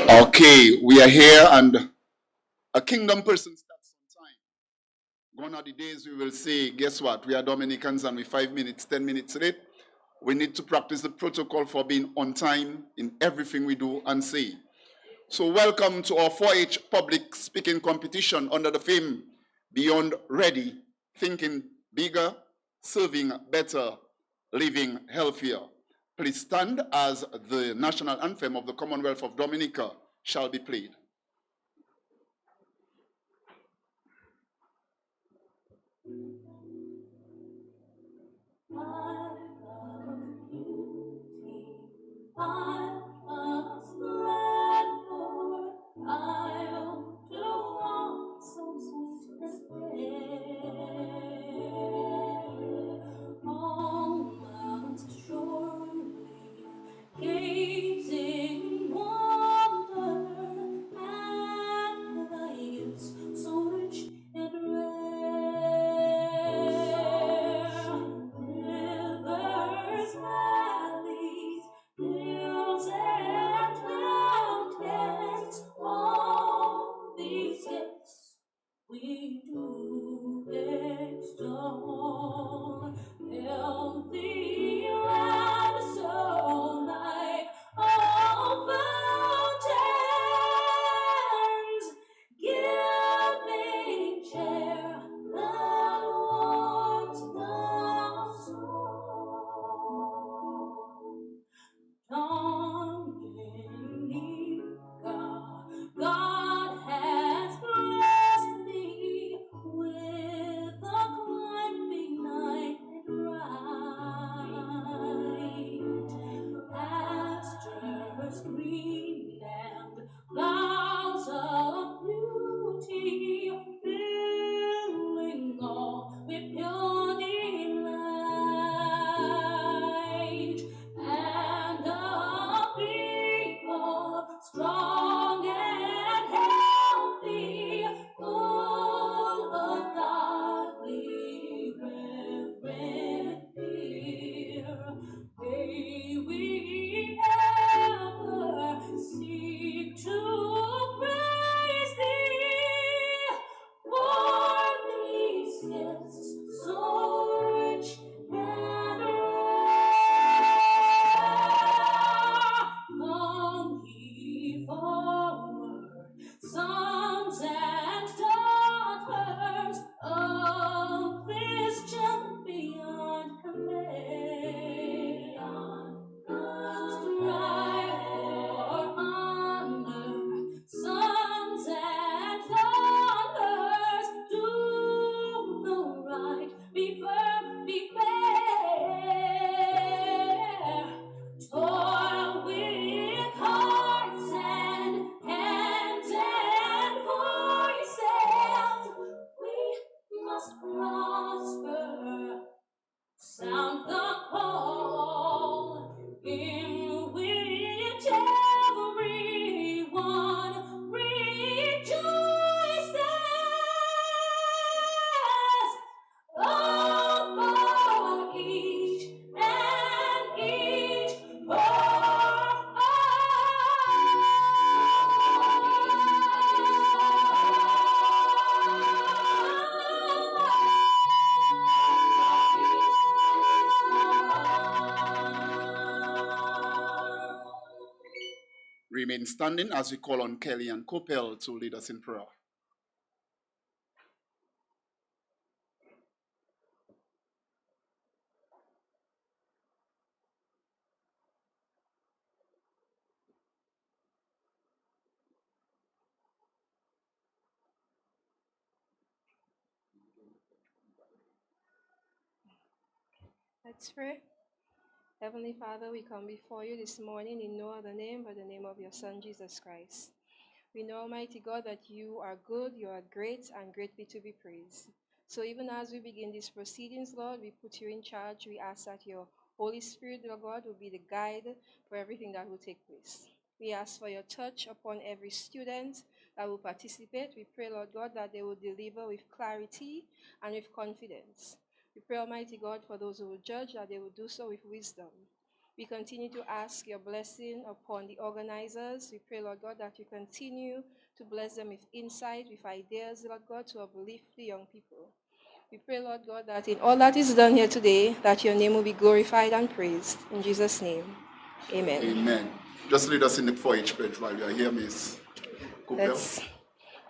Okay, we are here and a kingdom person starts on time. Gone are the days we will say, guess what? We are Dominicans and we're 5 minutes, 10 minutes late. We need to practice the protocol for being on time in everything we do and say. So welcome to our 4-H public speaking competition under the theme Beyond Ready, Thinking Bigger, Serving Better, Living Healthier. Please stand as the national anthem of the Commonwealth of Dominica shall be played. Remain standing as we call on Kelly and Coppell to lead us in prayer. Let's pray. Heavenly Father, we come before you this morning in no other name but the name of your Son, Jesus Christ. We know, Almighty God, that you are good, you are great, and greatly to be praised. So even as we begin these proceedings, Lord, we put you in charge. We ask that your Holy Spirit, Lord God, will be the guide for everything that will take place. We ask for your touch upon every student that will participate. We pray, Lord God, that they will deliver with clarity and with confidence. We pray, Almighty God, for those who will judge, that they will do so with wisdom. We continue to ask your blessing upon the organizers. We pray, Lord God, that you continue to bless them with insight, with ideas, Lord God, to uplift the young people. We pray, Lord God, that in all that is done here today, that your name will be glorified and praised. In Jesus' name, amen. Amen. Just lead us in the 4-H pledge while you are here, Miss Cooper.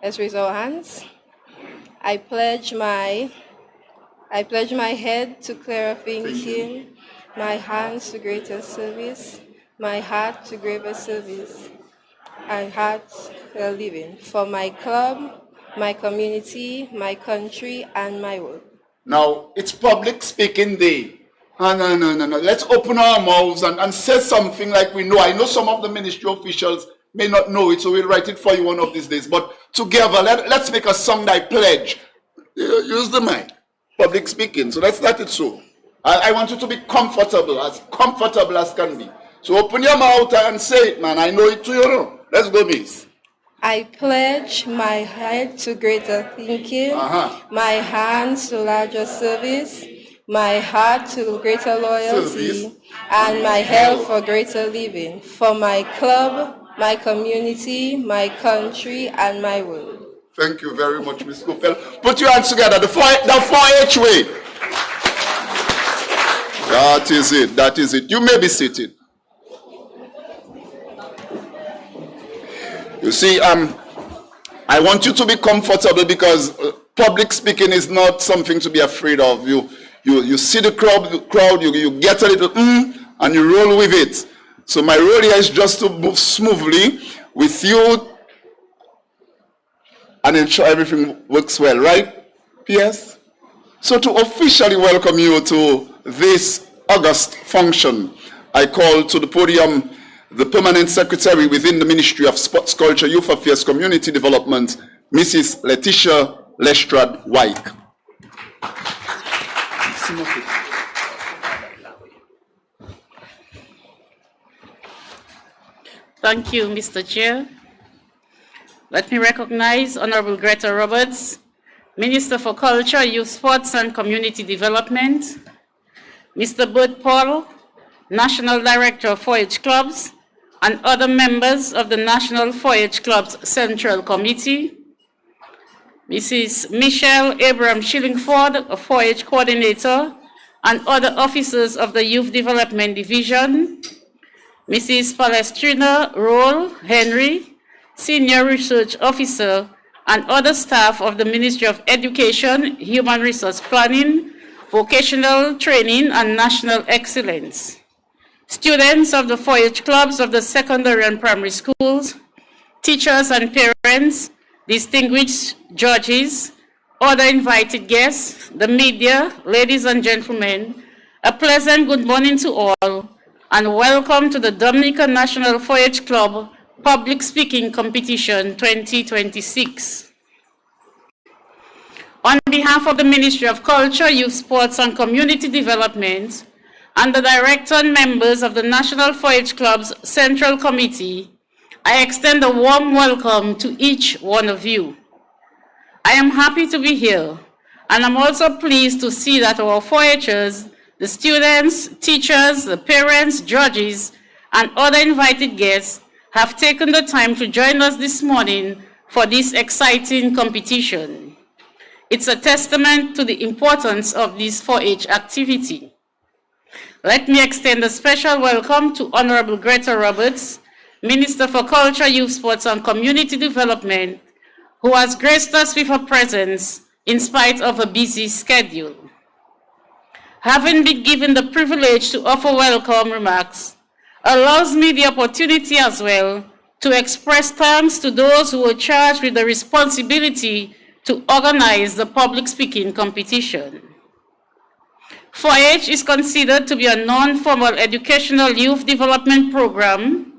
Let's raise our hands. I pledge my head to clearer thinking, my hands to greater service, my heart to greater service, and heart to living for my club, my community, my country, and my world. Now, it's public speaking day. No. Let's open our mouths and say something like we know. I know some of the ministry officials may not know it, so we'll write it for you one of these days. But together, let's make a song that pledge. Use the mic. Public speaking. So let's start it so. I want you to be comfortable as can be. So open your mouth and say it, man. I know it too, you know. Let's go, miss. I pledge my head to greater thinking, my hands to larger service, my heart to greater loyalty, and my health for greater living, for my club, my community, my country, and my world. Thank you very much, Ms. Cooper. Put your hands together, the 4-H way. That is it. You may be seated. You see, I want you to be comfortable because public speaking is not something to be afraid of. You see the crowd, you get a little and you roll with it. So my role here is just to move smoothly with you and ensure everything works well, right? P.S. So to officially welcome you to this August function, I call to the podium the Permanent Secretary within the Ministry of Sports, Culture, Youth Affairs, Community Development, Mrs. Letitia Lestrade-White. Thank you, Mr. Chair. Let me recognize Honorable Greta Roberts, Minister for Culture, Youth, Sports, and Community Development, Mr. Bert Paul, National Director of 4-H Clubs, and other members of the National 4-H Clubs Central Committee, Mrs. Michelle Abraham Shillingford, a 4-H Coordinator, and other officers of the Youth Development Division, Mrs. Palestrina Roll Henry, Senior Research Officer, and other staff of the Ministry of Education, Human Resource Planning, Vocational Training, and National Excellence. Students of the 4-H clubs of the secondary and primary schools, teachers and parents, distinguished judges, other invited guests, the media, ladies and gentlemen, a pleasant good morning to all, and welcome to the Dominica National 4-H Club Public Speaking Competition 2026. On behalf of the Ministry of Culture, Youth, Sports, and Community Development, and the director and members of the National 4-H Club's Central Committee, I extend a warm welcome to each one of you. I am happy to be here, and I'm also pleased to see that our 4-Hers, the students, teachers, the parents, judges, and other invited guests have taken the time to join us this morning for this exciting competition. It's a testament to the importance of this 4-H activity. Let me extend a special welcome to Honorable Greta Roberts, Minister for Culture, Youth, Sports, and Community Development, who has graced us with her presence in spite of a busy schedule. Having been given the privilege to offer welcome remarks allows me the opportunity as well to express thanks to those who were charged with the responsibility to organize the public speaking competition. 4-H is considered to be a non-formal educational youth development program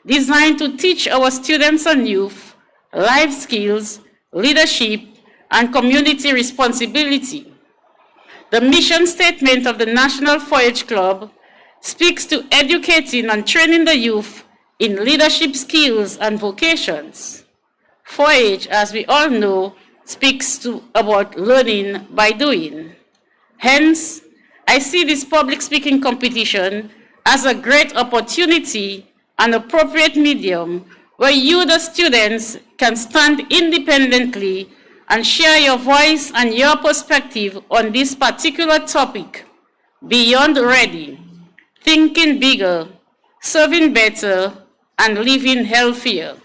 designed to teach our students and youth life skills, leadership, and community responsibility. The mission statement of the National 4-H Club speaks to educating and training the youth in leadership skills and vocations. 4-H, as we all know, speaks about learning by doing. Hence, I see this public speaking competition as a great opportunity and appropriate medium where you, the students, can stand independently and share your voice and your perspective on this particular topic. Beyond ready, thinking bigger, serving better, and living healthier.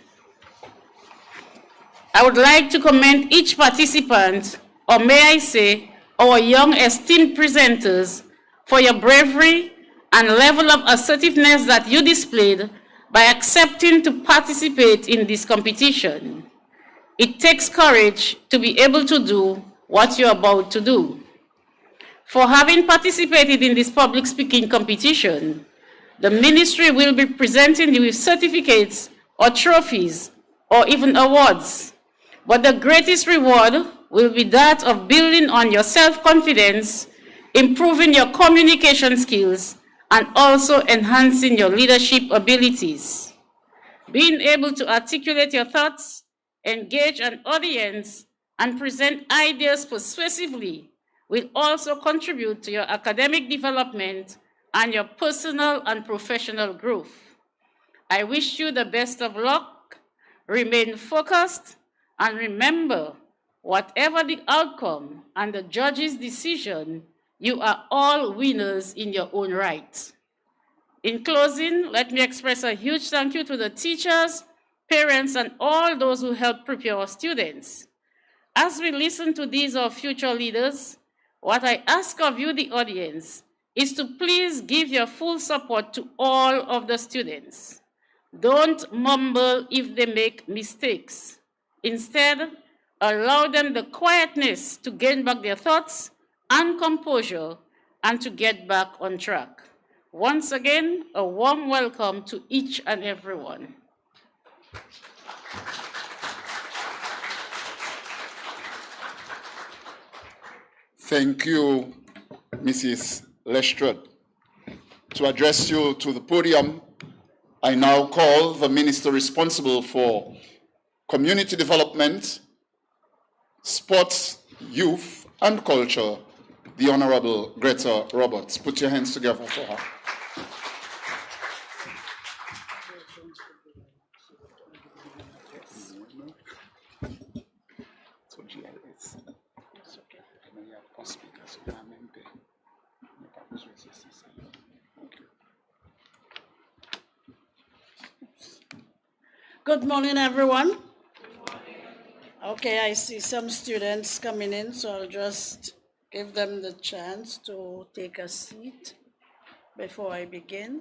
I would like to commend each participant, or may I say, our young esteemed presenters, for your bravery and level of assertiveness that you displayed by accepting to participate in this competition. It takes courage to be able to do what you're about to do. For having participated in this public speaking competition, the ministry will be presenting you with certificates or trophies or even awards. But the greatest reward will be that of building on your self-confidence, improving your communication skills, and also enhancing your leadership abilities. Being able to articulate your thoughts, engage an audience, and present ideas persuasively will also contribute to your academic development and your personal and professional growth. I wish you the best of luck, remain focused, and remember, whatever the outcome and the judge's decision, you are all winners in your own right. In closing, let me express a huge thank you to the teachers, parents, and all those who helped prepare our students. As we listen to these our future leaders, what I ask of you, the audience, is to please give your full support to all of the students. Don't mumble if they make mistakes. Instead, allow them the quietness to gain back their thoughts and composure and to get back on track. Once again, a warm welcome to each and every one. Thank you, Mrs. Lestrade. To address you to the podium, I now call the Minister responsible for Community Development, Sports, Youth, and Culture, the Honorable Greta Roberts. Put your hands together for her. Good morning, everyone. Good morning. Okay, I see some students coming in, so I'll just give them the chance to take a seat before I begin.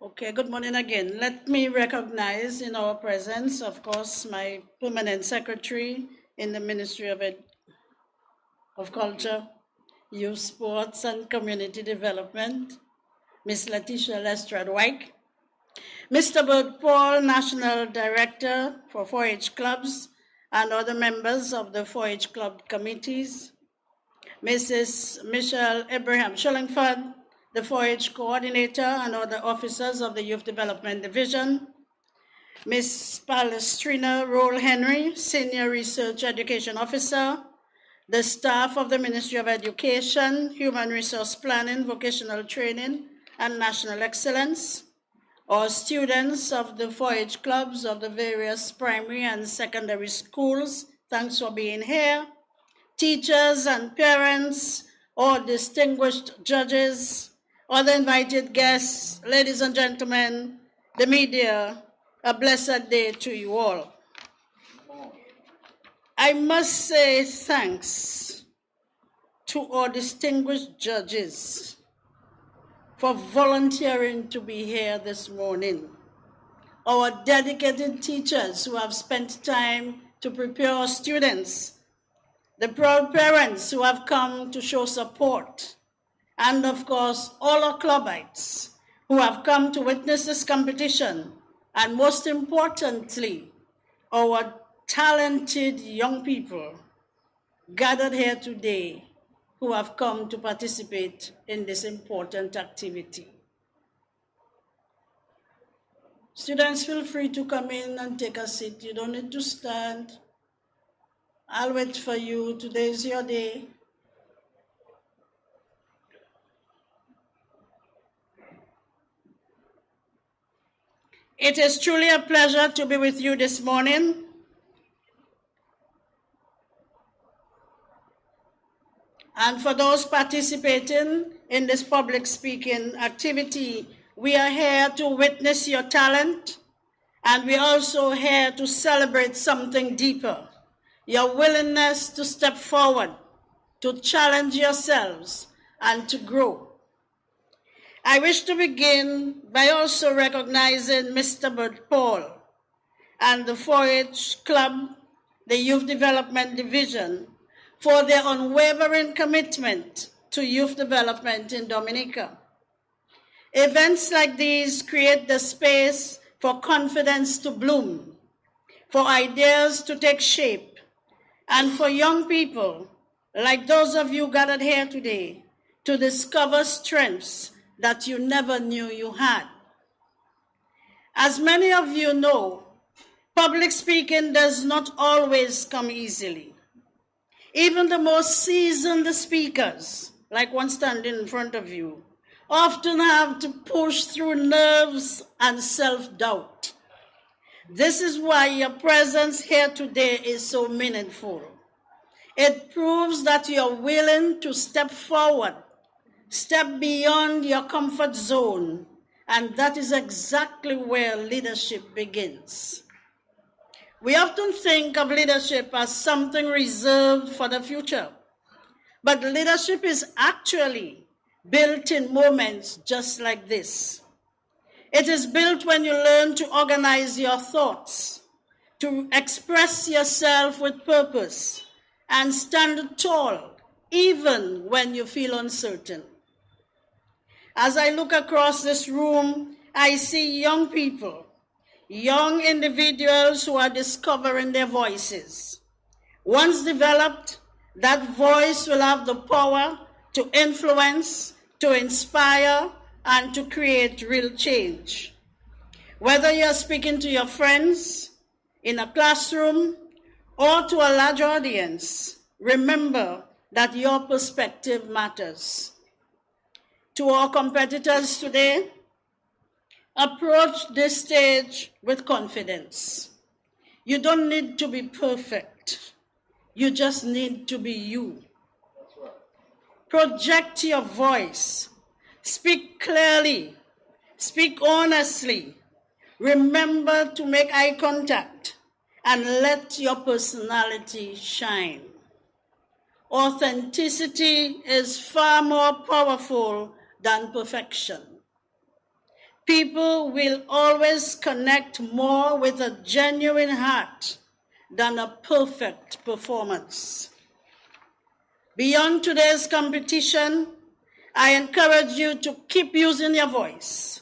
Okay, good morning again. Let me recognize in our presence, of course, my permanent secretary in the Ministry of Culture, Youth, Sports, and Community Development, Ms. Letitia Lestrade-White, Mr. Bert Paul, National Director for 4-H Clubs and other members of the 4-H Club committees, Mrs. Michelle Abraham Shillingford, the 4-H Coordinator and other officers of the Youth Development Division, Ms. Palestrina Roll Henry, Senior Research Education Officer, the staff of the Ministry of Education, Human Resource Planning, Vocational Training, and National Excellence, our students of the 4-H clubs of the various primary and secondary schools, thanks for being here, teachers and parents, all distinguished judges, other invited guests, ladies and gentlemen, the media, a blessed day to you all. I must say thanks to our distinguished judges for volunteering to be here this morning, our dedicated teachers who have spent time to prepare our students, the proud parents who have come to show support, and of course, all our clubites who have come to witness this competition, and most importantly, our talented young people gathered here today who have come to participate in this important activity. Students, feel free to come in and take a seat. You don't need to stand. I'll wait for you. Today is your day. It is truly a pleasure to be with you this morning. And for those participating in this public speaking activity, we are here to witness your talent, and we're also here to celebrate something deeper, your willingness to step forward, to challenge yourselves, and to grow. I wish to begin by also recognizing Mr. Bert Paul and the 4-H Club, the Youth Development Division, for their unwavering commitment to youth development in Dominica. Events like these create the space for confidence to bloom, for ideas to take shape, and for young people, like those of you gathered here today, to discover strengths that you never knew you had. As many of you know, public speaking does not always come easily. Even the most seasoned speakers, like one standing in front of you, often have to push through nerves and self-doubt. This is why your presence here today is so meaningful. It proves that you're willing to step forward, step beyond your comfort zone, and that is exactly where leadership begins. We often think of leadership as something reserved for the future, but leadership is actually built in moments just like this. It is built when you learn to organize your thoughts, to express yourself with purpose, and stand tall even when you feel uncertain. As I look across this room, I see young people, young individuals who are discovering their voices. Once developed, that voice will have the power to influence, to inspire, and to create real change. Whether you're speaking to your friends, in a classroom, or to a large audience, remember that your perspective matters. To our competitors today, approach this stage with confidence. You don't need to be perfect. You just need to be you. Project your voice. Speak clearly. Speak honestly. Remember to make eye contact and let your personality shine. Authenticity is far more powerful than perfection. People will always connect more with a genuine heart than a perfect performance. Beyond today's competition, I encourage you to keep using your voice.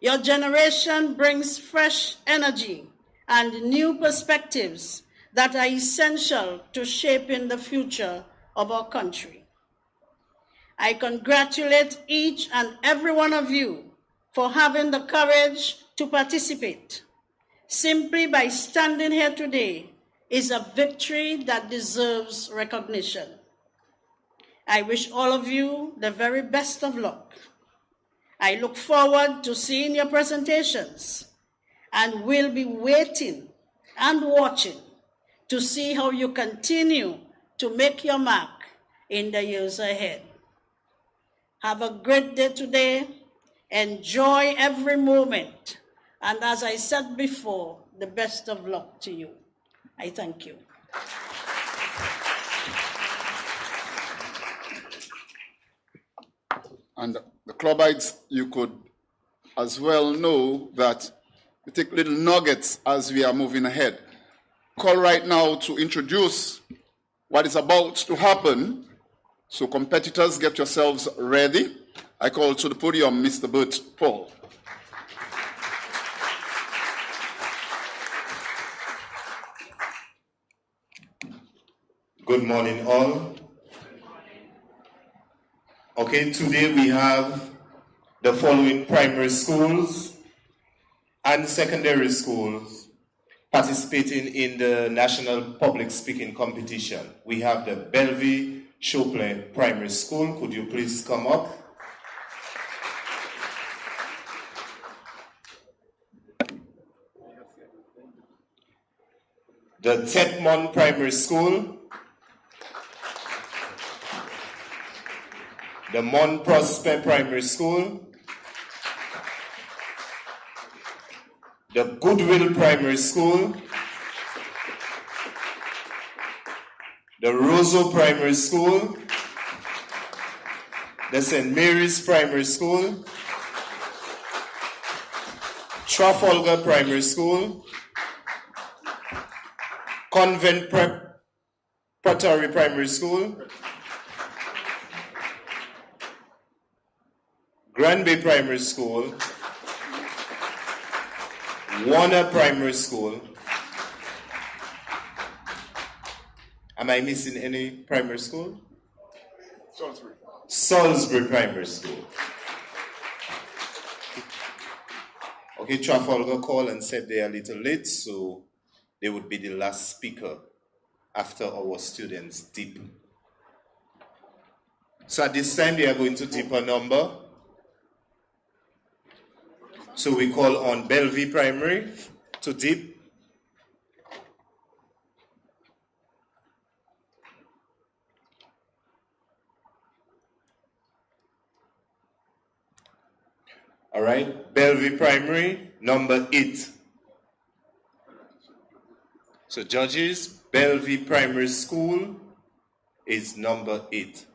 Your generation brings fresh energy and new perspectives that are essential to shaping the future of our country. I congratulate each and every one of you for having the courage to participate. Simply by standing here today is a victory that deserves recognition. I wish all of you the very best of luck. I look forward to seeing your presentations and will be waiting and watching to see how you continue to make your mark in the years ahead. Have a great day today. Enjoy every moment. And as I said before, the best of luck to you. I thank you. And the clubites, you could as well know that we take little nuggets as we are moving ahead. Call right now to introduce what is about to happen. So competitors, get yourselves ready. I call to the podium Mr. Bert Paul. Good morning, all. Okay, today we have the following primary schools and secondary schools participating in the National Public Speaking Competition. We have the Bellevue Choplin Primary School. Could you please come up? The Tetmon Primary School. The Mont Prosper Primary School. The Goodwill Primary School. The Roseau Primary School. The St. Mary's Primary School. Trafalgar Primary School. Convent Preparatory Primary School. Granby Primary School. Warner Primary School. Am I missing any primary school? Salisbury. Salisbury Primary School. Okay, Trafalgar called and said they are a little late, so they would be the last speaker after our students dip. So at this time, they are going to dip a number. So we call on Bellevue Primary to dip. All right, Bellevue Primary, number 8. So judges, Bellevue Primary School is number 8.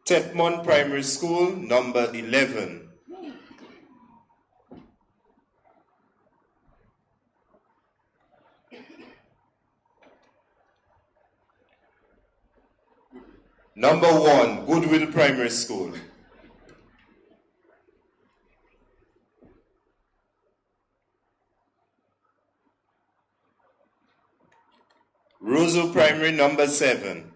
Tetmon Primary School, number 11. Number 1, Goodwill Primary School. Roseau Primary, number 7.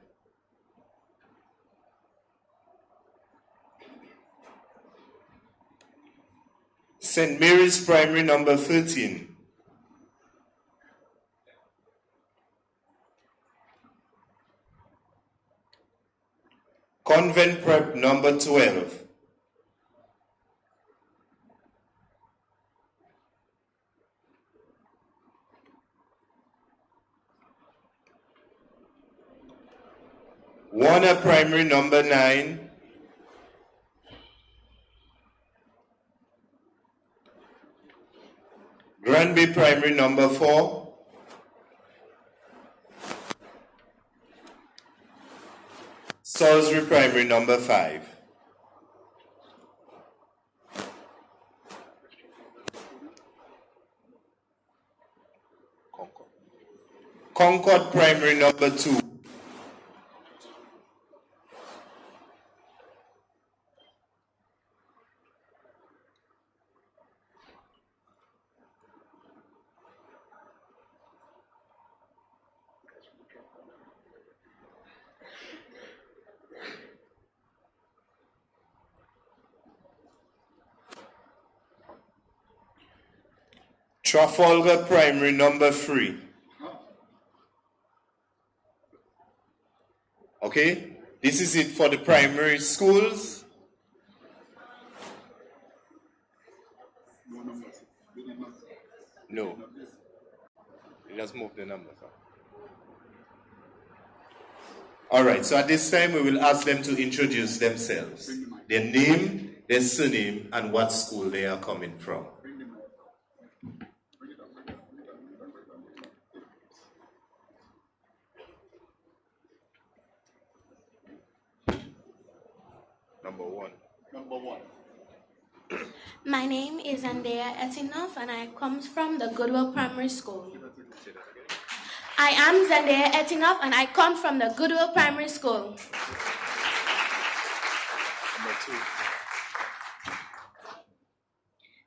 St. Mary's Primary, number 13. Convent Prep, number 12. Warner Primary, number 9. Granby Primary, number 4. Salisbury Primary, number 5. Concord Primary, number 2. Trafalgar Primary, number 3. Okay, this is it for the primary schools. No. Let's move the numbers up. All right, so at this time we will ask them to introduce themselves. Their name, their surname, and what school they are coming from. Number 1. Number 1. My name is Andrea Etinoff and I come from the Goodwill Primary School. I am Zendaya Etinoff and I come from the Goodwill Primary School.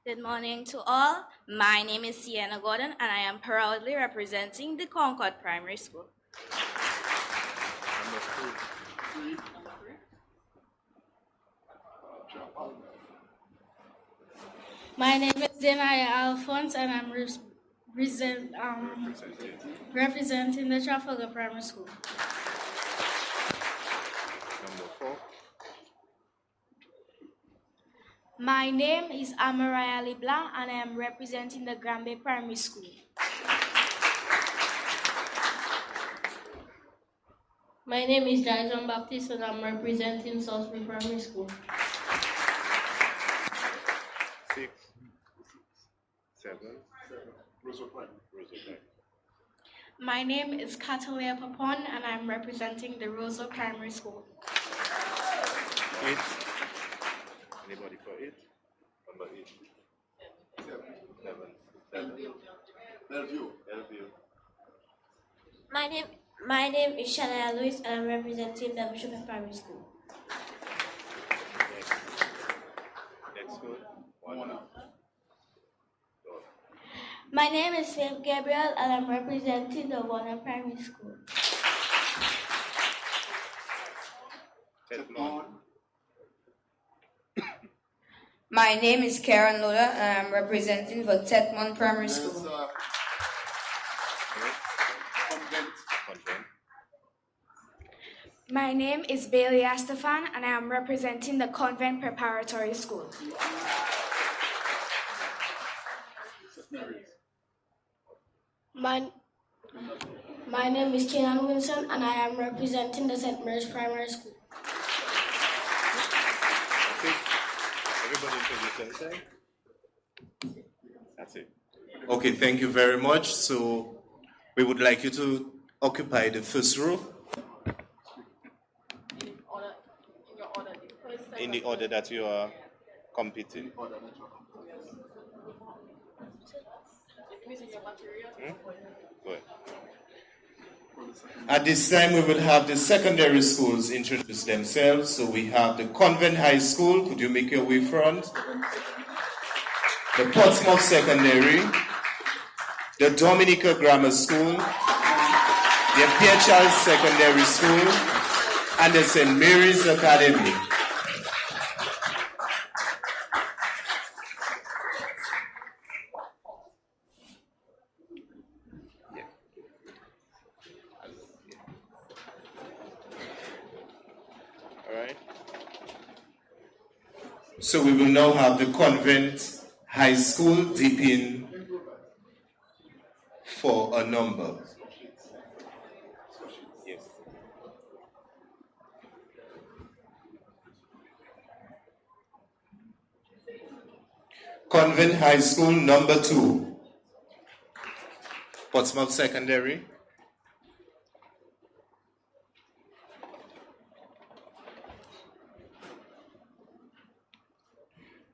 Good morning to all. My name is Sienna Gordon and I am proudly representing the Concord Primary School. My name is Denaya Alphonse and I'm representing the Trafalgar Primary School. My name is Amaraya Leblanc and I am representing the Granby Primary School. My name is Jason Baptiste and I'm representing Salisbury Primary School. 6, 7. My name is Catalina Papon and I'm representing the Rosa Primary School. 8. Anybody for 8? Number 8. 7. Bellevue. My name is Shania Lewis and I'm representing the Bishop Primary School. Next school. 1. My name is Faith Gabriel and I'm representing the Warner Primary School. My name is Karen Loda and I'm representing the Tetmon Primary School. My name is Bailey Astafan and I am representing the Convent Preparatory School. My name is Kenan Wilson and I am representing the St. Mary's Primary School. Everybody introduce themselves. That's it. Okay, thank you very much. So we would like you to occupy the first row. In the order that you are competing. Go ahead. At this time, we will have the secondary schools introduce themselves. So we have the Convent High School. Could you make your way front? The Portsmouth Secondary, the Dominica Grammar School, the Pierre Charles Secondary School, and the St. Mary's Academy. So we will now have the Convent High School dip in for a number. Yes. Convent High School number 2. Portsmouth Secondary.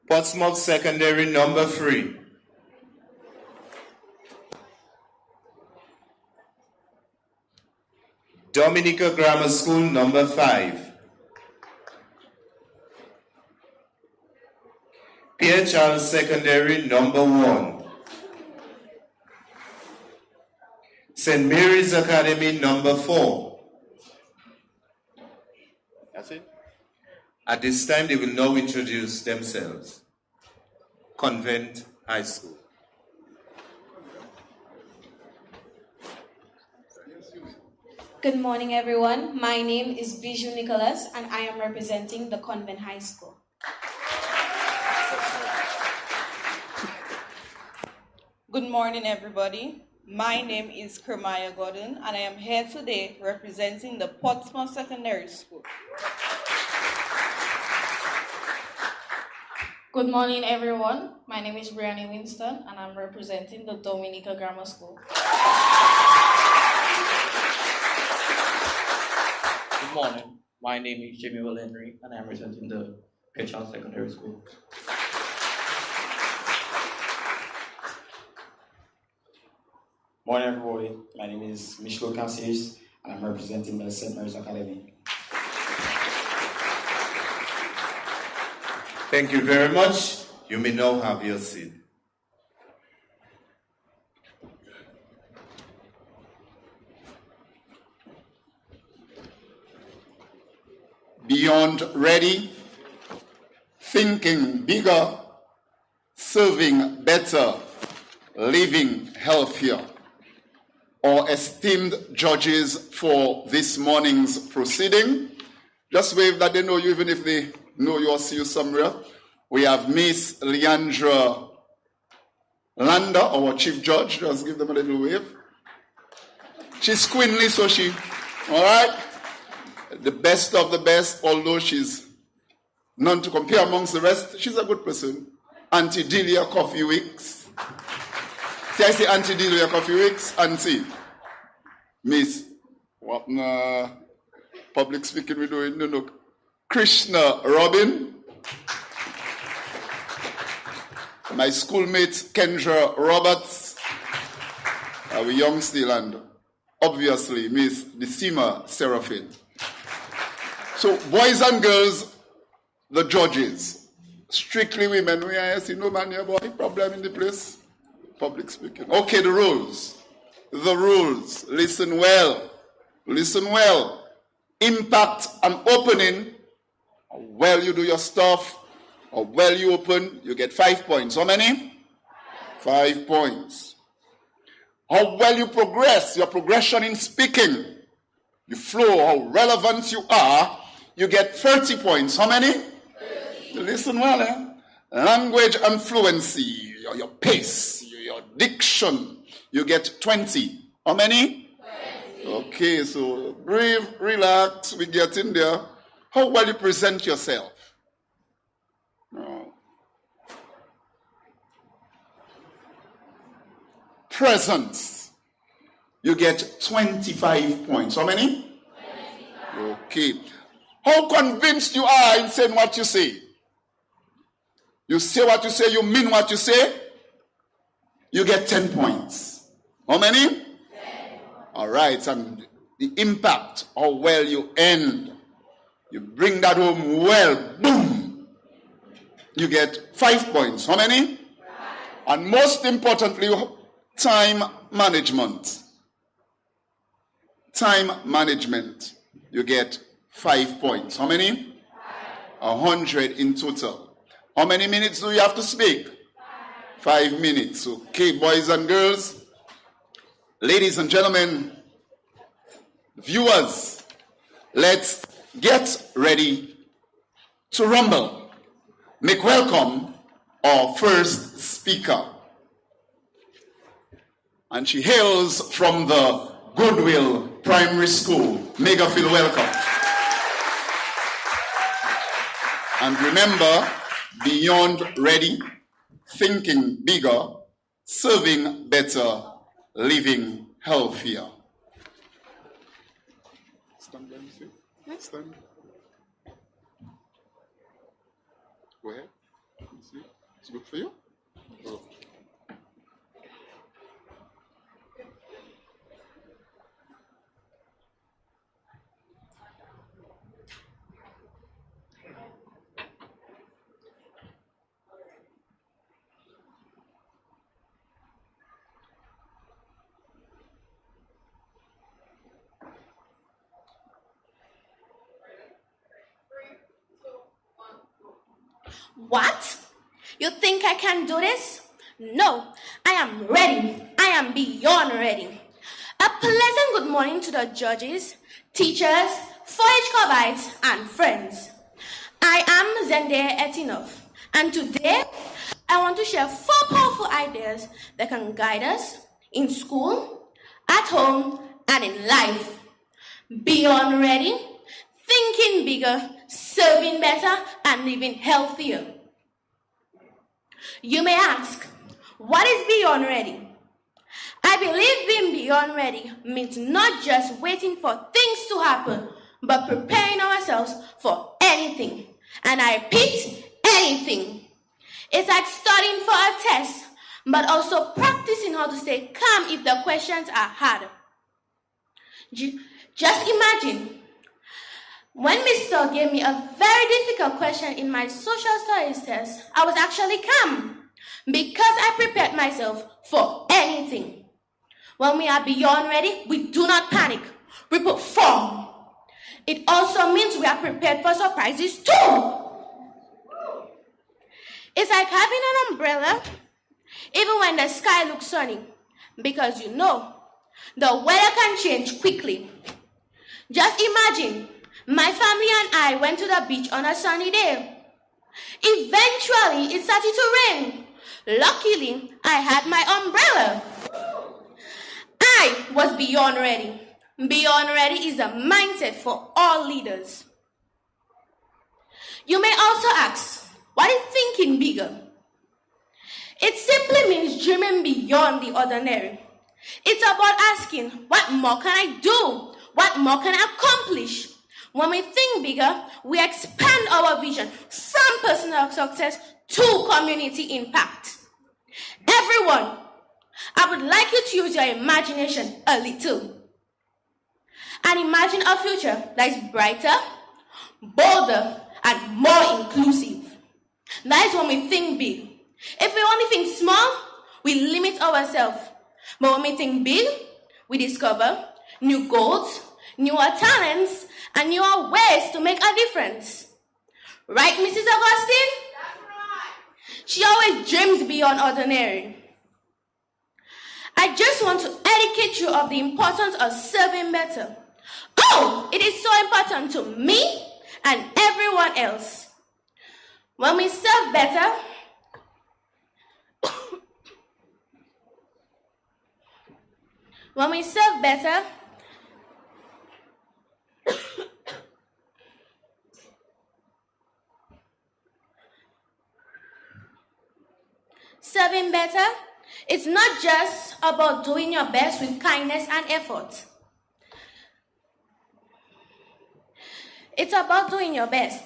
Portsmouth Secondary number 3. Dominica Grammar School number 5. Pierre Charles Secondary number 1. St. Mary's Academy number 4. That's it. At this time, they will now introduce themselves. Convent High School. Good morning, everyone. My name is Bijou Nicholas, and I am representing the Convent High School. Good morning, everybody. My name is Kermaya Gordon, and I am here today representing the Portsmouth Secondary School. Good morning, everyone. My name is Brianna Winston, and I'm representing the Dominica Grammar School. Good morning. My name is Jamie Will Henry, and I'm representing the Pierre Charles Secondary School. Morning, everybody. My name is Michel Cassius, and I'm representing the St. Mary's Academy. Thank you very much. You may now have your seat. Beyond ready, thinking bigger, serving better, living healthier. Our esteemed judges for this morning's proceeding, just wave that they know you, even if they know you or see you somewhere. We have Miss Leandra Landa, our chief judge. Just give them a little wave. She's queenly, so she, all right? The best of the best, although she's none to compare amongst the rest. She's a good person. Auntie Delia Coffee Wicks. See, I say Auntie Delia Coffee Wicks. Auntie. Miss. What public speaking we doing? No. Krishna Robin. My schoolmate Kendra Roberts. Our young still, and obviously Miss Decima Seraphine. So, boys and girls, the judges, strictly women. We are see no man here, boy. Problem in the place. Public speaking. Okay, the rules. The rules. Listen well. Listen well. Impact an opening. How well you do your stuff. How well you open. You get 5 points. How many? 5 points. How well you progress. Your progression in speaking. You flow. How relevant you are. You get 30 points. How many? 30. Listen well, eh? Language and fluency, your pace, your diction, you get 20. How many? 20. Okay, so breathe, relax, we get in there. How well you present yourself? No. Presence, you get 25 points. How many? 25. Okay. How convinced you are in saying what you say? You say what you say, you mean what you say, you get 10 points. How many? 10. All right, and the impact, how well you end. You bring that home well, boom. You get 5 points. How many? 5. And most importantly, time management. Time management. You get 5 points. How many? 100 in total. How many minutes do you have to speak? 5 minutes. Okay, boys and girls, ladies and gentlemen, viewers, let's get ready to rumble. Make welcome our first speaker. And she hails from the Goodwill Primary School. Make her feel welcome. And remember, beyond ready, thinking bigger, serving better, living healthier. Stand there, you see? Stand. Go ahead. You see? It's good for you? Oh. What? You think I can do this? No, I am ready. I am beyond ready. A pleasant good morning to the judges, teachers, 4-H clubites, and friends. I am Zendaya Etinov, and today I want to share 4 powerful ideas that can guide us in school, at home, and in life. Beyond ready, thinking bigger, serving better, and living healthier. You may ask, what is beyond ready? I believe being beyond ready means not just waiting for things to happen, but preparing ourselves for anything. And I repeat, anything. It's like studying for a test, but also practicing how to stay calm if the questions are hard. Just imagine when Mr. gave me a very difficult question in my social studies test, I was actually calm because I prepared myself for anything. When we are beyond ready, we do not panic. We perform. It also means we are prepared for surprises too. It's like having an umbrella even when the sky looks sunny, because you know the weather can change quickly. Just imagine, my family and I went to the beach on a sunny day. Eventually, it started to rain. Luckily, I had my umbrella. I was beyond ready. Beyond ready is a mindset for all leaders. You may also ask, what is thinking bigger? It simply means dreaming beyond the ordinary. It's about asking, what more can I do? What more can I accomplish? When we think bigger, we expand our vision from personal success to community impact. Everyone, I would like you to use your imagination a little and imagine a future that is brighter, bolder, and more inclusive. That is when we think big. If we only think small, we limit ourselves. But when we think big, we discover new goals, newer talents, and newer ways to make a difference. Right, Mrs. Augustine? That's right. She always dreams beyond ordinary. I just want to educate you of the importance of serving better. Oh, it is so important to me and everyone else. When we serve better, serving better, it's not just about doing your best with kindness and effort. It's about doing your best.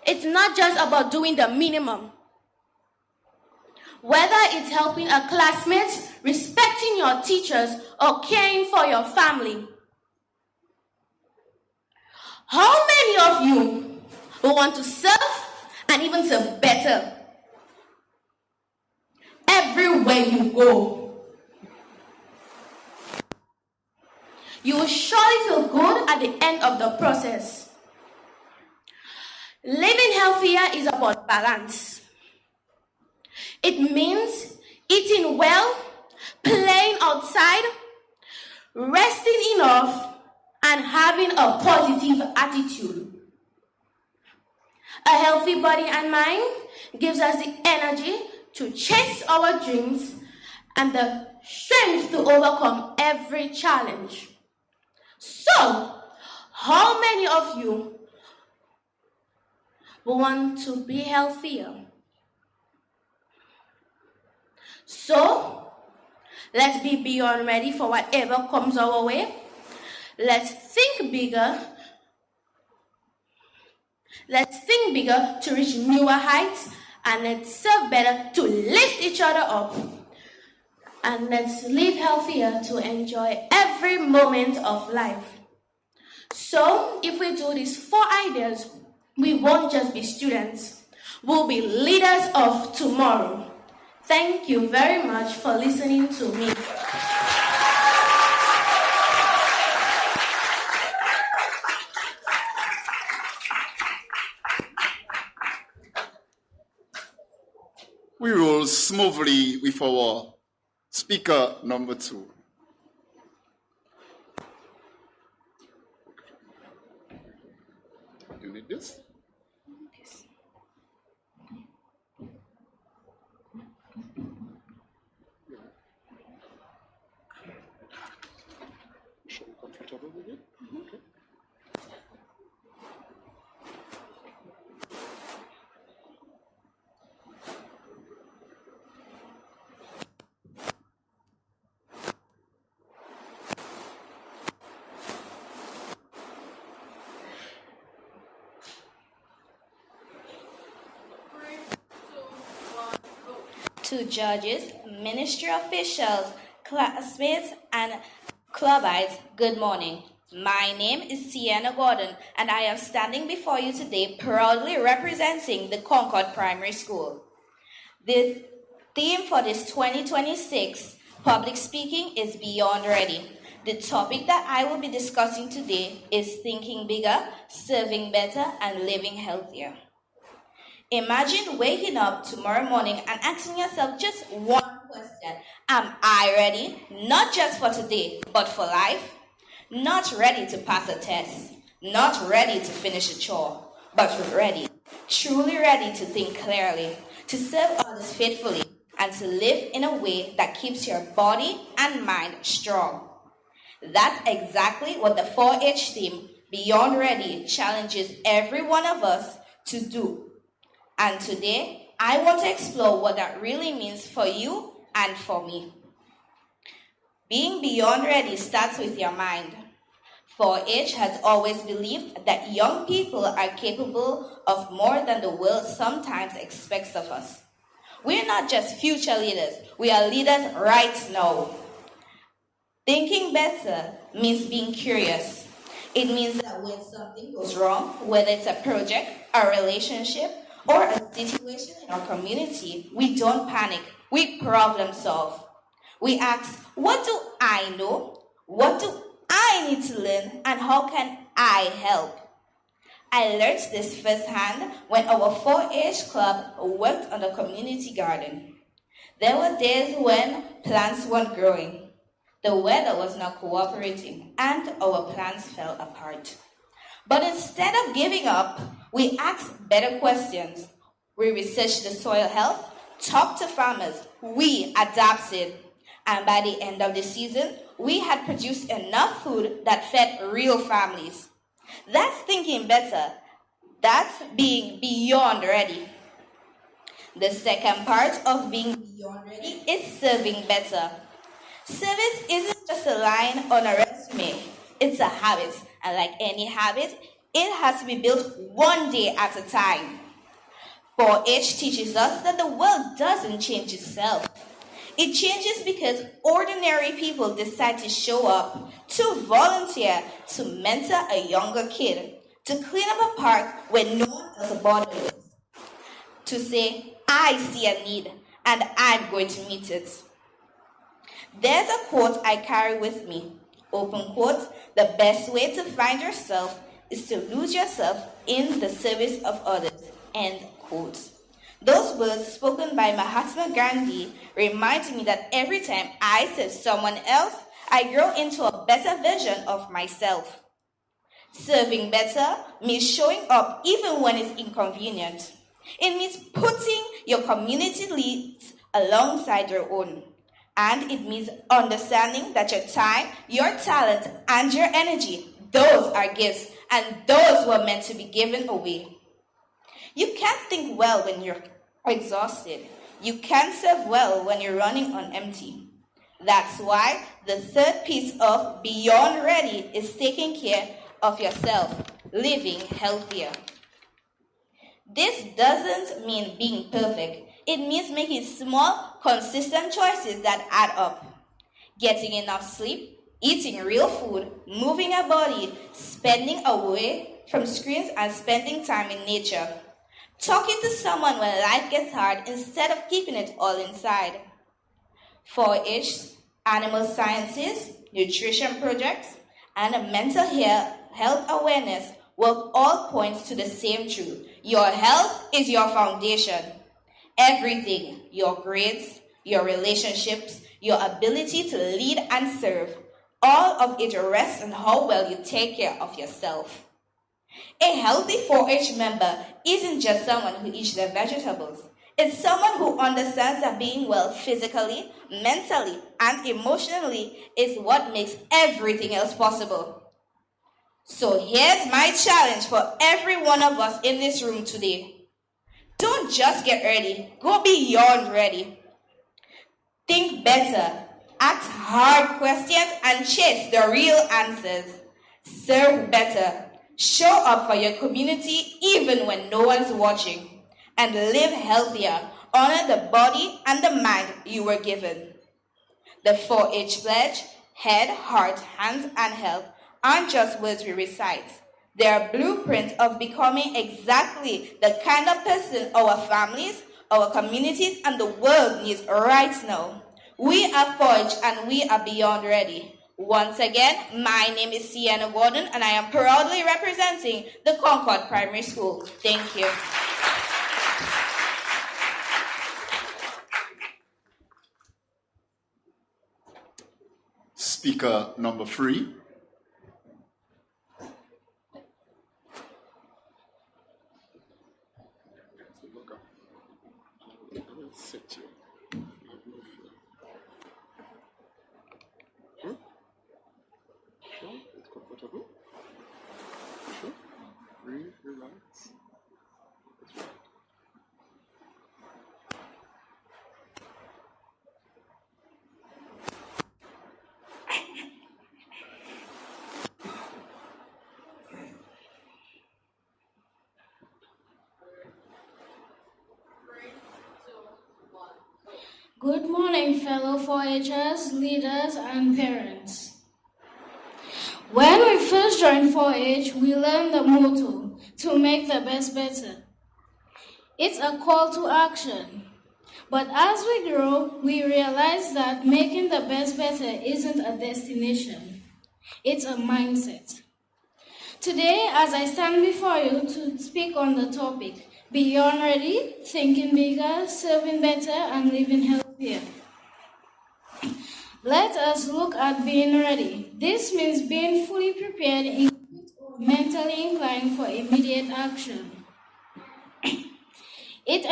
It's not just about doing the minimum. Whether it's helping a classmate, respecting your teachers, or caring for your family. How many of you will want to serve and even serve better everywhere you go? You will surely feel good at the end of the process. Living healthier is about balance. It means eating well, playing outside, resting enough, and having a positive attitude. A healthy body and mind gives us the energy to chase our dreams and the strength to overcome every challenge. So, how many of you want to be healthier? So, let's be beyond ready for whatever comes our way. Let's think bigger. Let's think bigger to reach newer heights, and let's serve better to lift each other up. And let's live healthier to enjoy every moment of life. So, if we do these 4 ideas, we won't just be students. We'll be leaders of tomorrow. Thank you very much for listening to me. We roll smoothly with our speaker number 2. You need this? Sure you're comfortable with it? Okay. to judges, ministry officials, classmates, and clubbites, good morning. My name is Sienna Gordon, and I am standing before you today proudly representing the Concord Primary School. The theme for this 2026 public speaking is Beyond Ready. The topic that I will be discussing today is thinking bigger, serving better, and living healthier. Imagine waking up tomorrow morning and asking yourself just one question. Am I ready? Not just for today, but for life? Not ready to pass a test, not ready to finish a chore, but ready, truly ready to think clearly, to serve others faithfully, and to live in a way that keeps your body and mind strong. That's exactly what the 4-H theme, Beyond Ready, challenges every one of us to do. And today, I want to explore what that really means for you and for me. Being beyond ready starts with your mind. 4-H has always believed that young people are capable of more than the world sometimes expects of us. We're not just future leaders, we are leaders right now. Thinking better means being curious. It means that when something goes wrong, whether it's a project, a relationship, or a situation in our community, we don't panic, we problem solve. We ask, what do I know? What do I need to learn? And how can I help? I learned this firsthand when our 4-H club worked on the community garden. There were days when plants weren't growing, the weather was not cooperating, and our plans fell apart. But instead of giving up, we asked better questions. We researched the soil health, talked to farmers, we adapted. And by the end of the season, we had produced enough food that fed real families. That's thinking better. That's being beyond ready. The second part of being beyond ready is serving better. Service isn't just a line on a resume. It's a habit. And like any habit, it has to be built one day at a time. 4-H teaches us that the world doesn't change itself. It changes because ordinary people decide to show up, to volunteer, to mentor a younger kid, to clean up a park when no one else bothers, to say, I see a need and I'm going to meet it. There's a quote I carry with me. Open quote, the best way to find yourself is to lose yourself in the service of others. End quote. Those words spoken by Mahatma Gandhi remind me that every time I serve someone else, I grow into a better version of myself. Serving better means showing up even when it's inconvenient. It means putting your community needs alongside your own. And it means understanding that your time, your talent, and your energy, those are gifts, and those were meant to be given away. You can't think well when you're exhausted. You can't serve well when you're running on empty. That's why the third piece of Beyond Ready is taking care of yourself, living healthier. This doesn't mean being perfect. It means making small, consistent choices that add up. Getting enough sleep, eating real food, moving your body, spending away from screens and spending time in nature. Talking to someone when life gets hard instead of keeping it all inside. 4-H, animal sciences, nutrition projects, and mental health awareness will all point to the same truth. Your health is your foundation. Everything, your grades, your relationships, your ability to lead and serve, all of it rests on how well you take care of yourself. A healthy 4-H member isn't just someone who eats their vegetables. It's someone who understands that being well physically, mentally, and emotionally is what makes everything else possible. So here's my challenge for every one of us in this room today. Don't just get ready, go beyond ready. Think better, ask hard questions, and chase the real answers. Serve better, show up for your community even when no one's watching, and live healthier, Honor the body and the mind you were given. The 4-H pledge, head, heart, hands, and health, aren't just words we recite. They are blueprints of becoming exactly the kind of person our families, our communities, and the world needs right now. We are 4-H and we are beyond ready. Once again, my name is Sienna Gordon and I am proudly representing the Concord Primary School. Thank you. Speaker number 3. Good morning, fellow 4-Hers, leaders, and parents. When we first joined 4-H, we learned the motto, to make the best better. It's a call to action. But as we grow, we realize that making the best better isn't a destination. It's a mindset. Today, as I stand before you to speak on the topic, Beyond Ready, Thinking Bigger, Serving Better, and Living Healthier. Let us look at being ready. This means being fully prepared, equipped, or mentally inclined for immediate action. It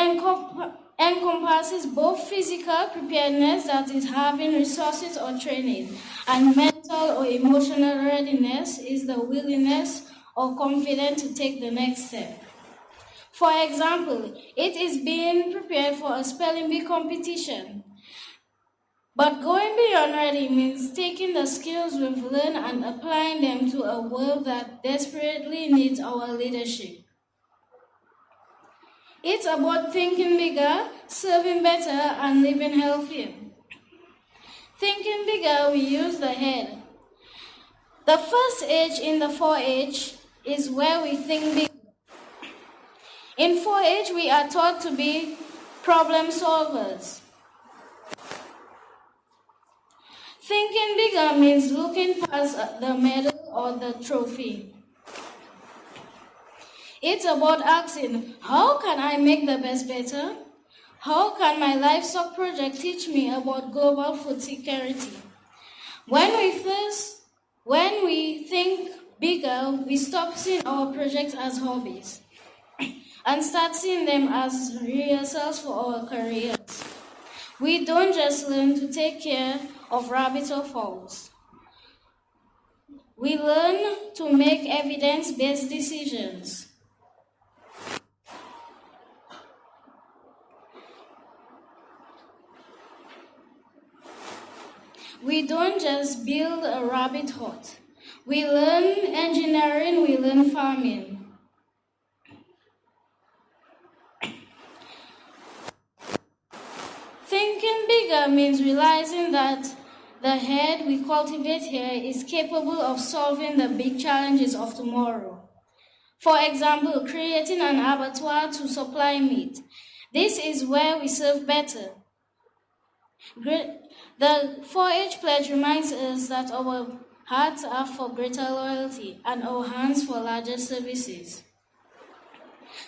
encompasses both physical preparedness, that is having resources or training, and mental or emotional readiness is the willingness or confidence to take the next step. For example, it is being prepared for a spelling bee competition. But going beyond ready means taking the skills we've learned and applying them to a world that desperately needs our leadership. It's about thinking bigger, serving better, and living healthier. Thinking bigger, we use the head. The first H in the 4-H is where we think big. In 4-H, we are taught to be problem solvers. Thinking bigger means looking past the medal or the trophy. It's about asking, how can I make the best better? How can my livestock project teach me about global food security? When we think bigger, we stop seeing our projects as hobbies and start seeing them as rehearsals for our careers. We don't just learn to take care of rabbits or fowls. We learn to make evidence-based decisions. We don't just build a rabbit hut. We learn engineering, we learn farming. Thinking bigger means realizing that the head we cultivate here is capable of solving the big challenges of tomorrow. For example, creating an abattoir to supply meat. This is where we serve better. The 4-H pledge reminds us that our hearts are for greater loyalty and our hands for larger services.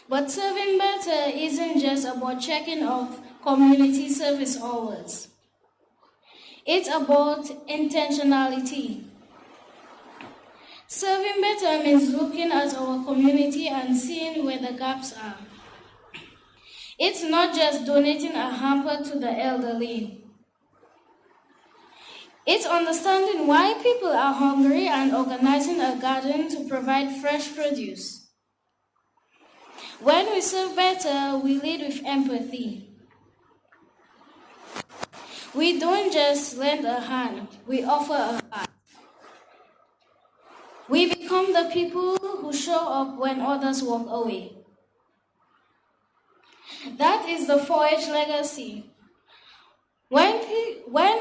But serving better isn't just about checking off community service hours. It's about intentionality. Serving better means looking at our community and seeing where the gaps are. It's not just donating a hamper to the elderly. It's understanding why people are hungry and organizing a garden to provide fresh produce. When we serve better, we lead with empathy. We don't just lend a hand, we offer a heart. We become the people who show up when others walk away. That is the 4-H legacy. When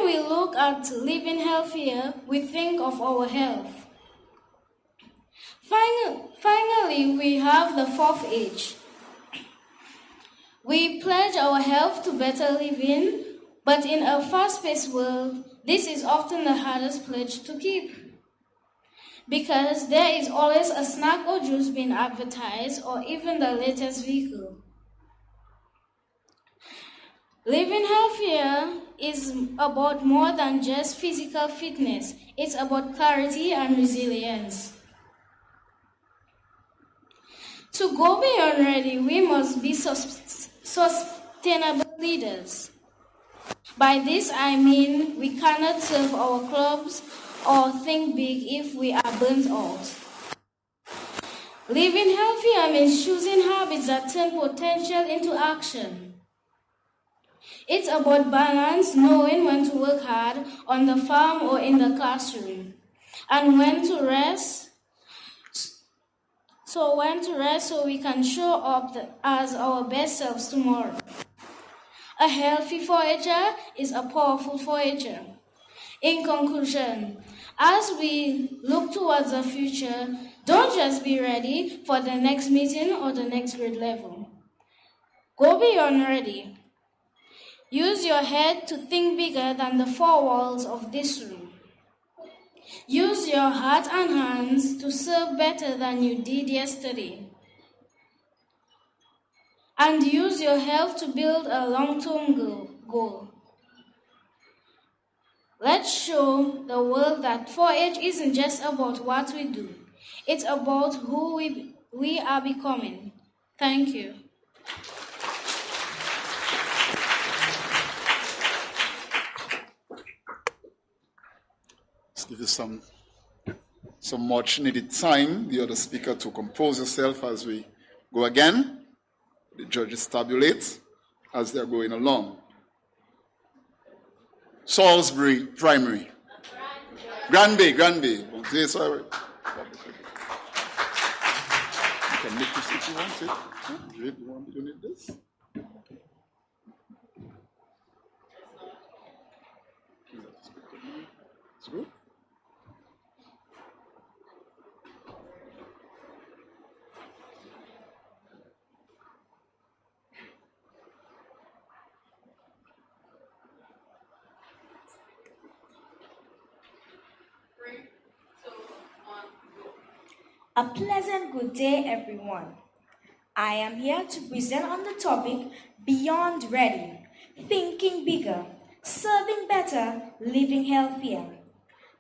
we look at living healthier, we think of our health. Finally, we have the 4th H. We pledge our health to better living, but in a fast-paced world, this is often the hardest pledge to keep. Because there is always a snack or juice being advertised, or even the latest vehicle. Living healthier is about more than just physical fitness. It's about clarity and resilience. To go beyond ready, we must be sustainable leaders. By this, I mean we cannot serve our clubs or think big if we are burnt out. Living healthier means choosing habits that turn potential into action. It's about balance, knowing when to work hard on the farm or in the classroom, and when to rest. So we can show up as our best selves tomorrow. A healthy forager is a powerful forager. In conclusion, as we look towards the future, don't just be ready for the next meeting or the next grade level. Go beyond ready. Use your head to think bigger than the 4 walls of this room. Use your heart and hands to serve better than you did yesterday. And use your health to build a long-term goal. Let's show the world that 4-H isn't just about what we do. It's about who we are becoming. Thank you. Let's give you some much needed time, the other speaker, to compose yourself as we go again. The judges tabulate as they're going along. Salisbury Primary. Granby. Say sorry. You can make this if you want it. You want to need this? It's good. A pleasant good day, everyone. I am here to present on the topic Beyond Ready, Thinking Bigger, Serving Better, Living Healthier.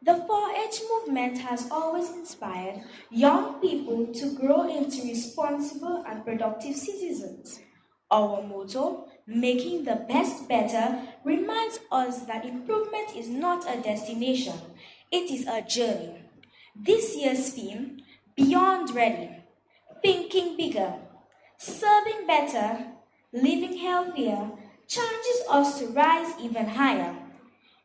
The 4-H movement has always inspired young people to grow into responsible and productive citizens. Our motto, Making the Best Better, reminds us that improvement is not a destination, it is a journey. This year's theme, Beyond Ready, Thinking Bigger, Serving Better, Living Healthier, challenges us to rise even higher.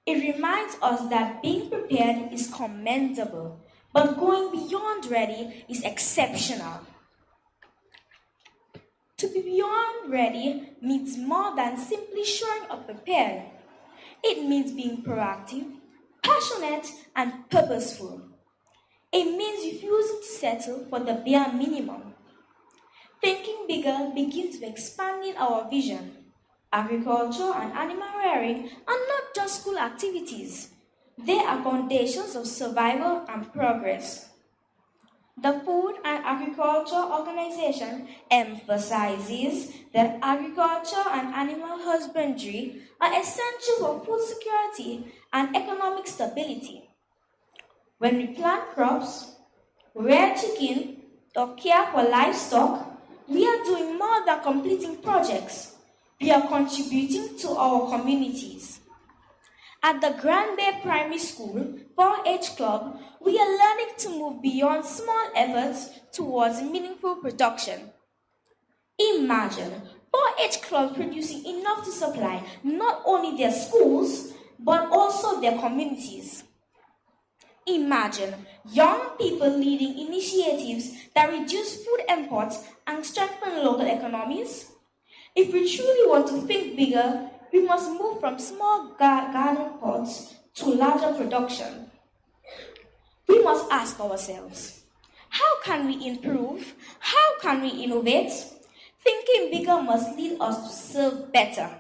It reminds us that being prepared is commendable, but going beyond ready is exceptional. To be beyond ready means more than simply showing up prepared. It means being proactive, passionate, and purposeful. It means refusing to settle for the bare minimum. Thinking bigger begins with expanding our vision. Agriculture and animal rearing are not just school activities. They are foundations of survival and progress. The Food and Agriculture Organization emphasizes that agriculture and animal husbandry are essential for food security and economic stability. When we plant crops, rear chicken, or care for livestock, we are doing more than completing projects. We are contributing to our communities. At the Grand Bay Primary School 4-H Club, we are learning to move beyond small efforts towards meaningful production. Imagine 4-H clubs producing enough to supply not only their schools, but also their communities. Imagine young people leading initiatives that reduce food imports and strengthen local economies. If we truly want to think bigger, we must move from small garden pots to larger production. We must ask ourselves, how can we improve? How can we innovate? Thinking bigger must lead us to serve better.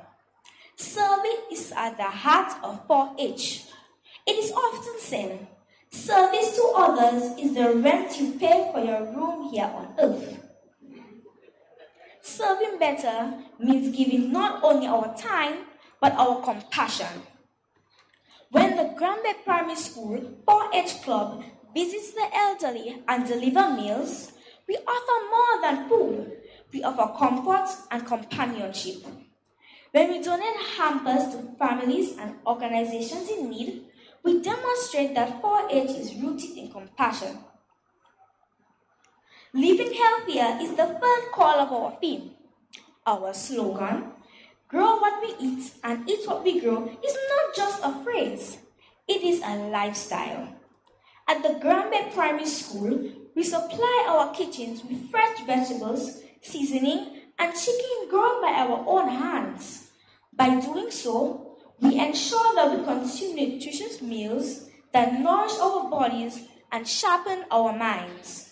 Serving is at the heart of 4-H. It is often said, service to others is the rent you pay for your room here on earth. Serving better means giving not only our time, but our compassion. When the Granby Primary School 4-H Club visits the elderly and deliver meals, we offer more than food. We offer comfort and companionship. When we donate hampers to families and organizations in need, we demonstrate that 4-H is rooted in compassion. Living healthier is the third call of our theme. Our slogan, grow what we eat and eat what we grow, is not just a phrase, it is a lifestyle. At the Granby Primary School, we supply our kitchens with fresh vegetables, seasoning, and chicken grown by our own hands. By doing so, we ensure that we consume nutritious meals that nourish our bodies and sharpen our minds.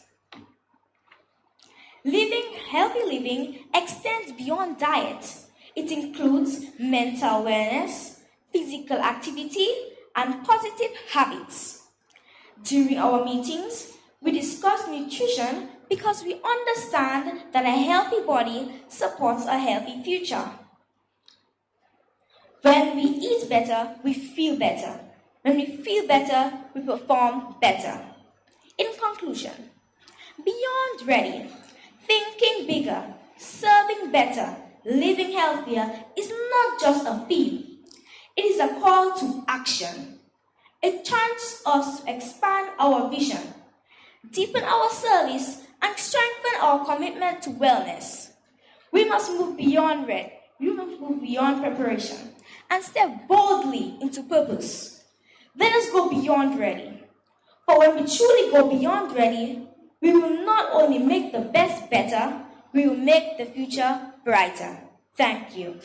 Healthy living extends beyond diet. It includes mental wellness, physical activity, and positive habits. During our meetings, we discuss nutrition because we understand that a healthy body supports a healthy future. When we eat better, we feel better. When we feel better, we perform better. In conclusion, beyond ready, thinking bigger, serving better, living healthier is not just a theme. It is a call to action. It challenges us to expand our vision, deepen our service, and strengthen our commitment to wellness. We must move beyond preparation and step boldly into purpose. Let us go beyond ready. For when we truly go beyond ready, we will not only make the best better, we will make the future brighter. Thank you.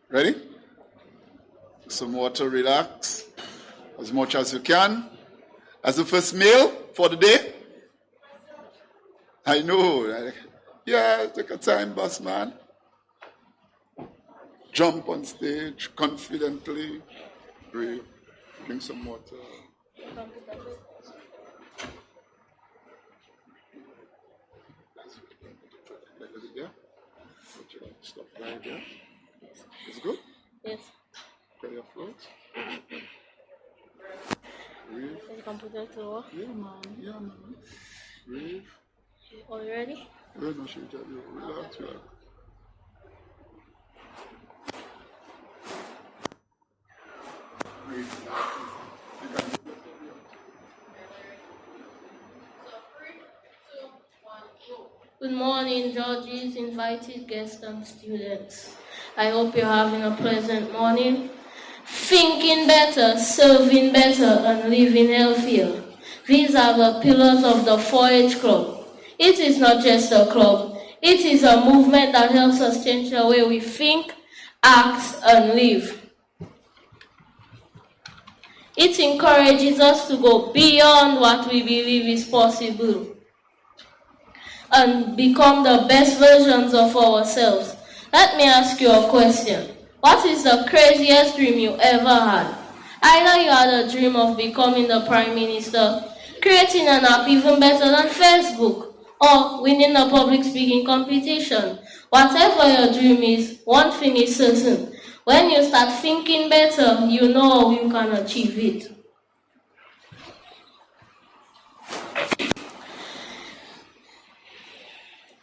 Ready? Some water, relax as much as you can. As the first meal for the day. I know. Yeah, take a time, boss man. Jump on stage confidently. Breathe. Drink some water. Yeah? Stop right there. It's good? Yes. Try your float. Breathe. You can put that to work. Yeah, man. Breathe. Are you ready? Yeah, no, she'll tell you. Relax. Breathe. Good morning, judges, invited guests, and students. I hope you're having a pleasant morning. Thinking better, serving better, and living healthier. These are the pillars of the 4-H Club. It is not just a club. It is a movement that helps us change the way we think, act, and live. It encourages us to go beyond what we believe is possible and become the best versions of ourselves. Let me ask you a question. What is the craziest dream you ever had? Either you had a dream of becoming the Prime Minister, creating an app even better than Facebook, or winning a public speaking competition. Whatever your dream is, one thing is certain. When you start thinking better, you know how you can achieve it.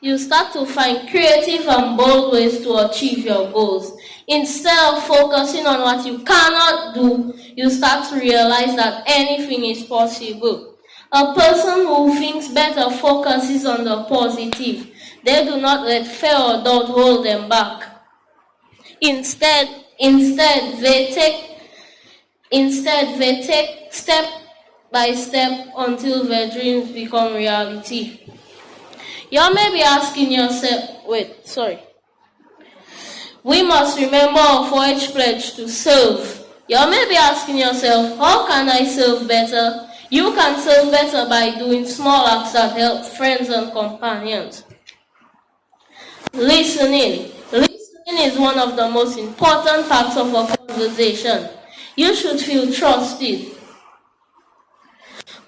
You start to find creative and bold ways to achieve your goals. Instead of focusing on what you cannot do, you start to realize that anything is possible. A person who thinks better focuses on the positive. They do not let fear or doubt hold them back. Instead, they Instead, they take step by step until their dreams become reality. You may be asking yourself, we must remember our 4-H pledge to serve. You may be asking yourself, how can I serve better? You can serve better by doing small acts that help friends and companions. Listening. Listening is one of the most important parts of a conversation. You should feel trusted.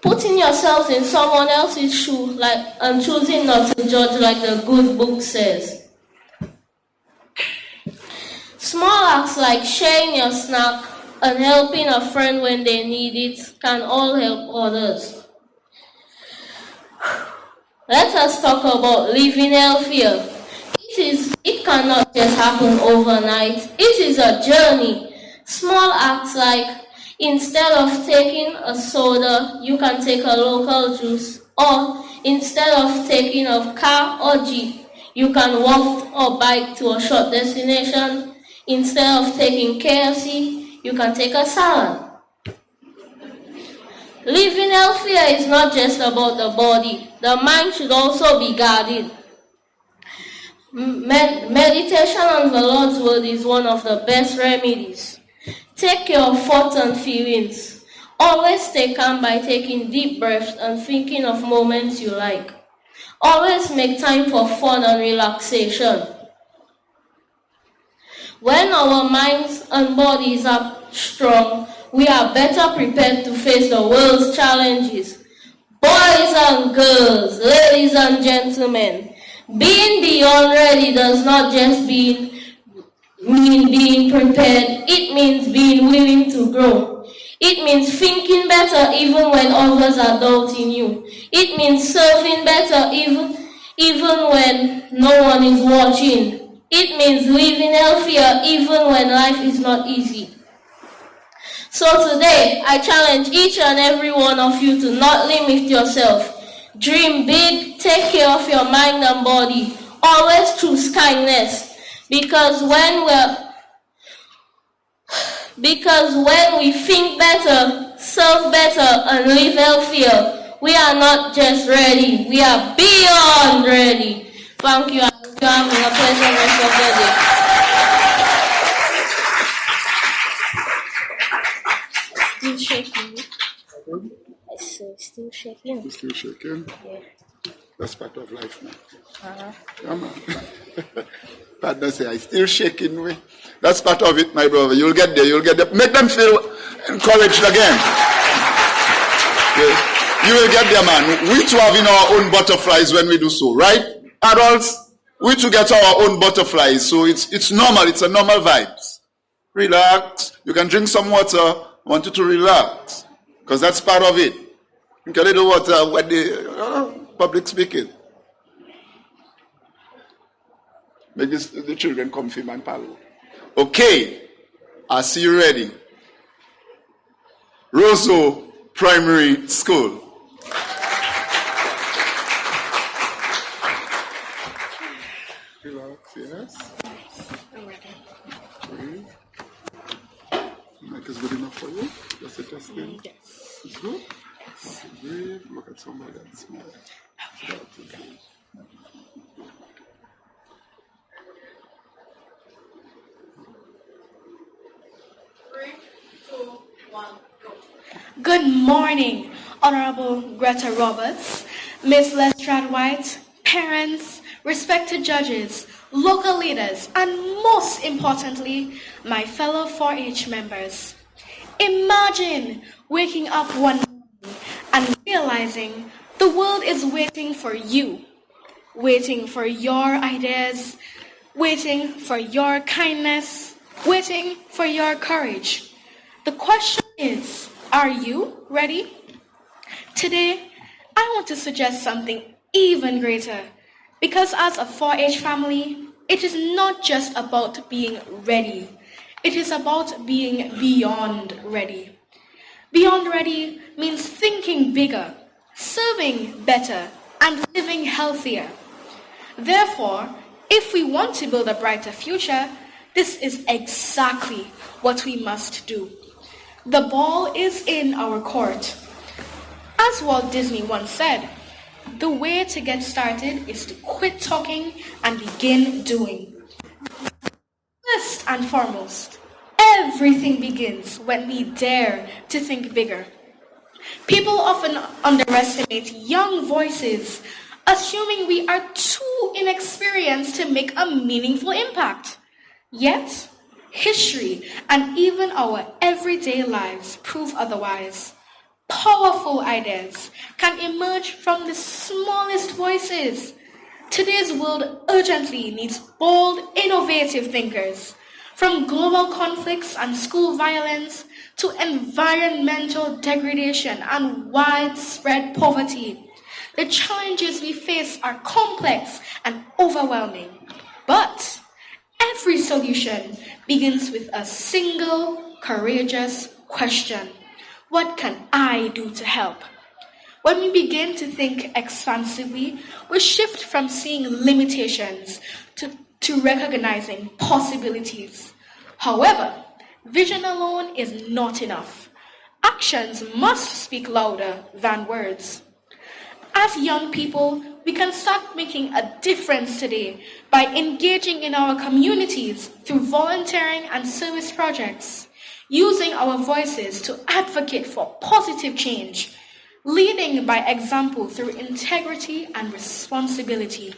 Putting yourself in someone else's shoe and choosing not to judge like the good book says. Small acts like sharing your snack and helping a friend when they need it can all help others. Let us talk about living healthier. It cannot just happen overnight. It is a journey. Small acts like instead of taking a soda, you can take a local juice, or instead of taking a car or jeep, you can walk or bike to a short destination. Instead of taking KFC, you can take a salad. Living healthier is not just about the body. The mind should also be guarded. Meditation on the Lord's word is one of the best remedies. Take your thoughts and feelings. Always stay calm by taking deep breaths and thinking of moments you like. Always make time for fun and relaxation. When our minds and bodies are strong, we are better prepared to face the world's challenges. Boys and girls, ladies and gentlemen, being beyond ready does not just mean being prepared. It means being willing to grow. It means thinking better even when others are doubting you. It means serving better even when no one is watching. It means living healthier even when life is not easy. So today, I challenge each and every one of you to not limit yourself. Dream big, take care of your mind and body. Always choose kindness. Because when we think better, serve better, and live healthier, we are not just ready, we are beyond ready. Thank you. I hope you are having a pleasant rest of the day. Still shaking. I say still shaking. You still shaking? Yeah. That's part of life, man. Yeah, man. Partner say, I still shaking me. That's part of it, my brother. You'll get there. Make them feel encouraged again. Yeah. You will get there, man. We too have in our own butterflies when we do so, right? Adults, we too get our own butterflies. So it's normal. It's a normal vibe. Relax. You can drink some water. I want you to relax. Because that's part of it. Drink a little water when the public speaking. Make the children comfy, man, pal. Okay. I see you ready. Roseau Primary School. Relax, yes. Breathe. Mic is good enough for you? Just a testing. Yes. It's good? Breathe. Look at somebody and smile. Okay. Good morning, Honorable Greta Roberts, Ms. Lestrade White, parents, respected judges, local leaders, and most importantly, my fellow 4-H members. Imagine waking up one morning and realizing the world is waiting for you, waiting for your ideas, waiting for your kindness, waiting for your courage. The question is, are you ready? Today, I want to suggest something even greater, because as a 4-H family, it is not just about being ready. It is about being beyond ready. Beyond ready means thinking bigger, serving better, and living healthier. Therefore, if we want to build a brighter future, this is exactly what we must do. The ball is in our court. As Walt Disney once said, the way to get started is to quit talking and begin doing. First and foremost, everything begins when we dare to think bigger. People often underestimate young voices, assuming we are too inexperienced to make a meaningful impact. Yet, history and even our everyday lives prove otherwise. Powerful ideas can emerge from the smallest voices. Today's world urgently needs bold, innovative thinkers. From global conflicts and school violence to environmental degradation and widespread poverty, the challenges we face are complex and overwhelming. But every solution begins with a single, courageous question. What can I do to help? When we begin to think expansively, we shift from seeing limitations to recognizing possibilities. However, vision alone is not enough. Actions must speak louder than words. As young people, we can start making a difference today by engaging in our communities through volunteering and service projects, using our voices to advocate for positive change, leading by example through integrity and responsibility.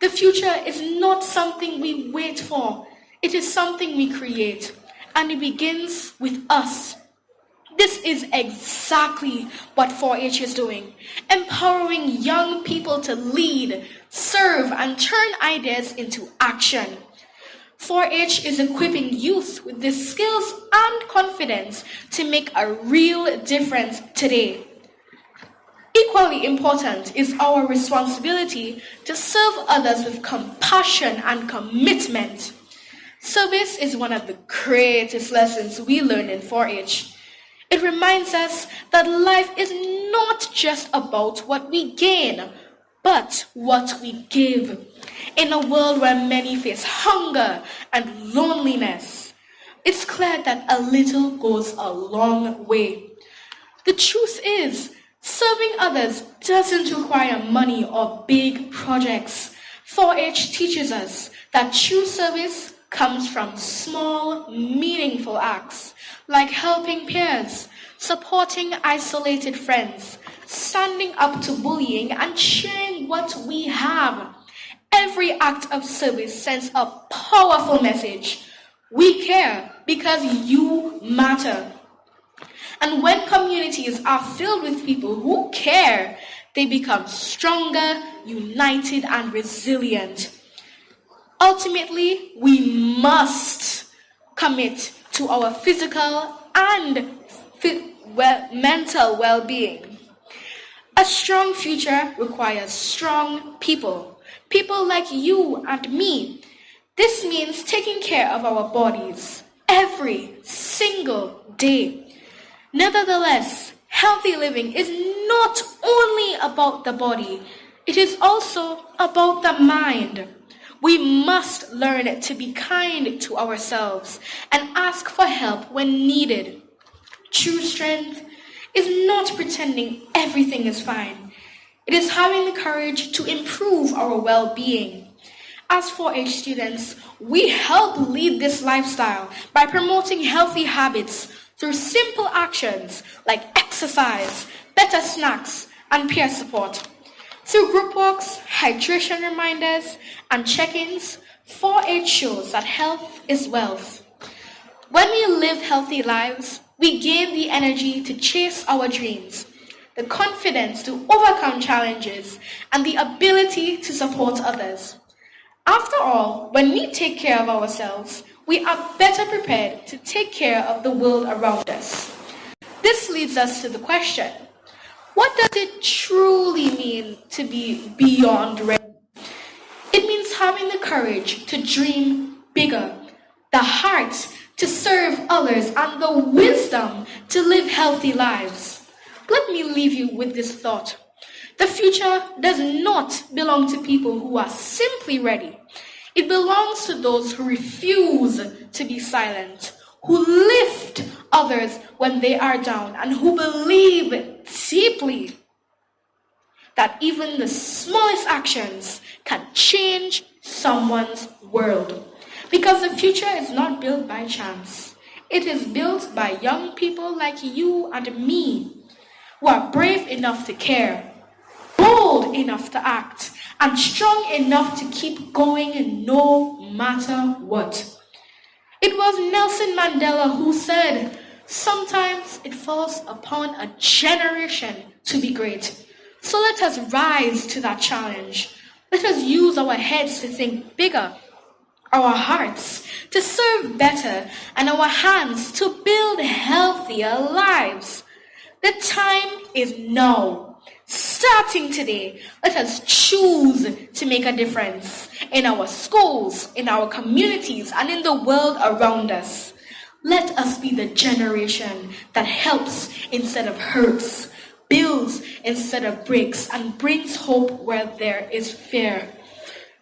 The future is not something we wait for, it is something we create, and it begins with us. This is exactly what 4-H is doing, empowering young people to lead, serve, and turn ideas into action. 4-H is equipping youth with the skills and confidence to make a real difference today. Equally important is our responsibility to serve others with compassion and commitment. Service is one of the greatest lessons we learn in 4-H. It reminds us that life is not just about what we gain, but what we give. In a world where many face hunger and loneliness, it's clear that a little goes a long way. The truth is, serving others doesn't require money or big projects. 4-H teaches us that true service comes from small, meaningful acts, like helping peers, supporting isolated friends, standing up to bullying, and sharing what we have. Every act of service sends a powerful message. We care because you matter. And when communities are filled with people who care, they become stronger, united, and resilient. Ultimately, we must commit to our physical and mental well-being. A strong future requires strong people, people like you and me. This means taking care of our bodies every single day. Nevertheless, healthy living is not only about the body, it is also about the mind. We must learn to be kind to ourselves and ask for help when needed. True strength is not pretending everything is fine. It is having the courage to improve our well-being. As 4-H students, we help lead this lifestyle by promoting healthy habits through simple actions like exercise, better snacks, and peer support. Through group walks, hydration reminders, and check-ins, 4-H shows that health is wealth. When we live healthy lives, we gain the energy to chase our dreams, the confidence to overcome challenges, and the ability to support others. After all, when we take care of ourselves, we are better prepared to take care of the world around us. This leads us to the question, what does it truly mean to be beyond ready? It means having the courage to dream bigger, the heart to serve others, and the wisdom to live healthy lives. Let me leave you with this thought. The future does not belong to people who are simply ready. It belongs to those who refuse to be silent, who lift others when they are down, and who believe deeply that even the smallest actions can change someone's world. Because the future is not built by chance. It is built by young people like you and me, who are brave enough to care, bold enough to act, and strong enough to keep going no matter what. It was Nelson Mandela who said, "Sometimes it falls upon a generation to be great." So let us rise to that challenge. Let us use our heads to think bigger, our hearts to serve better, and our hands to build healthier lives. The time is now. Starting today, let us choose to make a difference in our schools, in our communities, and in the world around us. Let us be the generation that helps instead of hurts, builds instead of breaks, and brings hope where there is fear.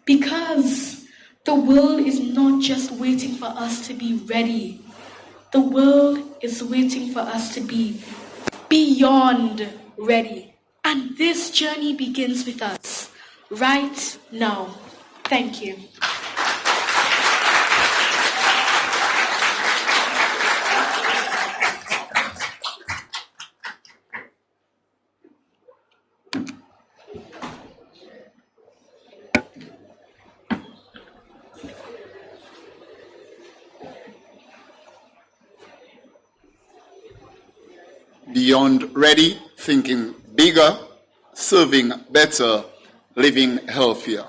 Because the world is not just waiting for us to be ready. The world is waiting for us to be beyond ready. And this journey begins with us right now. Thank you. Beyond ready, thinking bigger, serving better, living healthier.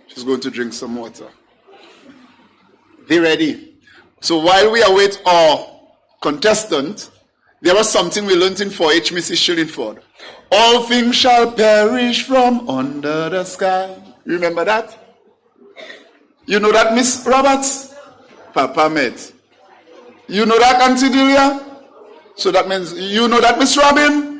She's going to drink some water. Be ready. So while we await our contestant, there was something we learned in 4-H, Mrs. Shillingford. All things shall perish from under the sky. You remember that? You know that, Miss Roberts? Papa met. You know that, Auntie Delia? So that means, you know that, Miss Robin?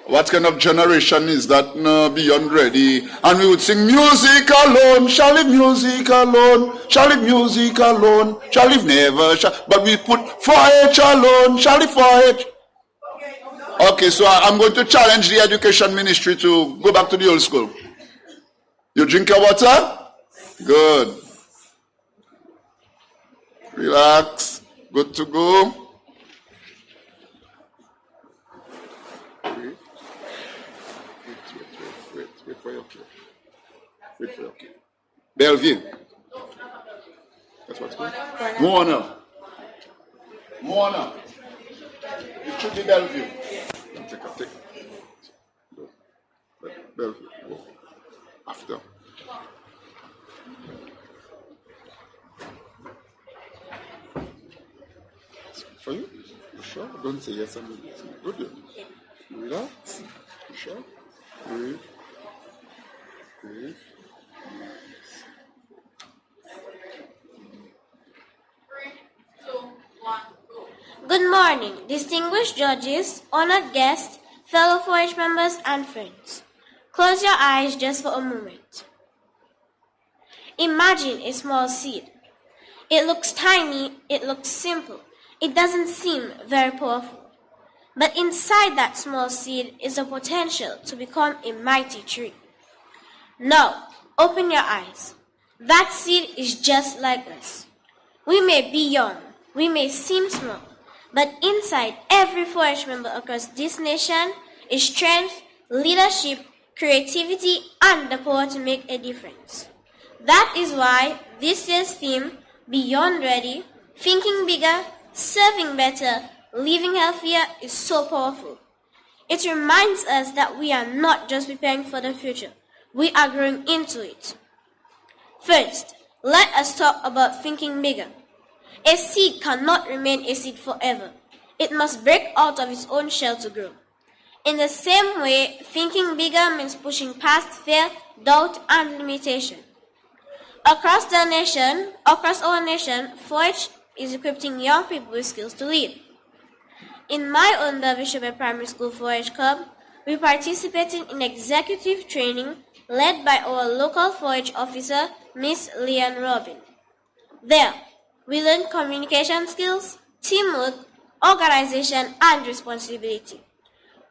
What kind of generation is that? No, beyond ready. And we would sing, music alone, shall live music alone, shall live music alone, shall live never, shall. But we put 4-H alone, shall live 4-H. Okay, so I'm going to challenge the education ministry to go back to the old school. You drink your water? Good. Relax. Good to go. Wait for your cue. Wait for your cue. Bellevue. That's what's good. Moana. It should be Bellevue. Take. Bellevue. Go. After. For you? You sure? Don't say yes and yes. Good. Relax. You sure? Breathe. Good morning, distinguished judges, honored guests, fellow 4-H members, and friends. Close your eyes just for a moment. Imagine a small seed. It looks tiny, it looks simple. It doesn't seem very powerful. But inside that small seed is the potential to become a mighty tree. Now, open your eyes. That seed is just like us. We may be young, we may seem small, but inside every 4-H member across this nation is strength, leadership, creativity, and the power to make a difference. That is why this year's theme, Beyond Ready, Thinking Bigger, Serving Better, Living Healthier, is so powerful. It reminds us that we are not just preparing for the future, we are growing into it. First, let us talk about thinking bigger. A seed cannot remain a seed forever. It must break out of its own shell to grow. In the same way, thinking bigger means pushing past fear, doubt, and limitation. Across our nation, 4-H is equipping young people with skills to lead. In my own Derbyshire Primary School 4-H Club, we participated in executive training led by our local 4-H officer, Miss Leanne Robin. There, We learn communication skills, teamwork, organization, and responsibility.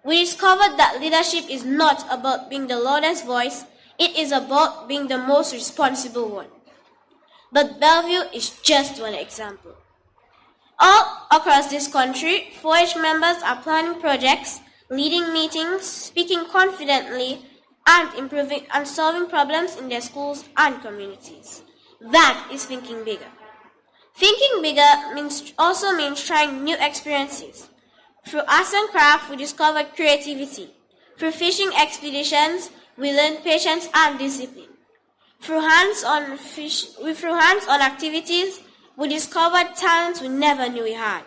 We discovered that leadership is not about being the loudest voice, it is about being the most responsible one. But Bellevue is just one example. All across this country, 4-H members are planning projects, leading meetings, speaking confidently, and improving and solving problems in their schools and communities. That is thinking bigger. Thinking bigger also means trying new experiences. Through arts and craft, we discovered creativity. Through fishing expeditions, we learned patience and discipline. Through hands-on activities, we discovered talents we never knew we had.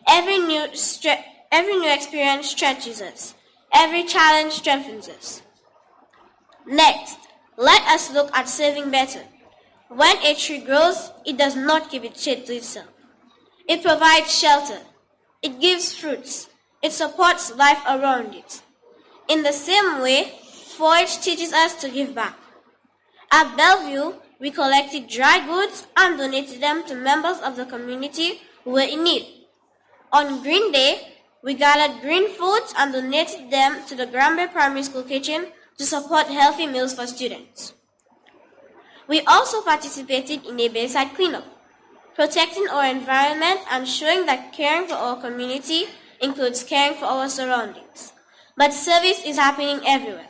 Every new experience stretches us. Every challenge strengthens us. Next, let us look at serving better. When a tree grows, it does not keep its shade to itself. It provides shelter. It gives fruits. It supports life around it. In the same way, 4-H teaches us to give back. At Bellevue, we collected dry goods and donated them to members of the community who were in need. On Green Day, we gathered green foods and donated them to the Granby Primary School kitchen to support healthy meals for students. We also participated in a Bayside cleanup, protecting our environment and showing that caring for our community includes caring for our surroundings. But service is happening everywhere.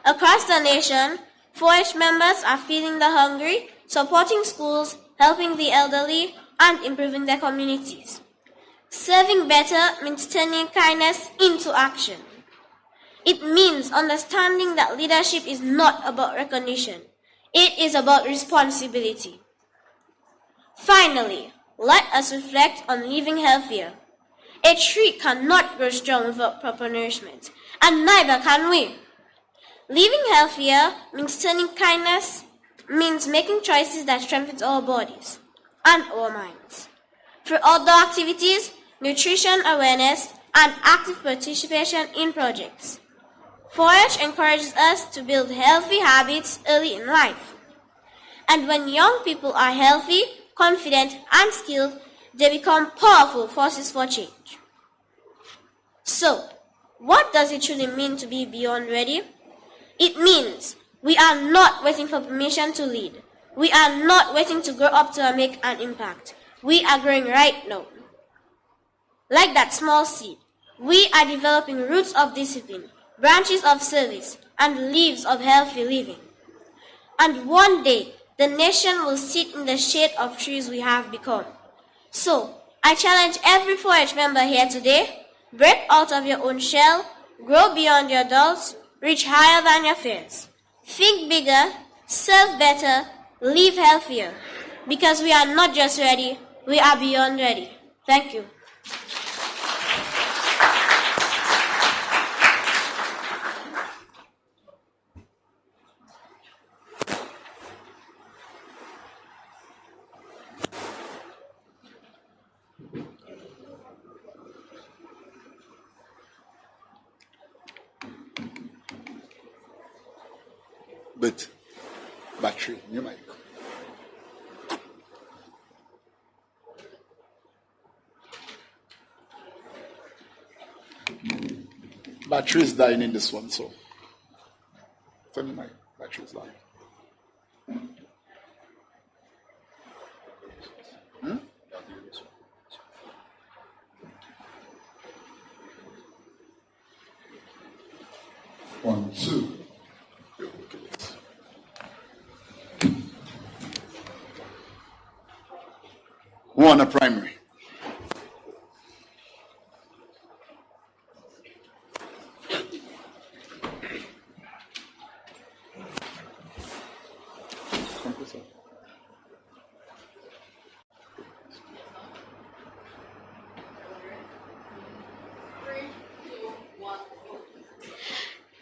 Across the nation, 4-H members are feeding the hungry, supporting schools, helping the elderly, and improving their communities. Serving better means turning kindness into action. It means understanding that leadership is not about recognition. It is about responsibility. Finally, let us reflect on living healthier. A tree cannot grow strong without proper nourishment, and neither can we. Living healthier means turning kindness, means making choices that strengthen our bodies and our minds. Through outdoor activities, nutrition awareness, and active participation in projects, 4-H encourages us to build healthy habits early in life. And when young people are healthy, confident, and skilled, they become powerful forces for change. So, what does it truly mean to be beyond ready? It means we are not waiting for permission to lead. We are not waiting to grow up to make an impact. We are growing right now. Like that small seed, we are developing roots of discipline, branches of service, and leaves of healthy living. And one day, the nation will sit in the shade of trees we have become. So, I challenge every 4-H member here today, break out of your own shell, grow beyond your adults, reach higher than your fears. Think bigger, serve better, live healthier. Because we are not just ready, we are beyond ready. Thank you. But battery, you might. Battery is dying in this one, so tell me my battery is dying. One, two. Warner Primary.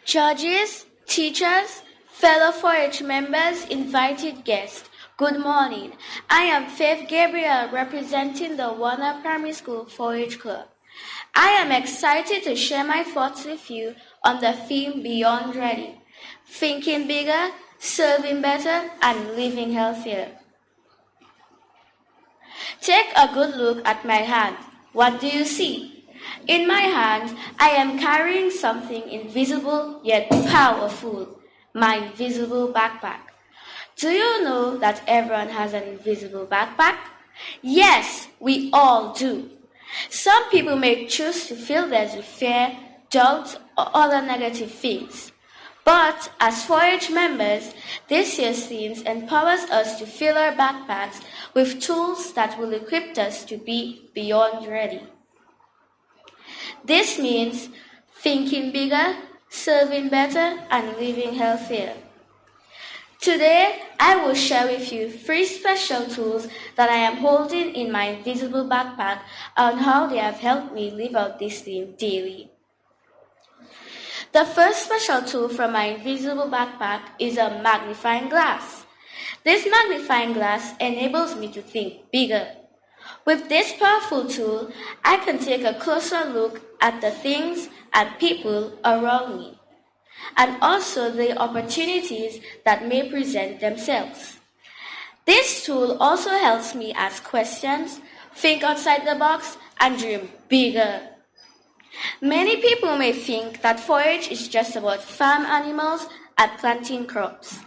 Judges, teachers, fellow 4-H members, invited guests, good morning. I am Faith Gabriel representing the Warner Primary School 4-H Club. I am excited to share my thoughts with you on the theme Beyond Ready, thinking bigger, serving better, and living healthier. Take a good look at my hand. What do you see? In my hand, I am carrying something invisible yet powerful, my invisible backpack. Do you know that everyone has an invisible backpack? Yes, we all do. Some people may choose to fill theirs with fear, doubt, or other negative things. But as 4-H members, this year's themes empowers us to fill our backpacks with tools that will equip us to be beyond ready. This means thinking bigger, serving better, and living healthier. Today, I will share with you 3 special tools that I am holding in my invisible backpack and how they have helped me live out this theme daily. The first special tool from my invisible backpack is a magnifying glass. This magnifying glass enables me to think bigger. With this powerful tool, I can take a closer look at the things and people around me, and also the opportunities that may present themselves. This tool also helps me ask questions, think outside the box, and dream bigger. Many people may think that 4-H is just about farm animals and planting crops.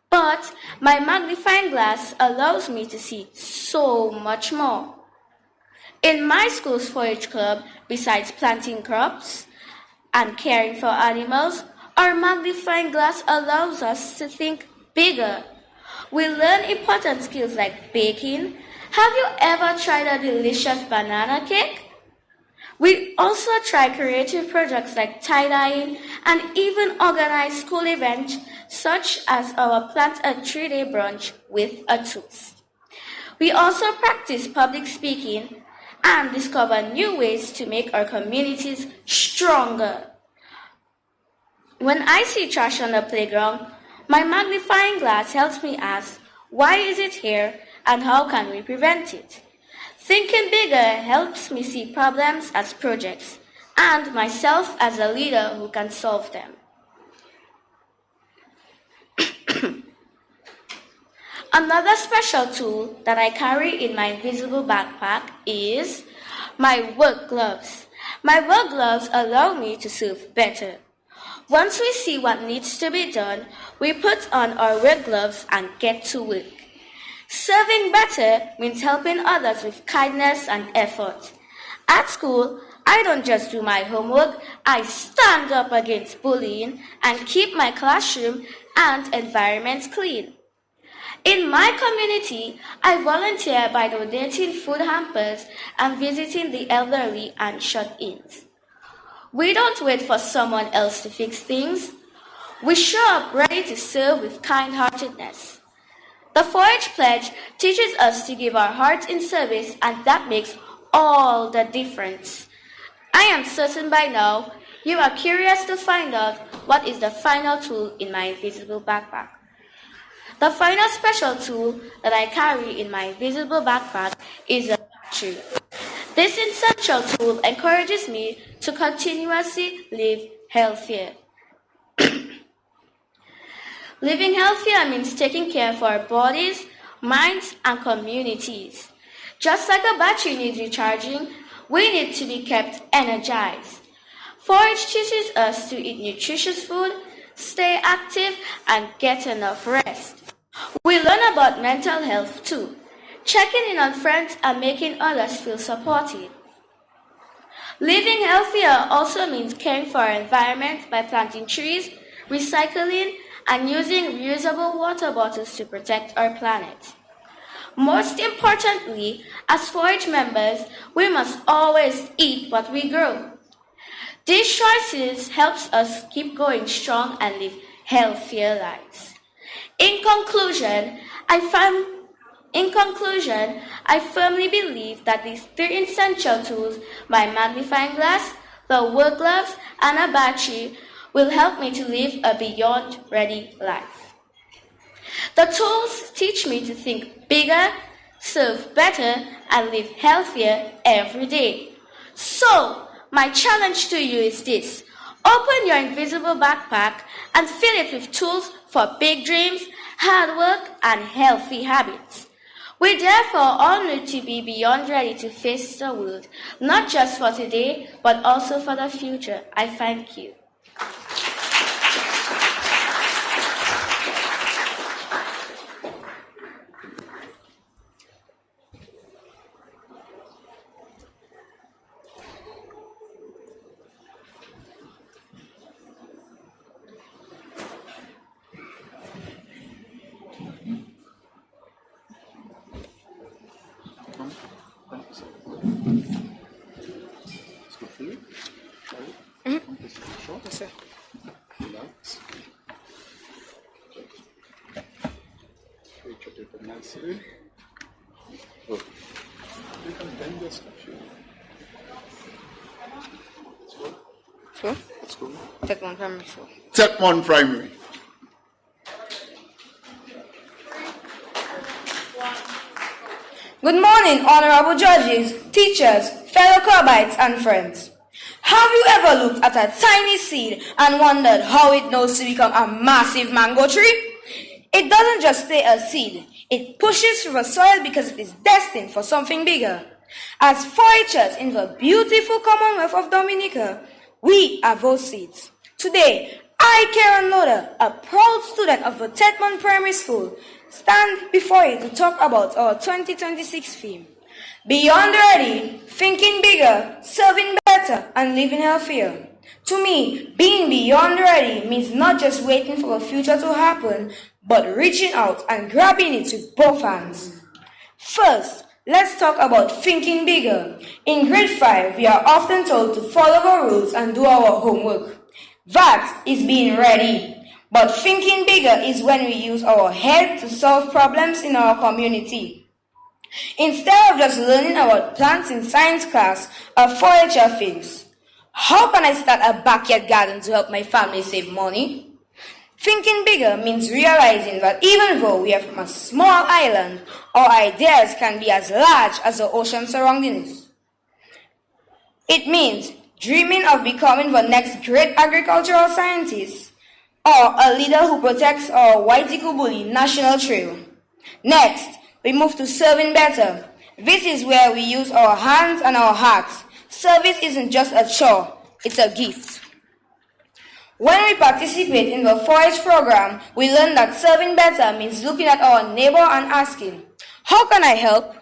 But my magnifying glass allows me to see so much more. In my school's 4-H club, besides planting crops and caring for animals, our magnifying glass allows us to think bigger. We learn important skills like baking. Have you ever tried a delicious banana cake? We also try creative projects like tie-dyeing and even organize school events such as our Plant a Tree-Day brunch with a toast. We also practice public speaking and discover new ways to make our communities stronger. When I see trash on the playground, my magnifying glass helps me ask, why is it here and how can we prevent it? Thinking bigger helps me see problems as projects and myself as a leader who can solve them. Another special tool that I carry in my invisible backpack is my work gloves. My work gloves allow me to serve better. Once we see what needs to be done, we put on our work gloves and get to work. Serving better means helping others with kindness and effort. At school, I don't just do my homework, I stand up against bullying and keep my classroom and environment clean. In my community, I volunteer by donating food hampers and visiting the elderly and shut-ins. We don't wait for someone else to fix things. We show up ready to serve with kind-heartedness. The 4-H pledge teaches us to give our hearts in service, and that makes all the difference. I am certain by now you are curious to find out what is the final tool in my invisible backpack. The final special tool that I carry in my invisible backpack is a battery. This essential tool encourages me to continuously live healthier. Living healthier means taking care of our bodies, minds, and communities. Just like a battery needs recharging, we need to be kept energized. 4-H teaches us to eat nutritious food, stay active, and get enough rest. We learn about mental health too, checking in on friends and making others feel supported. Living healthier also means caring for our environment by planting trees, recycling, and using reusable water bottles to protect our planet. Most importantly, as 4-H members, we must always eat what we grow. These choices help us keep going strong and live healthier lives. In conclusion, I firmly believe that these 3 essential tools, my magnifying glass, the work gloves, and a battery, will help me to live a beyond ready life. The tools teach me to think bigger, serve better, and live healthier every day. So, my challenge to you is this. Open your invisible backpack and fill it with tools for big dreams, hard work, and healthy habits. We therefore all need to be beyond ready to face the world, not just for today, but also for the future. I thank you. Relax. Take your paper nicely. Good. You can bend your stuff here. Let's go. Take one primary school. Take one primary. Good morning, honorable judges, teachers, fellow clubites, and friends. Have you ever looked at a tiny seed and wondered how it knows to become a massive mango tree? It doesn't just stay a seed. It pushes through the soil because it is destined for something bigger. As 4-Hers in the beautiful Commonwealth of Dominica, we are those seeds. Today, I, Karen Loda, a proud student of the Tetmon Primary School, stand before you to talk about our 2026 theme. Beyond ready, thinking bigger, serving better, and living healthier. To me, being beyond ready means not just waiting for the future to happen, but reaching out and grabbing it with both hands. First, let's talk about thinking bigger. In grade 5, we are often told to follow the rules and do our homework. That is being ready. But thinking bigger is when we use our head to solve problems in our community. Instead of just learning about plants in science class, a 4-Her thinks, how can I start a backyard garden to help my family save money? Thinking bigger means realizing that even though we are from a small island, our ideas can be as large as the ocean surrounding us. It means dreaming of becoming the next great agricultural scientist, or a leader who protects our Waitikubuli National Trail. Next, we move to serving better. This is where we use our hands and our hearts. Service isn't just a chore, it's a gift. When we participate in the 4-H program, we learn that serving better means looking at our neighbor and asking, how can I help?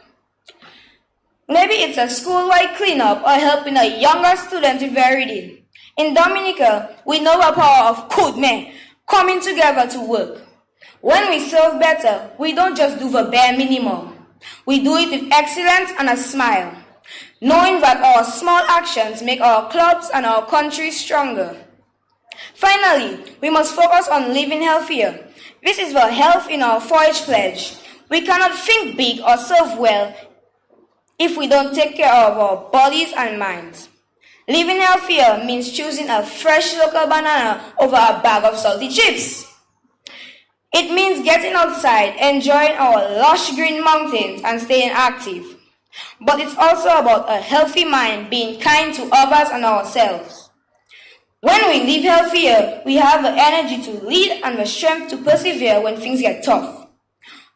Maybe it's a school-wide cleanup or helping a younger student with their reading. In Dominica, we know the power of Kudme, coming together to work. When we serve better, we don't just do the bare minimum. We do it with excellence and a smile, knowing that our small actions make our clubs and our country stronger. Finally, we must focus on living healthier. This is the health in our 4-H pledge. We cannot think big or serve well if we don't take care of our bodies and minds. Living healthier means choosing a fresh local banana over a bag of salty chips. It means getting outside, enjoying our lush green mountains and staying active. But it's also about a healthy mind, being kind to others and ourselves. When we live healthier, we have the energy to lead and the strength to persevere when things get tough.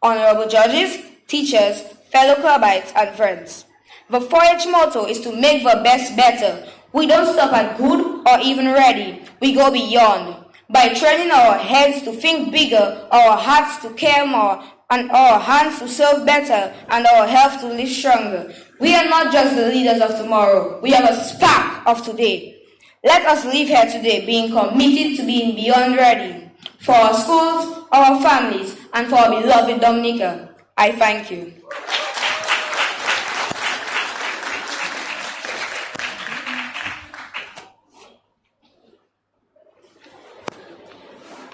Honorable judges, teachers, fellow clubites, and friends, the 4-H motto is to make the best better. We don't stop at good or even ready. We go beyond. By training our heads to think bigger, our hearts to care more, and our hands to serve better, and our health to live stronger. We are not just the leaders of tomorrow. We are a spark of today. Let us live here today being committed to being beyond ready. For our schools, our families, and for our beloved Dominica. I thank you.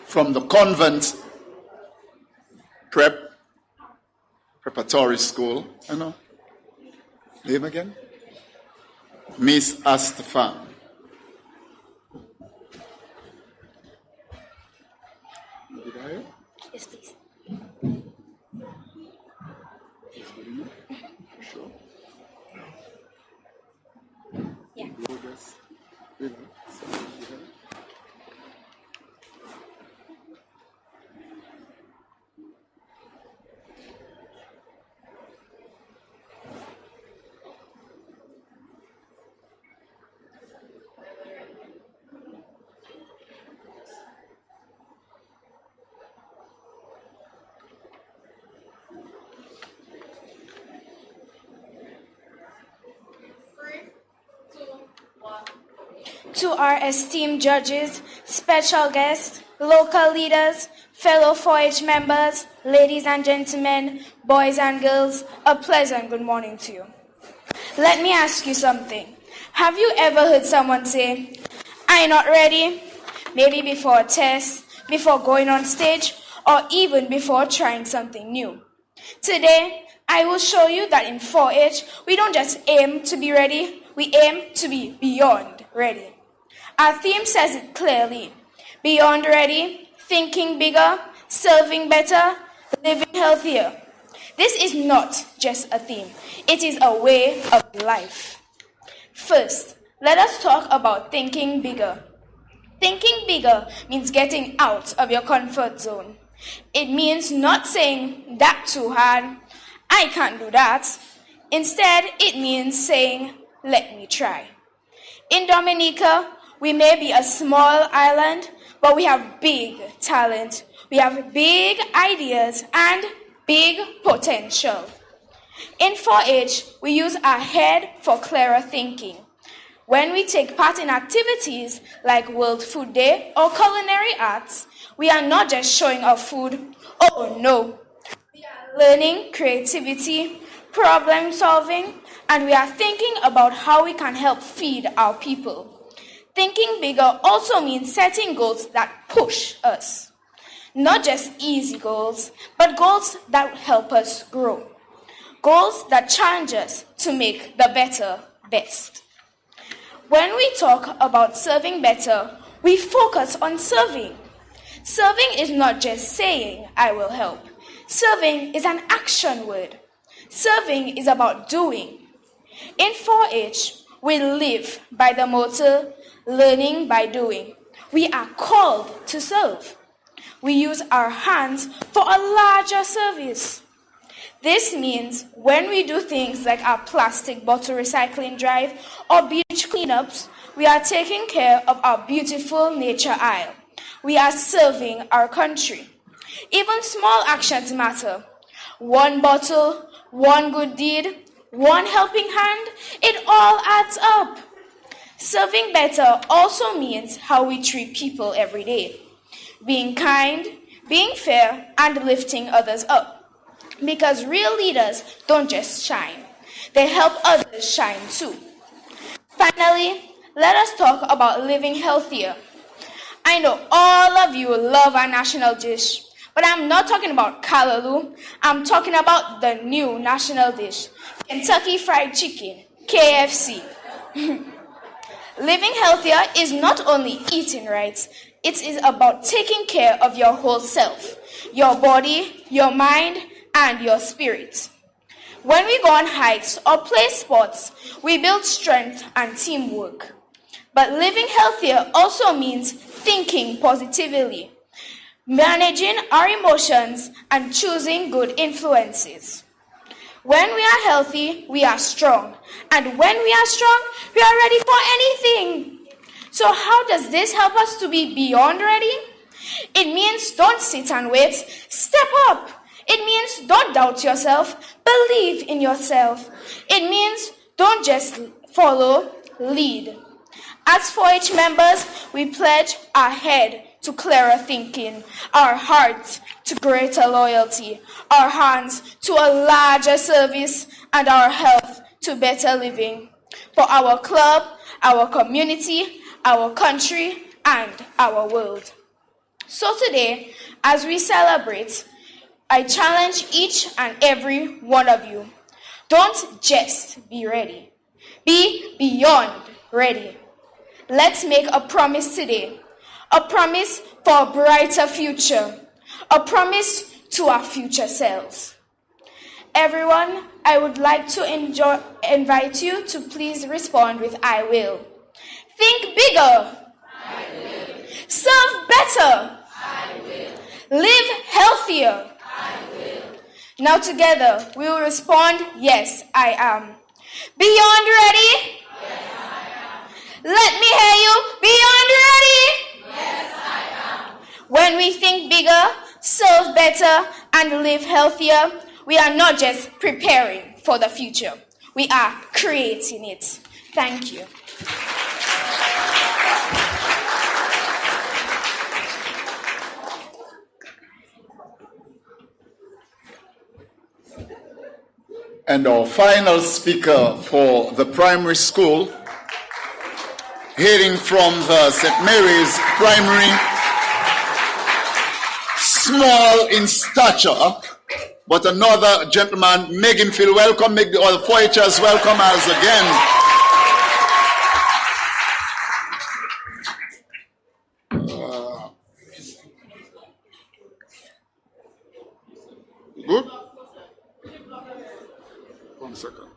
From the convent preparatory school, name again? Miss Astafan. Did I hear? Yes, please. Sure. Yeah. To our esteemed judges, special guests, local leaders, fellow 4-H members, ladies and gentlemen, boys and girls, a pleasant good morning to you. Let me ask you something. Have you ever heard someone say, "I'm not ready"? Maybe before a test, before going on stage, or even before trying something new. Today, I will show you that in 4-H, we don't just aim to be ready, we aim to be beyond ready. Our theme says it clearly: beyond ready, thinking bigger, serving better, living healthier. This is not just a theme, it is a way of life. First, let us talk about thinking bigger. Thinking bigger means getting out of your comfort zone. It means not saying, "That's too hard, I can't do that." Instead, it means saying, "Let me try." In Dominica, we may be a small island, but we have big talent. We have big ideas and big potential. In 4-H, we use our head for clearer thinking. When we take part in activities like World Food Day or culinary arts, we are not just showing off food. Oh no. We are learning creativity, problem solving, and we are thinking about how we can help feed our people. Thinking bigger also means setting goals that push us. Not just easy goals, but goals that help us grow. Goals that challenge us to make the better best. When we talk about serving better, we focus on serving. Serving is not just saying, "I will help." Serving is an action word. Serving is about doing. In 4-H, we live by the motto, "Learning by doing." We are called to serve. We use our hands for a larger service. This means when we do things like our plastic bottle recycling drive or beach cleanups, we are taking care of our beautiful nature isle. We are serving our country. Even small actions matter. One bottle, one good deed, one helping hand, it all adds up. Serving better also means how we treat people every day. Being kind, being fair, and lifting others up. Because real leaders don't just shine, they help others shine too. Finally, let us talk about living healthier. I know all of you love our national dish, but I'm not talking about callaloo. I'm talking about the new national dish, Kentucky Fried Chicken, KFC. Living healthier is not only eating right, it is about taking care of your whole self, your body, your mind, and your spirit. When we go on hikes or play sports, we build strength and teamwork. But living healthier also means thinking positively, managing our emotions, and choosing good influences. When we are healthy, we are strong. And when we are strong, we are ready for anything. So how does this help us to be beyond ready? It means don't sit and wait. Step up. It means don't doubt yourself. Believe in yourself. It means don't just follow, lead. As 4-H members, we pledge our head to clearer thinking, our hearts to greater loyalty, our hands to a larger service, and our health to better living for our club, our community, our country, and our world. So today, as we celebrate, I challenge each and every one of you. Don't just be ready. Be beyond ready. Let's make a promise today. A promise for a brighter future. A promise to our future selves. Everyone, I would like to invite you to please respond with "I will." Think bigger. I will. Serve better. I will. Live healthier. Now together, we will respond, "Yes, I am." Beyond ready? Yes, I am. Let me hear you. Beyond ready? Yes, I am. When we think bigger, serve better, and live healthier, we are not just preparing for the future. We are creating it. Thank you. And our final speaker for the primary school, hailing from the St. Mary's Primary, small in stature, but another gentleman, make him feel welcome, make the other 4-Hers welcome as again. Good? 1 second.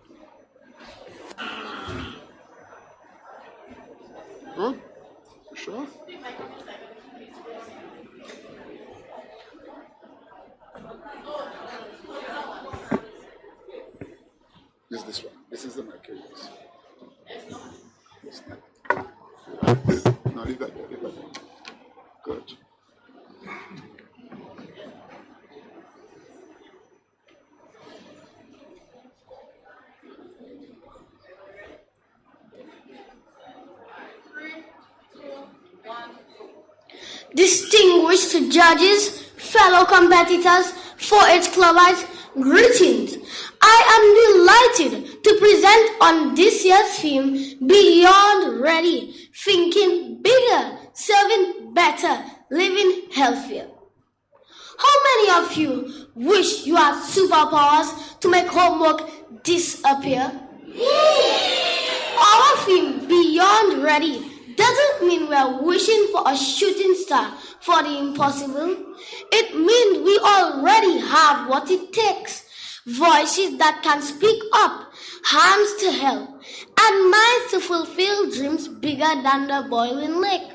Good? You sure? Is this one? This is the mic I use. No, leave that there, leave that there. Good. Distinguished judges, fellow competitors, 4-H clubbers, greetings. I am delighted to present on this year's theme, Beyond Ready, Thinking Bigger, Serving Better, Living Healthier. How many of you wish you had superpowers to make homework disappear? Our theme, Beyond Ready, doesn't mean we're wishing for a shooting star for the impossible. It means we already have what it takes. Voices that can speak up, hands to help, and minds to fulfill dreams bigger than the boiling lake.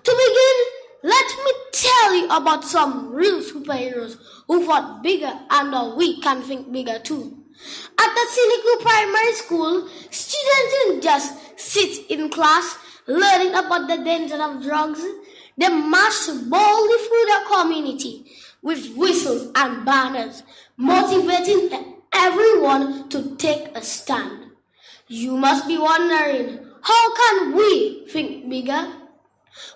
To begin, let me tell you about some real superheroes who thought bigger, and we can think bigger too. At the Cynical Primary School, students didn't just sit in class learning about the danger of drugs. They marched boldly through the community with whistles and banners, motivating everyone to take a stand. You must be wondering, how can we think bigger?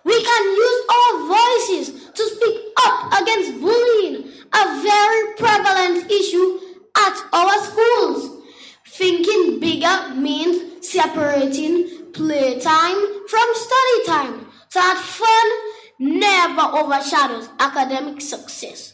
We can use our voices to speak up against bullying, a very prevalent issue at our schools. Thinking bigger means separating playtime from study time so that fun never overshadows academic success.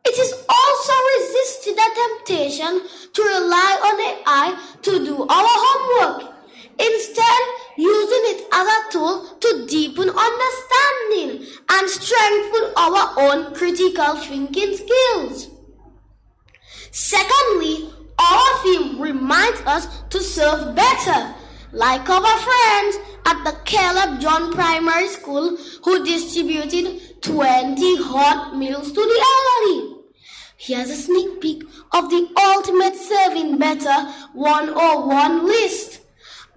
It is also resisting the temptation to rely on AI to do our homework. Instead, using it as a tool to deepen understanding and strengthen our own critical thinking skills. Secondly, our theme reminds us to serve better, like our friends at the Caleb John Primary School who distributed 20 hot meals to the elderly. Here's a sneak peek of the ultimate Serving Better 101 list.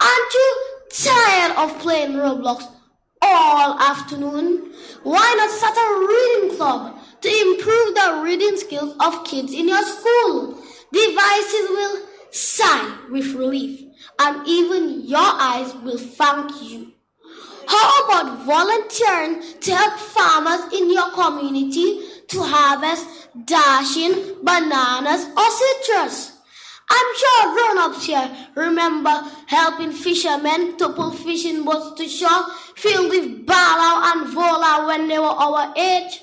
Aren't you tired of playing Roblox all afternoon? Why not start a reading club to improve the reading skills of kids in your school? Devices will sigh with relief, and even your eyes will thank you. How about volunteering to help farmers in your community to harvest dashing bananas or citrus? I'm sure grown-ups here remember helping fishermen to pull fishing boats to shore filled with bala and vola when they were our age.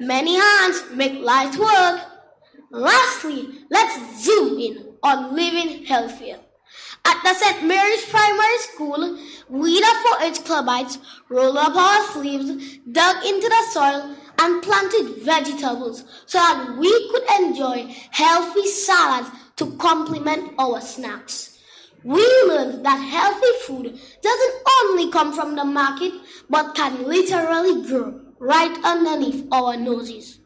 Many hands make light work. Lastly, let's zoom in on living healthier. At the St. Mary's Primary School, we the 4-H clubbites rolled up our sleeves, dug into the soil, and planted vegetables so that we could enjoy healthy salads to complement our snacks. We learned that healthy food doesn't only come from the market, but can literally grow right underneath our noses.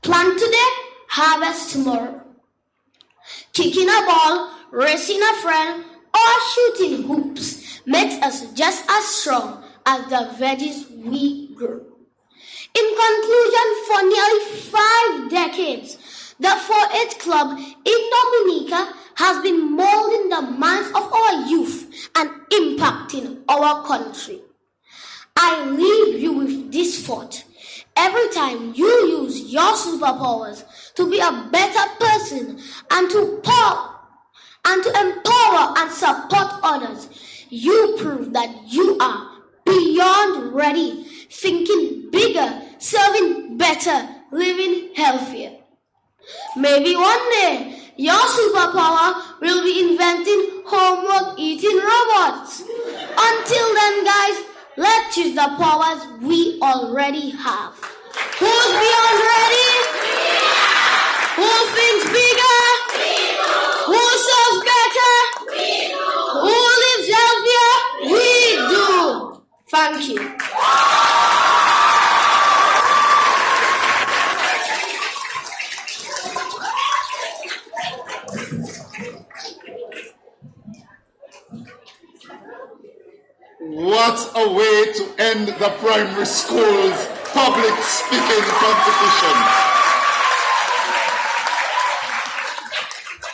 Plant today, harvest tomorrow. Kicking a ball, racing a friend, or shooting hoops makes us just as strong as the veggies we grow. In conclusion, for nearly 5 decades, the 4-H Club in Dominica has been molding the minds of our youth and impacting our country. I leave you with this thought. Every time you use your superpowers to be a better person and to empower and support others, you prove that you are beyond ready, thinking bigger, serving better, living healthier. Maybe one day your superpower will be inventing homework eating robots. Until then, guys, let's use the powers we already have. Who's beyond ready? Who thinks bigger? Who serves better? Who lives healthier? We do. Thank you. What a way to end the primary school's public speaking competition.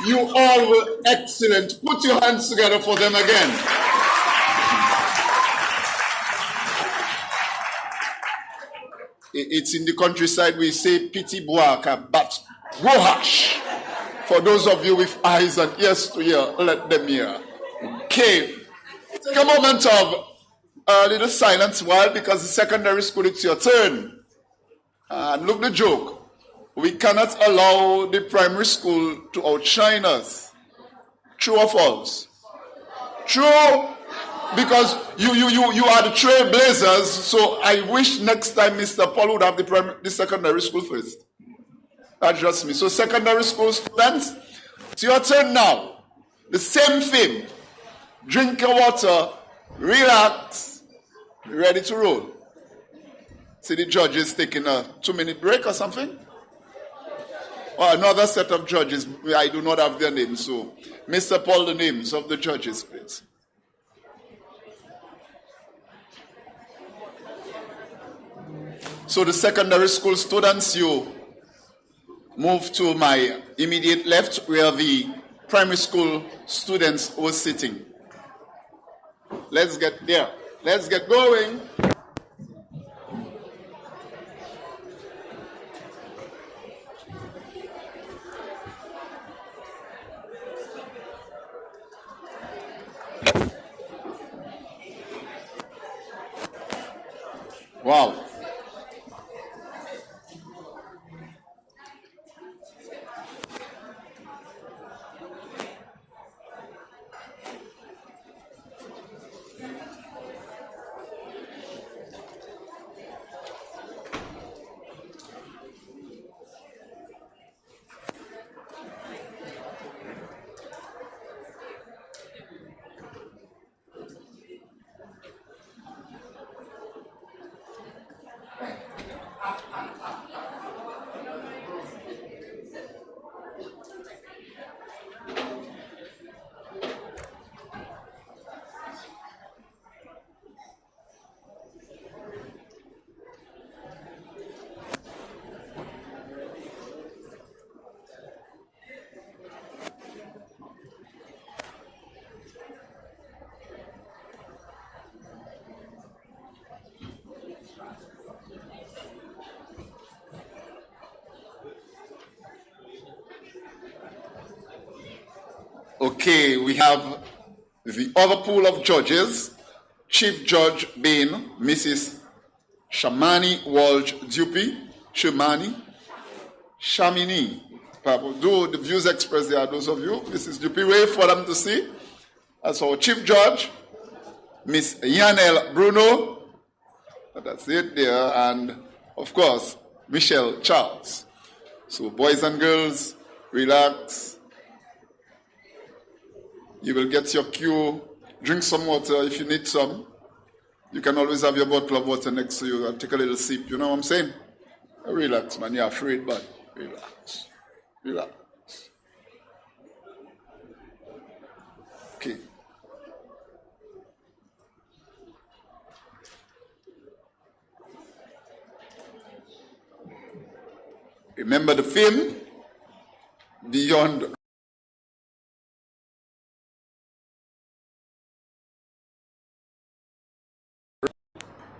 You all were excellent. Put your hands together for them again. It's in the countryside we say piti buaka, but wohash. For those of you with eyes and ears to hear, let them hear. Okay. Take a moment of a little silence while, because the secondary school, it's your turn. And look the joke. We cannot allow the primary school to outshine us. True or false? True. Because you are the trailblazers, so I wish next time Mr. Paul would have the secondary school first. That's just me. So secondary school students, it's your turn now. The same thing. Drink your water, relax, ready to roll. See the judges taking a 2-minute break or something? Or another set of judges. I do not have their names, so Mr. Paul, the names of the judges, please. So the secondary school students, you move to my immediate left where the primary school students were sitting. Let's get there. Let's get going. Wow. Okay, we have the other pool of judges. Chief Judge being Mrs. Shamani Walsh Dupi. Shamini. Do the views expressed there, those of you? Mrs. Dupi, wait for them to see. That's our Chief Judge, Miss Yanel Bruno. That's it there. And, of course, Michelle Charles. So, boys and girls, relax. You will get your cue. Drink some water if you need some. You can always have your bottle of water next to you and take a little sip. You know what I'm saying? Relax, man. You're afraid, but relax. Relax. Okay. Remember the film? Beyond.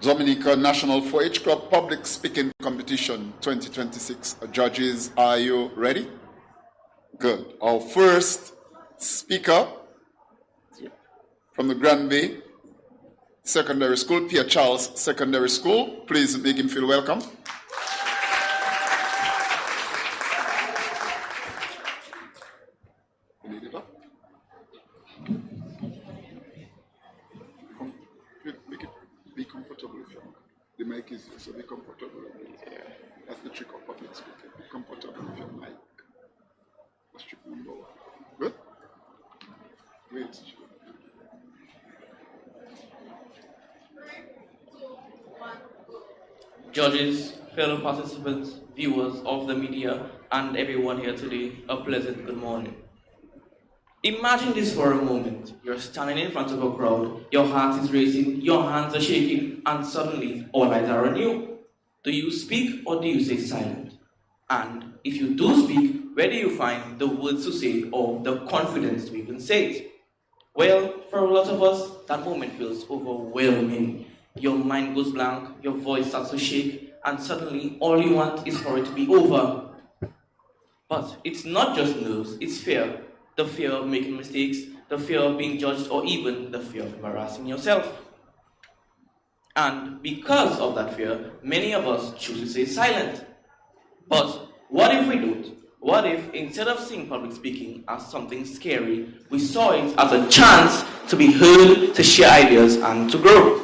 Dominica National 4-H Club Public Speaking Competition 2026. Judges, are you ready? Good. Our first speaker from the Granby Secondary School, Pierre Charles Secondary School. Please make him feel welcome. Be comfortable if you want. The mic is here, so be comfortable. That's the trick of public speaking. Be comfortable with your mic. That's trick number one. Good? Great. Judges, fellow participants, viewers of the media, and everyone here today, a pleasant good morning. Imagine this for a moment. You're standing in front of a crowd, your heart is racing, your hands are shaking, and suddenly all eyes are on you. Do you speak or do you stay silent? And if you do speak, where do you find the words to say or the confidence to even say it? Well, for a lot of us, that moment feels overwhelming. Your mind goes blank, your voice starts to shake, and suddenly all you want is for it to be over. But it's not just nerves, it's fear. The fear of making mistakes, the fear of being judged, or even the fear of embarrassing yourself. And because of that fear, many of us choose to stay silent. But what if we don't? What if instead of seeing public speaking as something scary, we saw it as a chance to be heard, to share ideas, and to grow?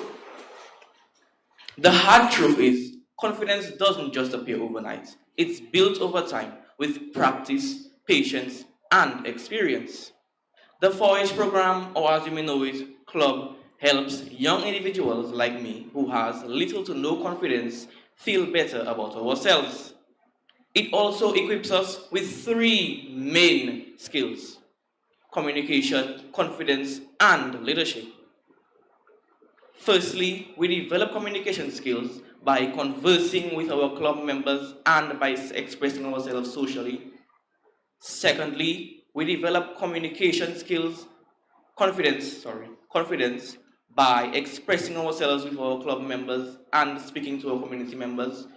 The hard truth is, confidence doesn't just appear overnight. It's built over time with practice, patience, and experience. The 4-H program, or as you may know it, club, helps young individuals like me who has little to no confidence feel better about ourselves. It also equips us with 3 main skills: communication, confidence, and leadership. Firstly, we develop communication skills by conversing with our club members and by expressing ourselves socially. Secondly, we develop confidence by expressing ourselves with our club members and speaking to our community members.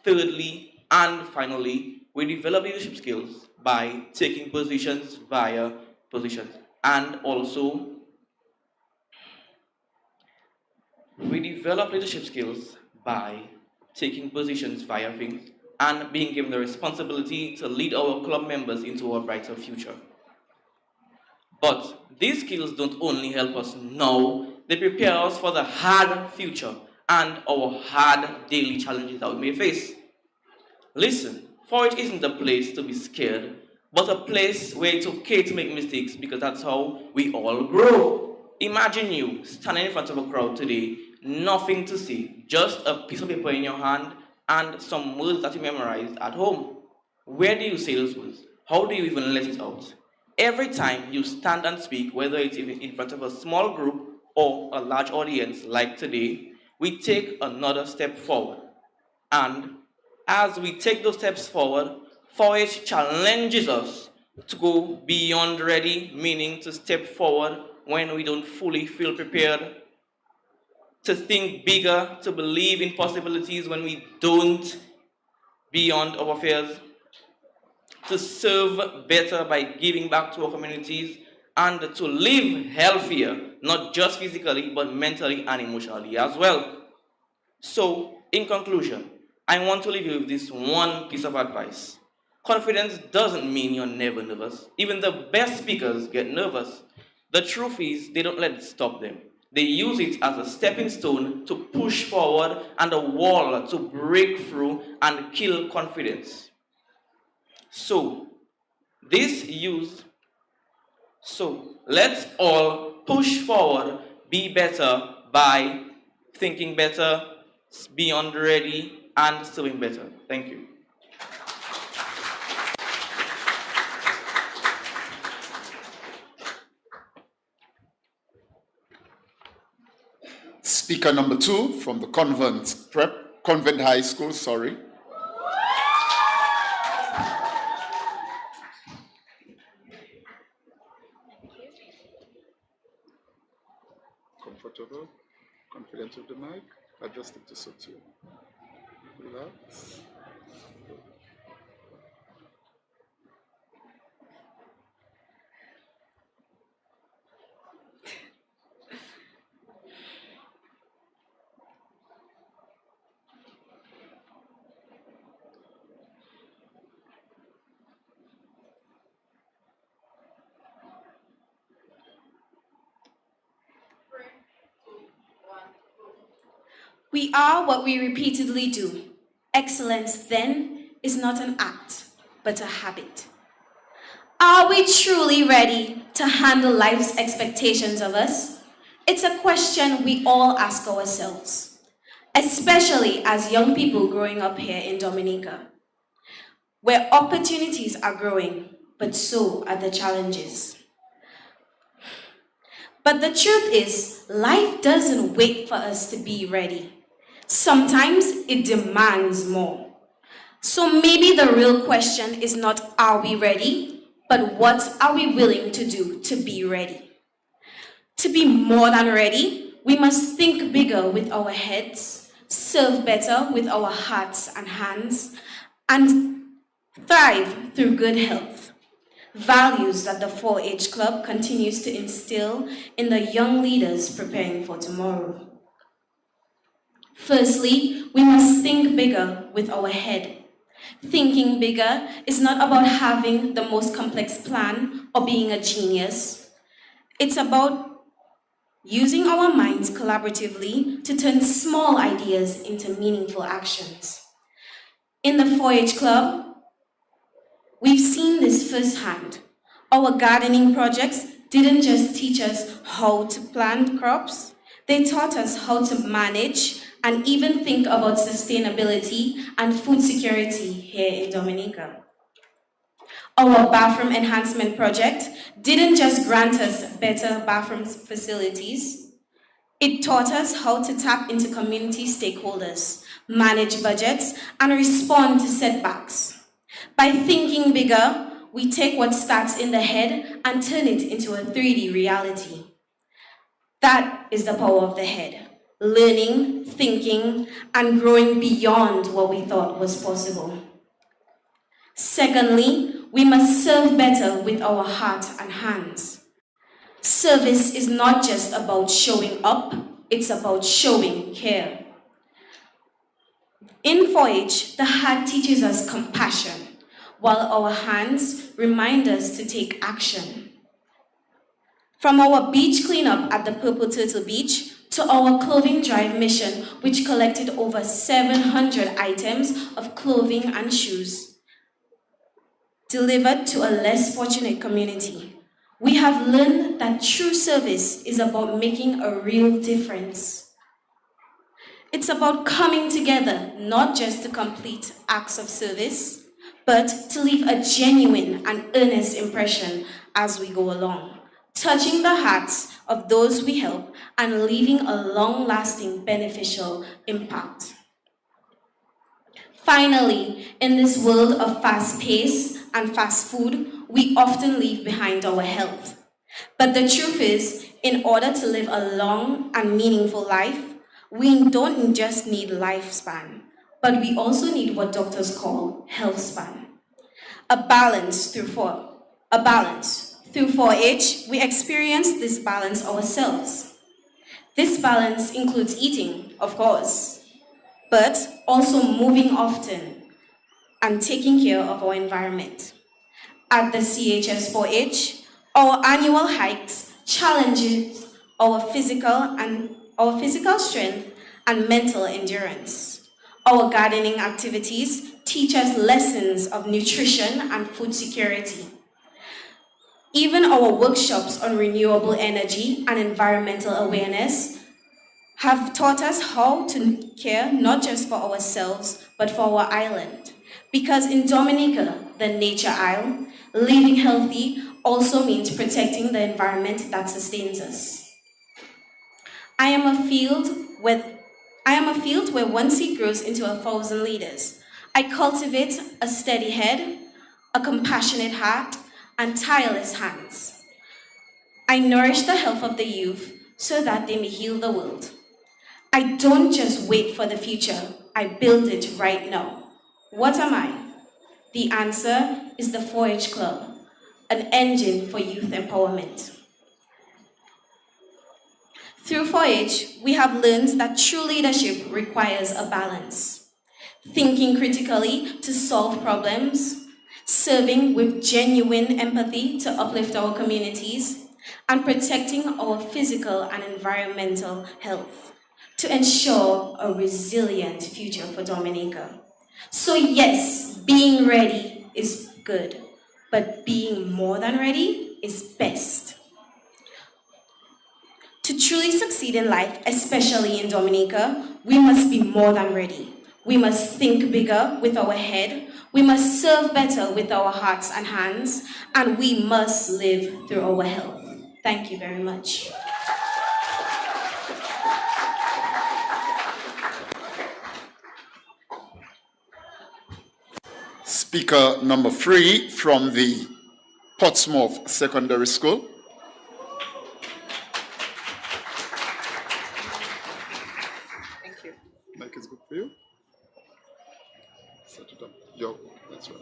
Thirdly, and finally, we develop leadership skills by taking positions via positions. And also, we develop leadership skills by taking positions via things and being given the responsibility to lead our club members into a brighter future. But these skills don't only help us now, they prepare us for the hard future and our hard daily challenges that we may face. Listen, for it isn't a place to be scared, but a place where it's okay to make mistakes because that's how we all grow. Imagine you standing in front of a crowd today, nothing to say, just a piece of paper in your hand and some words that you memorized at home. Where do you say those words? How do you even let it out? Every time you stand and speak, whether it's in front of a small group or a large audience like today, we take another step forward. And as we take those steps forward, 4-H challenges us to go beyond ready, meaning to step forward when we don't fully feel prepared, to think bigger, to believe in possibilities when we don't, beyond our fears, to serve better by giving back to our communities, and to live healthier, not just physically, but mentally and emotionally as well. So, in conclusion, I want to leave you with this one piece of advice. Confidence doesn't mean you're never nervous. Even the best speakers get nervous. The truth is, they don't let it stop them. They use it as a stepping stone to push forward and a wall to break through and kill confidence. So, let's all push forward, be better by thinking better, beyond ready, and serving better. Thank you. Speaker number 2 from the Convent High School, sorry. Comfortable, confident with the mic. Adjust it to suit you. Relax. We are what we repeatedly do. Excellence, then, is not an act, but a habit. Are we truly ready to handle life's expectations of us? It's a question we all ask ourselves, especially as young people growing up here in Dominica, where opportunities are growing, but so are the challenges. But the truth is, life doesn't wait for us to be ready. Sometimes it demands more. So maybe the real question is not, are we ready? But what are we willing to do to be ready? To be more than ready, we must think bigger with our heads, serve better with our hearts and hands, and thrive through good health. Values that the 4-H Club continues to instill in the young leaders preparing for tomorrow. Firstly, we must think bigger with our head. Thinking bigger is not about having the most complex plan or being a genius. It's about using our minds collaboratively to turn small ideas into meaningful actions. In the 4-H Club, we've seen this firsthand. Our gardening projects didn't just teach us how to plant crops, they taught us how to manage and even think about sustainability and food security here in Dominica. Our bathroom enhancement project didn't just grant us better bathroom facilities, it taught us how to tap into community stakeholders, manage budgets, and respond to setbacks. By thinking bigger, we take what starts in the head and turn it into a 3D reality. That is the power of the head. Learning, thinking, and growing beyond what we thought was possible. Secondly, we must serve better with our heart and hands. Service is not just about showing up, it's about showing care. In 4-H, the heart teaches us compassion, while our hands remind us to take action. From our beach cleanup at the Purple Turtle Beach to our clothing drive mission, which collected over 700 items of clothing and shoes, delivered to a less fortunate community, we have learned that true service is about making a real difference. It's about coming together, not just to complete acts of service, but to leave a genuine and earnest impression as we go along, touching the hearts of those we help and leaving a long-lasting beneficial impact. Finally, in this world of fast pace and fast food, we often leave behind our health. But the truth is, in order to live a long and meaningful life, we don't just need lifespan, but we also need what doctors call health span. A balance. Through 4-H, we experience this balance ourselves. This balance includes eating, of course, but also moving often and taking care of our environment. At the CHS 4-H, our annual hikes challenges our physical strength and mental endurance. Our gardening activities teach us lessons of nutrition and food security. Even our workshops on renewable energy and environmental awareness have taught us how to care not just for ourselves, but for our island. Because in Dominica, the Nature Isle, living healthy also means protecting the environment that sustains us. I am a field where one seed grows into 1,000 leaders. I cultivate a steady head, a compassionate heart, and tireless hands. I nourish the health of the youth so that they may heal the world. I don't just wait for the future, I build it right now. What am I? The answer is the 4-H Club, an engine for youth empowerment. Through 4-H, we have learned that true leadership requires a balance. Thinking critically to solve problems, serving with genuine empathy to uplift our communities, and protecting our physical and environmental health to ensure a resilient future for Dominica. So yes, being ready is good, but being more than ready is best. To truly succeed in life, especially in Dominica, we must be more than ready. We must think bigger with our head, we must serve better with our hearts and hands, and we must live through our health. Thank you very much. Speaker number 3 from the Portsmouth Secondary School. Thank you. Mic is good for you. Set it up. Yo, that's right.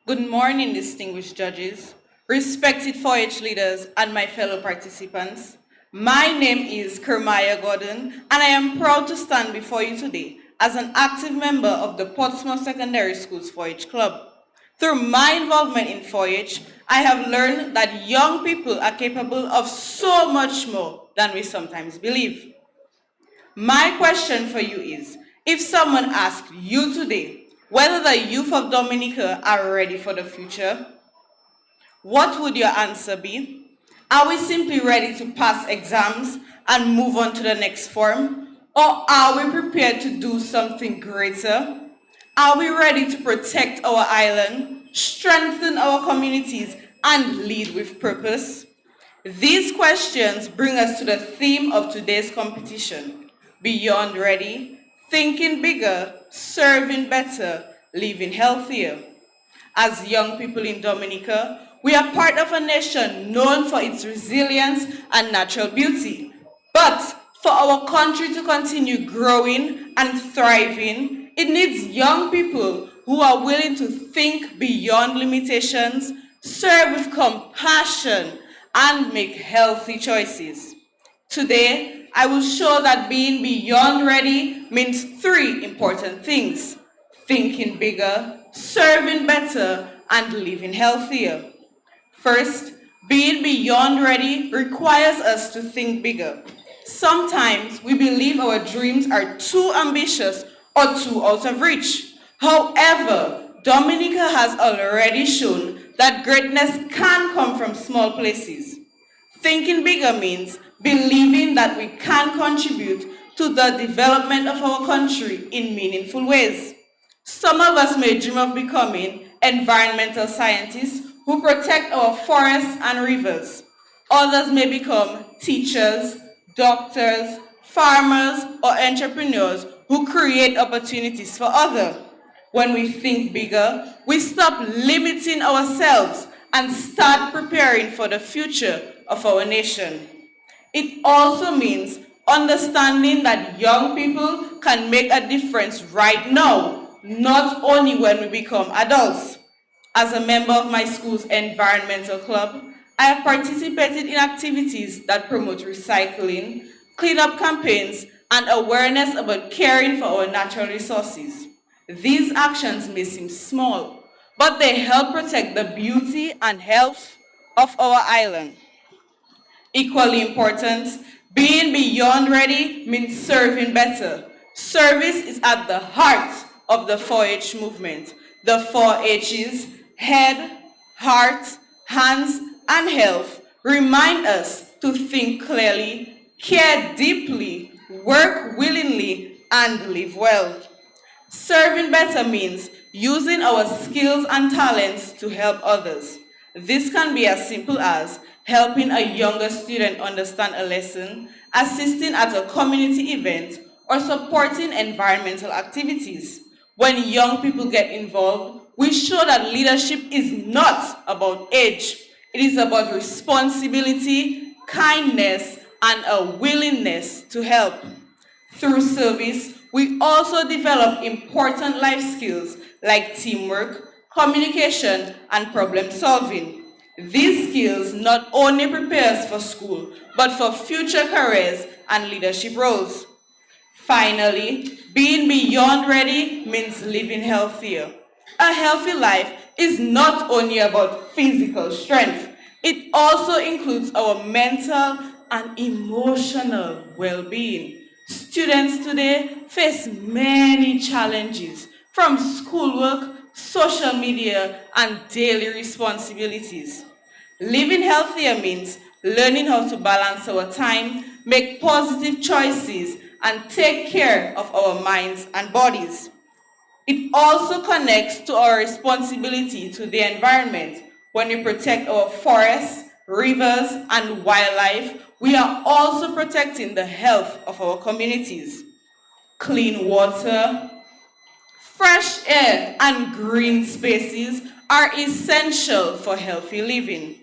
Good morning, distinguished judges, respected 4-H leaders, and my fellow participants. My name is Kermaya Gordon, and I am proud to stand before you today as an active member of the Portsmouth Secondary School's 4-H Club. Through my involvement in 4-H, I have learned that young people are capable of so much more than we sometimes believe. My question for you is, if someone asked you today whether the youth of Dominica are ready for the future, what would your answer be? Are we simply ready to pass exams and move on to the next form? Or are we prepared to do something greater? Are we ready to protect our island, strengthen our communities, and lead with purpose? These questions bring us to the theme of today's competition: Beyond Ready, Thinking Bigger, Serving Better, Living Healthier. As young people in Dominica, we are part of a nation known for its resilience and natural beauty. But for our country to continue growing and thriving, it needs young people who are willing to think beyond limitations, serve with compassion, and make healthy choices. Today, I will show that being beyond ready means 3 important things: thinking bigger, serving better, and living healthier. First, being beyond ready requires us to think bigger. Sometimes we believe our dreams are too ambitious or too out of reach. However, Dominica has already shown that greatness can come from small places. Thinking bigger means believing that we can contribute to the development of our country in meaningful ways. Some of us may dream of becoming environmental scientists who protect our forests and rivers. Others may become teachers, doctors, farmers, or entrepreneurs who create opportunities for others. When we think bigger, we stop limiting ourselves and start preparing for the future of our nation. It also means understanding that young people can make a difference right now, not only when we become adults. As a member of my school's environmental club, I have participated in activities that promote recycling, cleanup campaigns, and awareness about caring for our natural resources. These actions may seem small, but they help protect the beauty and health of our island. Equally important, being beyond ready means serving better. Service is at the heart of the 4-H movement. The 4 H's, head, heart, hands, and health, remind us to think clearly, care deeply, work willingly, and live well. Serving better means using our skills and talents to help others. This can be as simple as helping a younger student understand a lesson, assisting at a community event, or supporting environmental activities. When young people get involved, we show that leadership is not about age. It is about responsibility, kindness, and a willingness to help. Through service, we also develop important life skills like teamwork, communication, and problem solving. These skills not only prepare us for school, but for future careers and leadership roles. Finally, being beyond ready means living healthier. A healthy life is not only about physical strength, it also includes our mental and emotional well-being. Students today face many challenges from schoolwork, social media, and daily responsibilities. Living healthier means learning how to balance our time, make positive choices, and take care of our minds and bodies. It also connects to our responsibility to the environment. When we protect our forests, rivers, and wildlife, we are also protecting the health of our communities. Clean water, fresh air, and green spaces are essential for healthy living.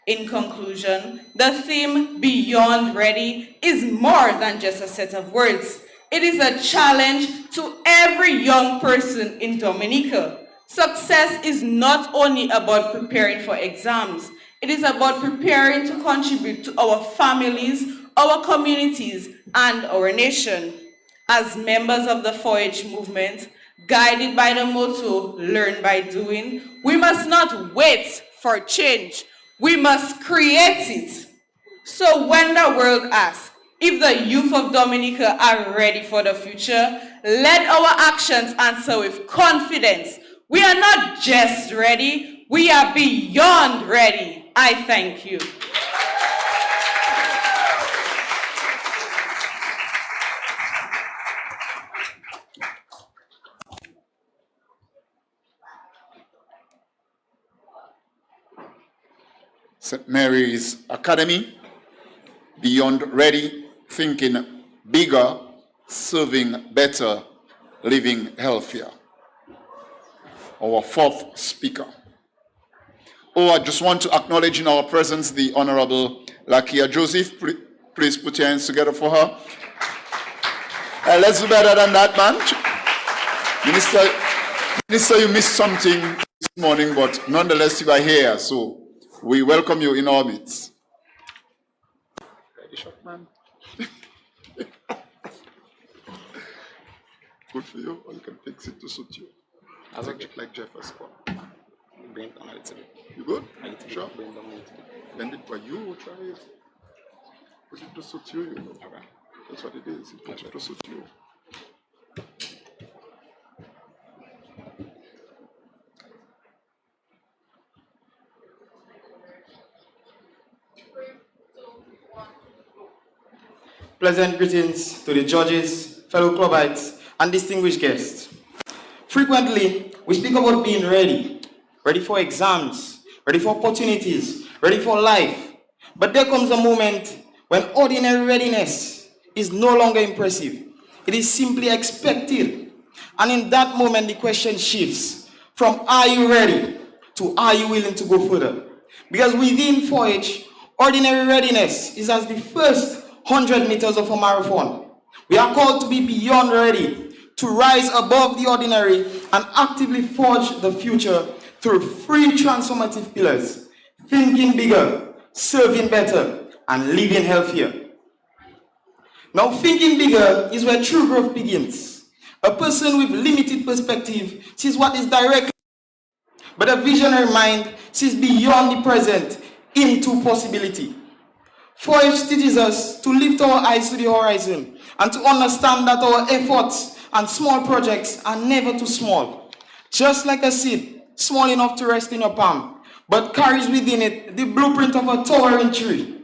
In conclusion, the theme Beyond Ready is more than just a set of words. It is a challenge to every young person in Dominica. Success is not only about preparing for exams, it is about preparing to contribute to our families, our communities, and our nation. As members of the 4-H movement, guided by the motto, learn by doing, we must not wait for change. We must create it. So when the world asks if the youth of Dominica are ready for the future, let our actions answer with confidence. We are not just ready, we are beyond ready. I thank you. St. Mary's Academy, Beyond Ready, Thinking Bigger, Serving Better, Living Healthier. Our fourth speaker. Oh, I just want to acknowledge in our presence the Honorable Lakia Joseph. Please put your hands together for her. Let's do better than that, man. Minister, you missed something this morning, but nonetheless you are here, so we welcome you in our midst. Ready, shot, man? Good for you, or you can fix it to suit you. Like Jeff has got. Bring it down a little bit. You good? A little Sure. bit. Bring it down a little bit. Bend it for you, try it. Put it to suit you, you know. Okay. That's what it is. You put it to suit you. Pleasant greetings to the judges, fellow clubites, and distinguished guests. Frequently, we speak about being ready. Ready for exams, ready for opportunities, ready for life. But there comes a moment when ordinary readiness is no longer impressive. It is simply expected. And in that moment, the question shifts from are you ready to are you willing to go further? Because within 4-H, ordinary readiness is as the first 100 meters of a marathon. We are called to be beyond ready, to rise above the ordinary and actively forge the future through 3 transformative pillars: thinking bigger, serving better, and living healthier. Now, thinking bigger is where true growth begins. A person with limited perspective sees what is directly, but a visionary mind sees beyond the present into possibility. 4-H teaches us to lift our eyes to the horizon and to understand that our efforts and small projects are never too small. Just like a seed, small enough to rest in your palm, but carries within it the blueprint of a towering tree,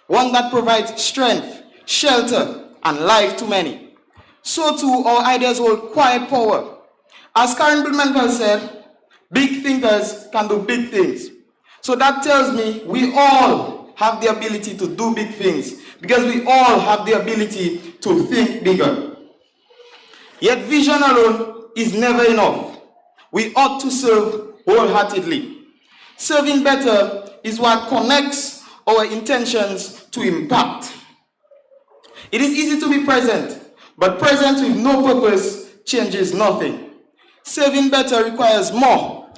one that provides strength, shelter, and life to many. So too, our ideas hold quiet power. As Karen Blumenthal said, big thinkers can do big things. So that tells me we all have the ability to do big things, because we all have the ability to think bigger. Yet vision alone is never enough. We ought to serve wholeheartedly. Serving better is what connects our intentions to impact. It is easy to be present, but presence with no purpose changes nothing. Serving better requires more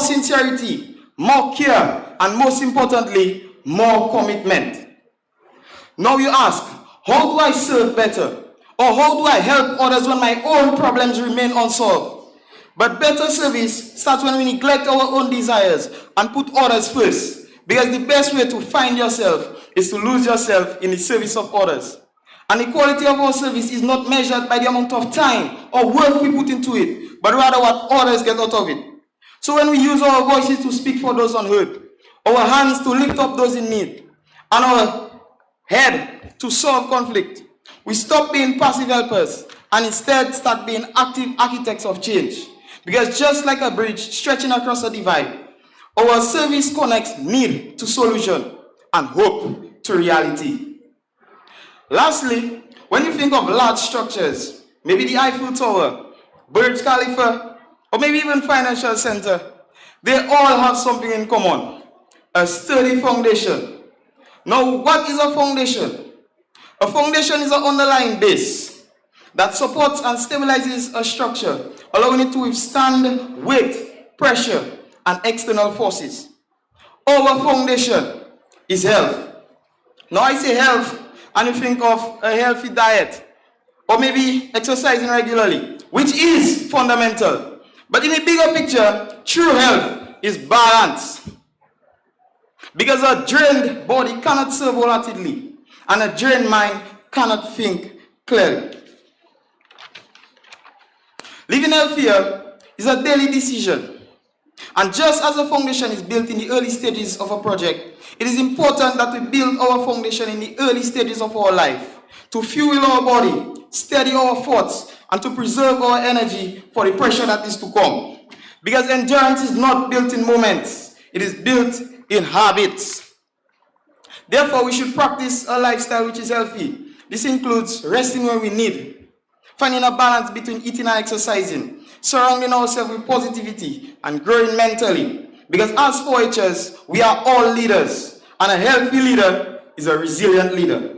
sincerity, more care, and most importantly, more commitment. Now you ask, how do I serve better? Or how do I help others when my own problems remain unsolved? But better service starts when we neglect our own desires and put others first. Because the best way to find yourself is to lose yourself in the service of others. And the quality of our service is not measured by the amount of time or work we put into it, but rather what others get out of it. So when we use our voices to speak for those unheard, our hands to lift up those in need, and our head to solve conflict, we stop being passive helpers and instead start being active architects of change. Because just like a bridge stretching across a divide, our service connects need to solution and hope to reality. Lastly, when you think of large structures, maybe the Eiffel Tower, Burj Khalifa, or maybe even Financial Center, they all have something in common: a sturdy foundation. Now, what is a foundation? A foundation is an underlying base that supports and stabilizes a structure, allowing it to withstand weight, pressure, and external forces. Our foundation is health. Now I say health, and you think of a healthy diet, or maybe exercising regularly, which is fundamental. But in the bigger picture, true health is balance. Because a drained body cannot serve wholeheartedly, and a drained mind cannot think clearly. Living healthier is a daily decision. And just as a foundation is built in the early stages of a project, it is important that we build our foundation in the early stages of our life to fuel our body, steady our thoughts, and to preserve our energy for the pressure that is to come. Because endurance is not built in moments, it is built in habits. Therefore, we should practice a lifestyle which is healthy. This includes resting when we need, finding a balance between eating and exercising, surrounding ourselves with positivity, and growing mentally. Because as 4-Hers, we are all leaders, and a healthy leader is a resilient leader.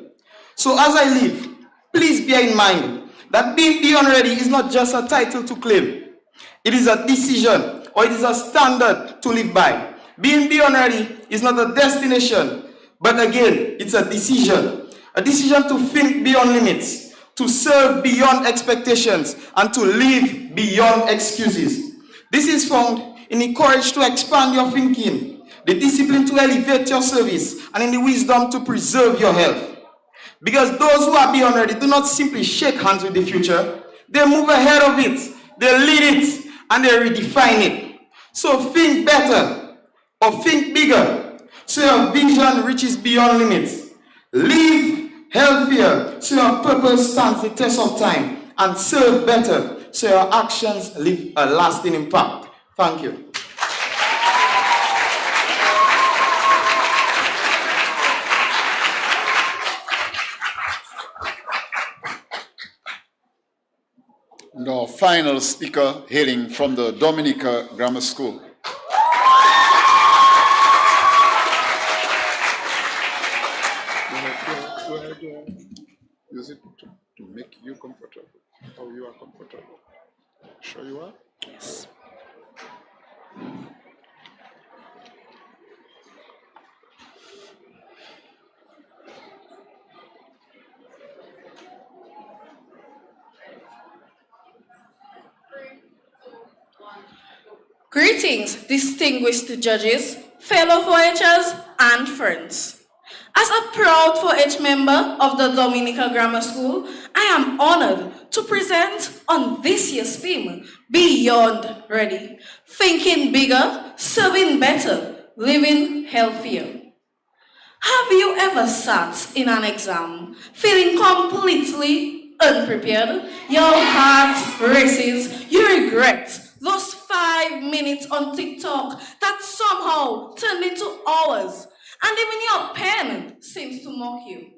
So as I leave, please bear in mind that being beyond ready is not just a title to claim. It is a decision, or it is a standard to live by. Being beyond ready is not a destination, but again, it's a decision. A decision to think beyond limits, to serve beyond expectations, and to live beyond excuses. This is found in the courage to expand your thinking, the discipline to elevate your service, and in the wisdom to preserve your health. Because those who are beyond ready do not simply shake hands with the future, they move ahead of it, they lead it, and they redefine it. So think better, or think bigger, so your vision reaches beyond limits. Live healthier, so your purpose stands the test of time, and serve better, so your actions leave a lasting impact. Thank you. And our final speaker hailing from the Dominica Grammar School. Use it to make you comfortable. How you are comfortable. Sure you are? Yes. Greetings, distinguished judges, fellow 4-Hers, and friends. As a proud 4-H member of the Dominica Grammar School, I am honored to present on this year's theme, Beyond Ready, Thinking Bigger, Serving Better, Living Healthier. Have you ever sat in an exam feeling completely unprepared? Your heart races, you regret those 5 minutes on TikTok that somehow turned into hours, and even your pen seems to mock you.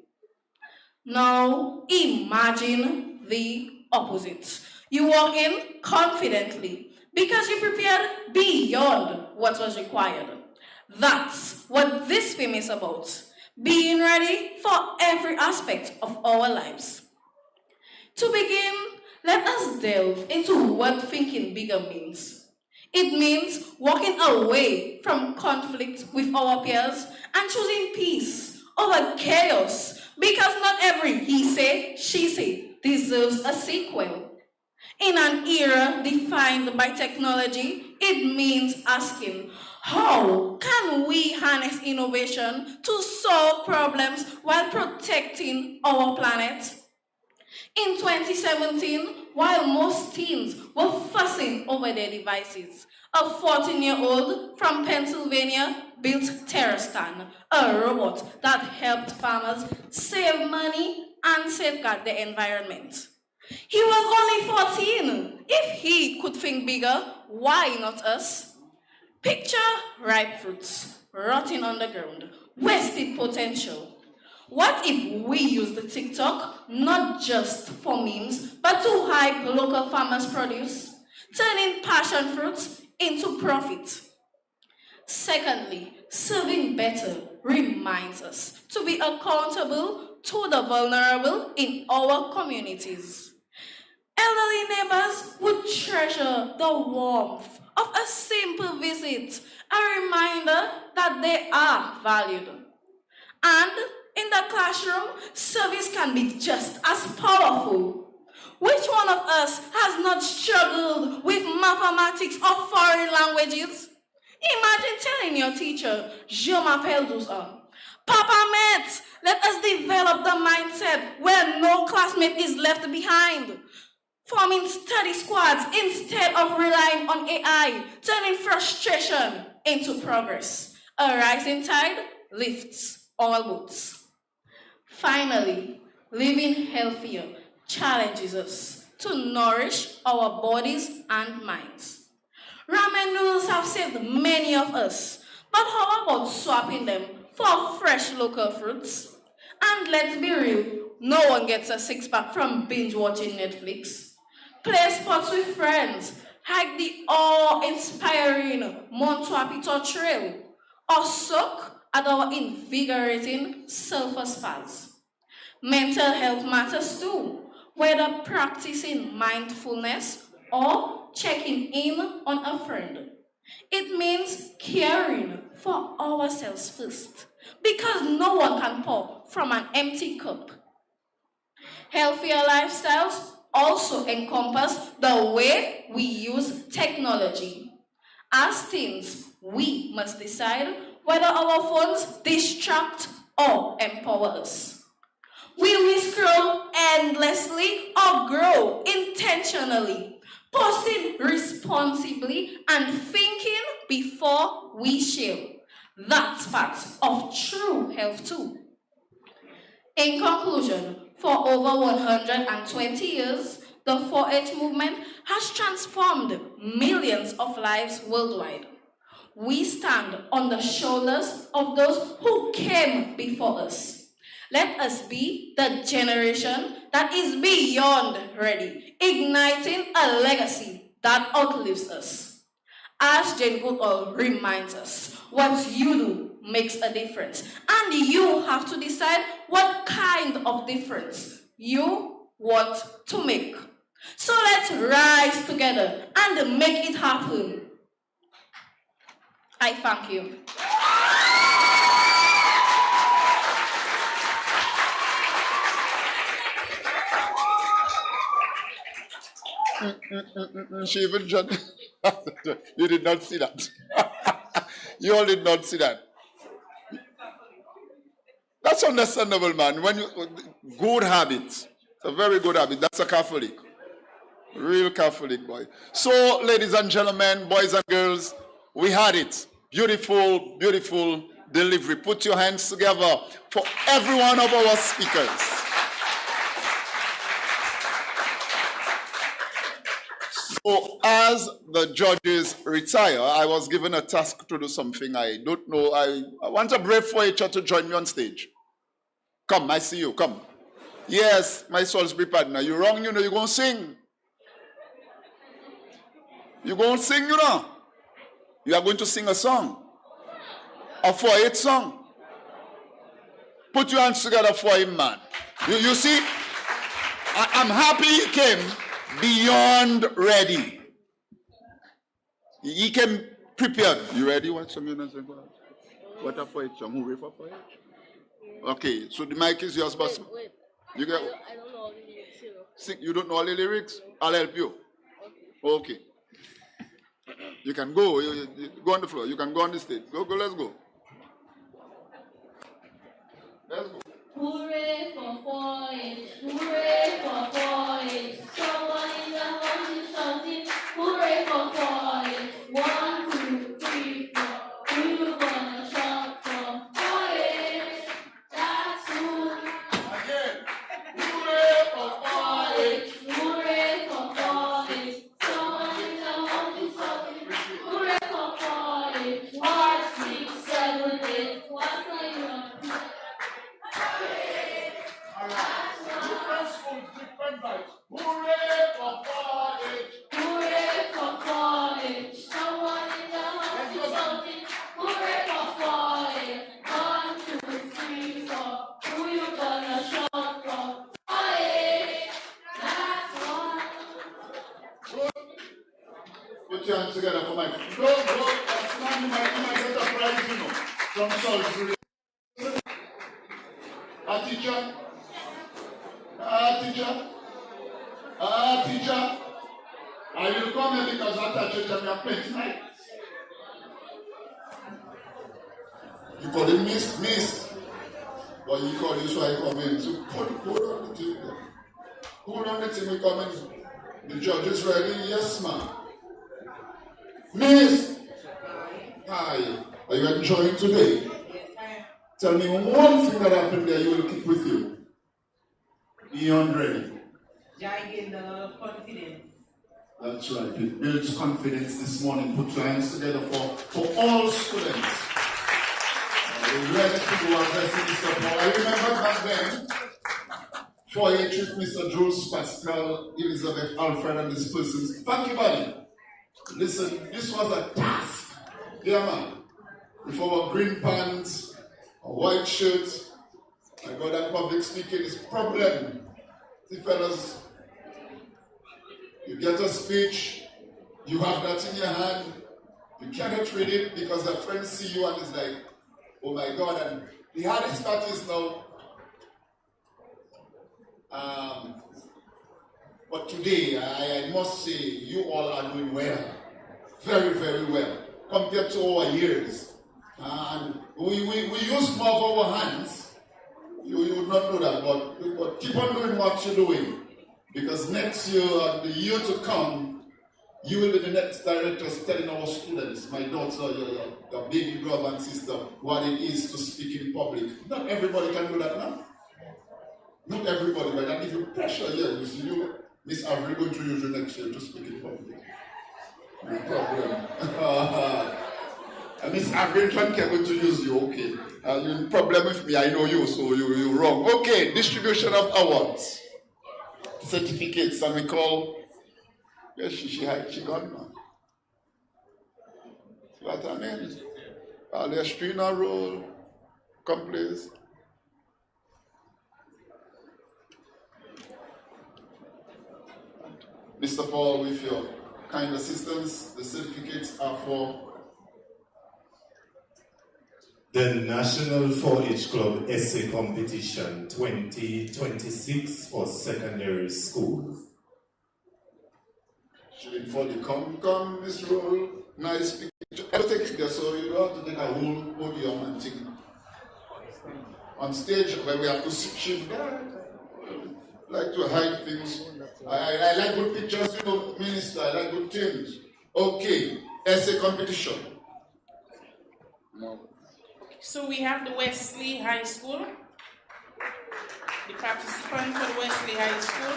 Now imagine the opposite. You walk in confidently because you prepared beyond what was required. That's what this film is about. Being ready for every aspect of our lives. To begin, let us delve into what thinking bigger means. It means walking away from conflict with our peers and choosing peace over chaos because not every he say, she say deserves a sequel. In an era defined by technology, it means asking, how can we harness innovation to solve problems while protecting our planet? In 2017, while most teens were fussing over their devices, a 14-year-old from Pennsylvania built Terrascan, a robot that helped farmers save money and safeguard the environment. He was only 14. If he could think bigger, why not us? Picture ripe fruits rotting on the ground, wasted potential. What if we use the TikTok not just for memes, but to hype local farmers' produce, turning passion fruits into profit? Secondly, serving better reminds us to be accountable to the vulnerable in our communities. Elderly neighbors would treasure the warmth of a simple visit, a reminder that they are valued. And in the classroom, service can be just as powerful. Which one of us has not struggled with mathematics or foreign languages? Imagine telling your teacher, Je m'appelle 12 ans. Papa met, let us develop the mindset where no classmate is left behind. Forming study squads instead of relying on AI, turning frustration into progress. A rising tide lifts all boats. Finally, living healthier challenges us to nourish our bodies and minds. Ramen noodles have saved many of us, but how about swapping them for fresh local fruits? And let's be real, no one gets a six-pack from binge-watching Netflix. Play sports with friends, hike the awe-inspiring Mont Wapito Trail, or soak at our invigorating sulfur spas. Mental health matters too, whether practicing mindfulness or checking in on a friend. It means caring for ourselves first, because no one can pour from an empty cup. Healthier lifestyles also encompass the way we use technology. As teens, we must decide whether our phones distract or empower us. Will we scroll endlessly or grow intentionally, posting responsibly and thinking before we share? That's part of true health too. In conclusion, for over 120 years, the 4-H movement has transformed millions of lives worldwide. We stand on the shoulders of those who came before us. Let us be the generation that is beyond ready, igniting a legacy that outlives us. As Jane Goodall reminds us, what you do makes a difference. And you have to decide what kind of difference you want to make. So let's rise together and make it happen. I thank you. She even you did not see that. You all did not see that. That's understandable, man. When you good habits, it's a very good habit. That's a Catholic, real Catholic boy. So, ladies and gentlemen, boys and girls, we had it. Beautiful, beautiful delivery. Put your hands together for every one of our speakers. So, as the judges retire, I was given a task to do something I don't know. I want a brave 4-H'er to join me on stage. Come, I see you, come. Yes, my Salisbury partner, you're wrong, you know you're going to sing. You going to sing, you know. You are going to sing a song. A 4-8 song. Put your hands together for him, man. You see, I'm happy he came beyond ready. He came prepared. You ready? What song you know? What a 4-8 song? Who for 4-8? Okay, so the mic is yours, boss. Wait. You get. I don't know all the lyrics, you know. You don't know all the lyrics? I'll help you. Okay. You can go. You go on the floor. You can go on the stage. Go. Let's go. Let's go. Hooray for 4-H! Hooray for 4-H! Someone in the house is shouting, hooray for 4-H! 1, 2, 3, 4. Who you gonna shout for? 4-H! That's who. Again. Hooray for 4-H! Hooray for 4-H! Someone in the house is shouting, hooray for 4-H! 1, 6, 7, 8. What's going on? Different vibes. Hooray for 4-H! Hooray for 4-H! Someone in the house is shouting, hooray for 4-H! 1, 2, 3, 4. Who you gonna shout for? 4-H! That's one. Put your hands together for Mike. Go. That's not you might get a prize, you know. From Salisbury. Teacher. Teacher. I will come here because after church I'm playing tonight. You call him miss. But he call you so I come in. So hold on the thing. Hold on the thing, we come in. The judge is ready? Yes, ma'am. Miss! Hi. Are you enjoying today? Tell me one thing that happened there you will keep with you. Beyond ready. Jai gained a lot of confidence. That's right. It builds confidence this morning. Put your hands together for all students. We're ready to do our best in Mr. Paul. I remember back then, 4-H with Mr. Jules, Pascal, Elizabeth, Alfred, and these persons. Thank you, buddy. Listen, this was a task. Yeah, man. With our green pants, a white shirt, I got that public speaking is problem. See, fellas, you get a speech, you have that in your hand, you cannot read it because a friend see you and it's like, oh my God. And the hardest part is now, but today I must say you all are doing well, very, very well, compared to our years. And we use more of our hands. You would not do that, but keep on doing what you're doing. Because next year and the year to come, you will be the next directors telling our students, my daughter, your baby brother and sister, what it is to speak in public. Not everybody can do that now. Not everybody, but I give you pressure here. You see, you, Miss Avery, going to use you next year to speak in public. No problem. Miss Avery can going to use you, okay. You problem with me, I know you, so you're wrong. Okay, distribution of awards. Certificates, and we call, yes, she gone now. What her name? Alestrina Roll, come please. Mr. Paul, with your kind assistance, the certificates are for the National 4-H Club Essay Competition 2026 for secondary schools. For the come, Miss Roll, nice picture. Everything there, so you don't have to take a whole podium and thing. On stage, where we have to shift there, like to hide things. I like good pictures, you know, Minister, I like good things. Okay, essay competition. No. So we have the Wesley High School, the participant for the Wesley High School.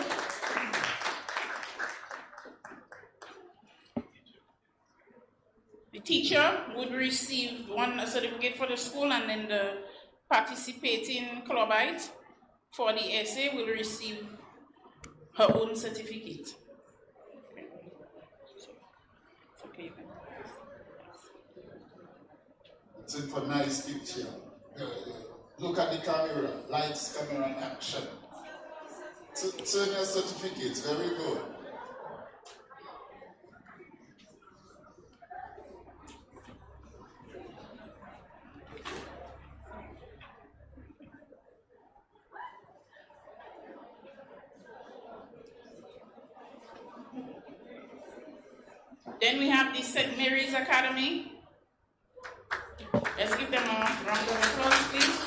The teacher would receive a certificate for the school, and then the participating clubite for the essay will receive her own certificate. It's in for nice picture. Look at the camera, lights, camera, and action. Turn your certificates, very good. Then we have the St. Mary's Academy. Let's give them a round of applause, please.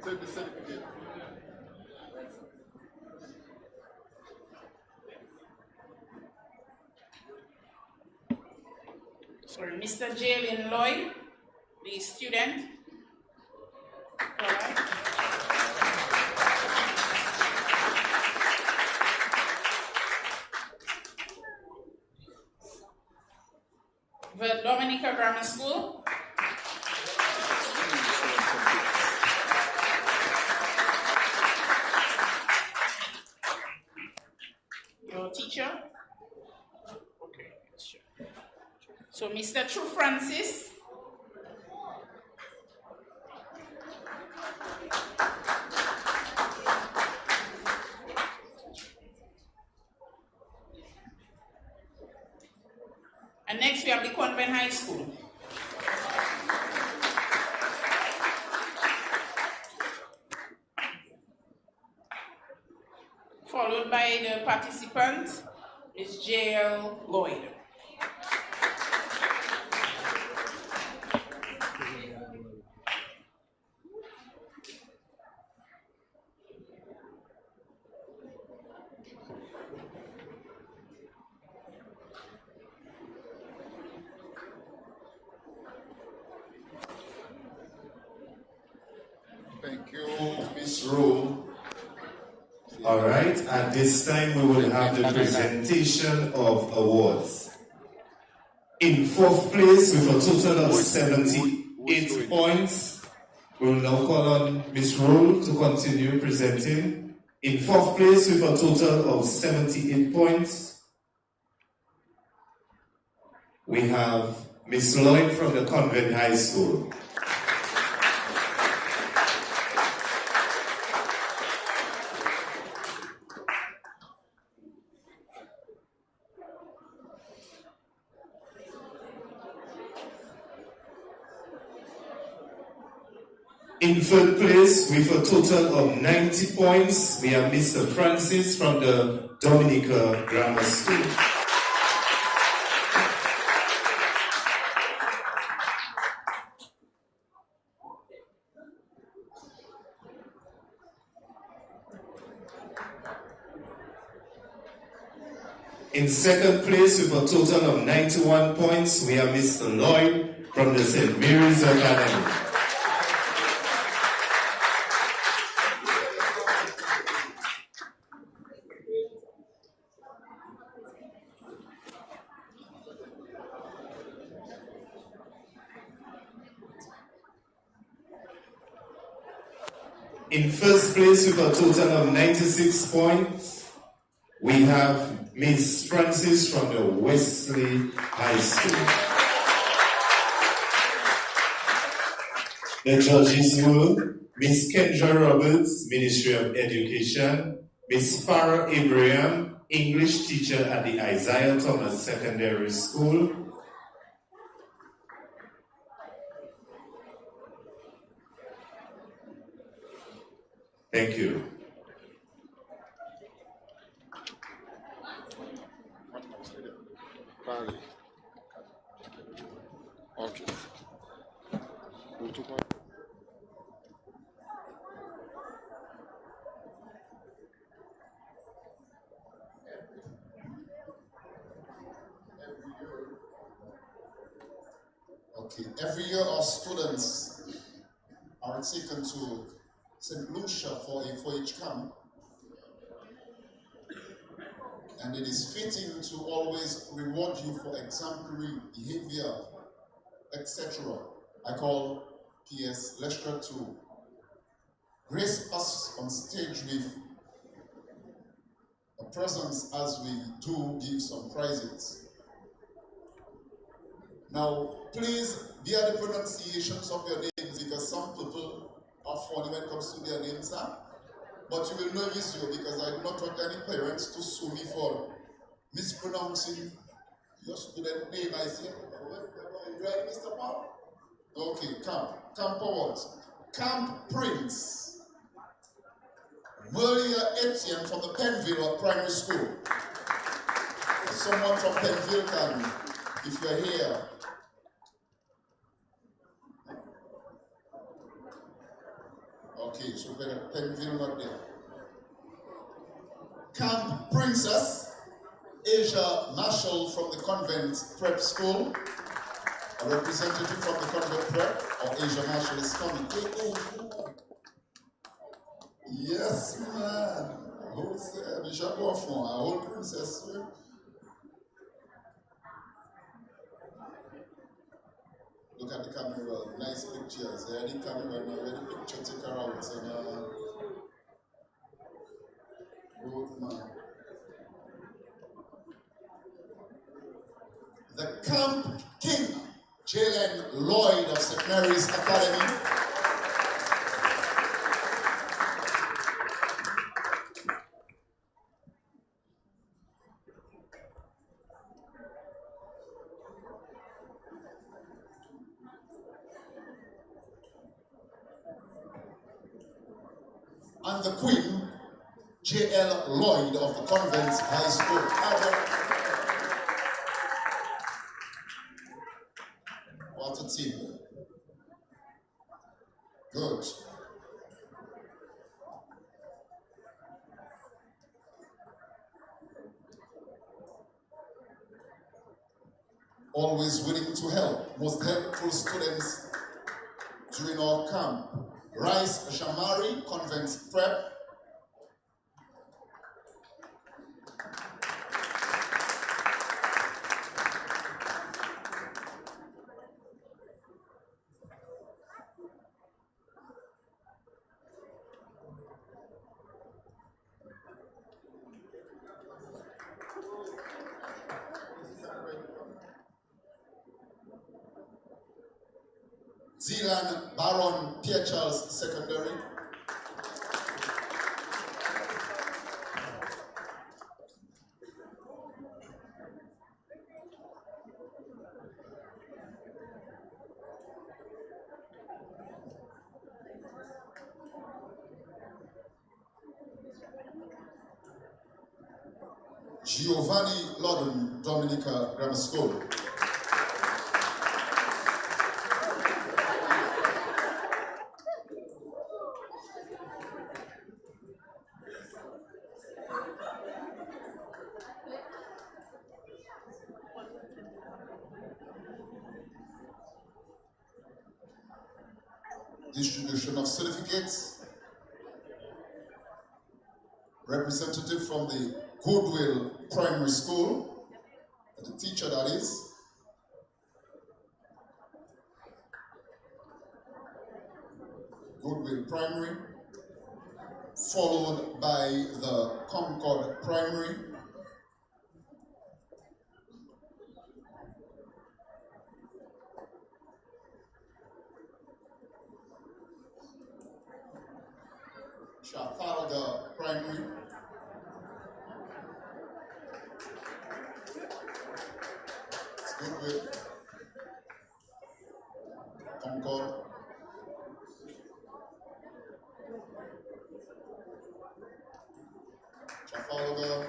Take the certificate. Sorry, Mr. Jalen Lloyd, the student. All right. The Dominica Grammar School. Your teacher. Okay, sure. So Mr. True Francis. And next we have the Convent High School. Followed by the participant is J.L. Lloyd. Thank you, Miss Rule. All right, at this time we will have the presentation of awards. In fourth place with a total of 78 points, we will now call on Miss Rule to continue presenting. In fourth place with a total of 78 points, we have Miss Lloyd from the Convent High School. In third place, with a total of 90 points, we have Mr. Francis from the Dominica Grammar School. In second place, with a total of 91 points, we have Mr. Lloyd from the St. Mary's Academy. In first place with a total of 96 points, we have Miss Francis from the Wesley High School. The judges were Miss Kendra Roberts, Ministry of Education, Miss Farah Abraham, English teacher at the Isaiah Thomas Secondary School, thank you. Okay. Okay, every year our students are taken to St. Lucia for a 4-H camp. and it is fitting to always reward you for exemplary behavior, etc. I call PS Lester to grace us on stage with a presence as we do give some prizes. Now, please bear the pronunciations of your names because some people are funny when it comes to their names, huh? But you will nervous you because I do not want any parents to sue me for mispronouncing your student name. I say, you ready, Mr. Paul? Okay, Camp Forward. Camp Prince. Maria Etienne from the Penville Primary School. Someone from Penville can, if you're here. Okay, so Penville not there. Camp Princess, Asia Marshall from the Convent Prep School. A representative from the Convent Prep or Asia Marshall is coming. Yes, man. Who's there? Bishop Offon, a whole princess. Look at the camera, nice pictures. There the camera, now where the picture take her out. And, good man. The Camp King, Jalen Lloyd of St. Mary's Academy. And the Queen, J.L. Lloyd of the Convent High School. What a team. Good. Always willing to help. Most helpful students during our camp. Rice Shamari, Convent Prep. Zealand Baron Pierre Charles Secondary. Giovanni Loudon, Dominica Grammar School. Distribution of certificates. Representative from the Goodwill Primary School, the teacher that is. Goodwill Primary, followed by the Concord Primary. Trafalgar Primary. It's Goodwill. Concord. Trafalgar.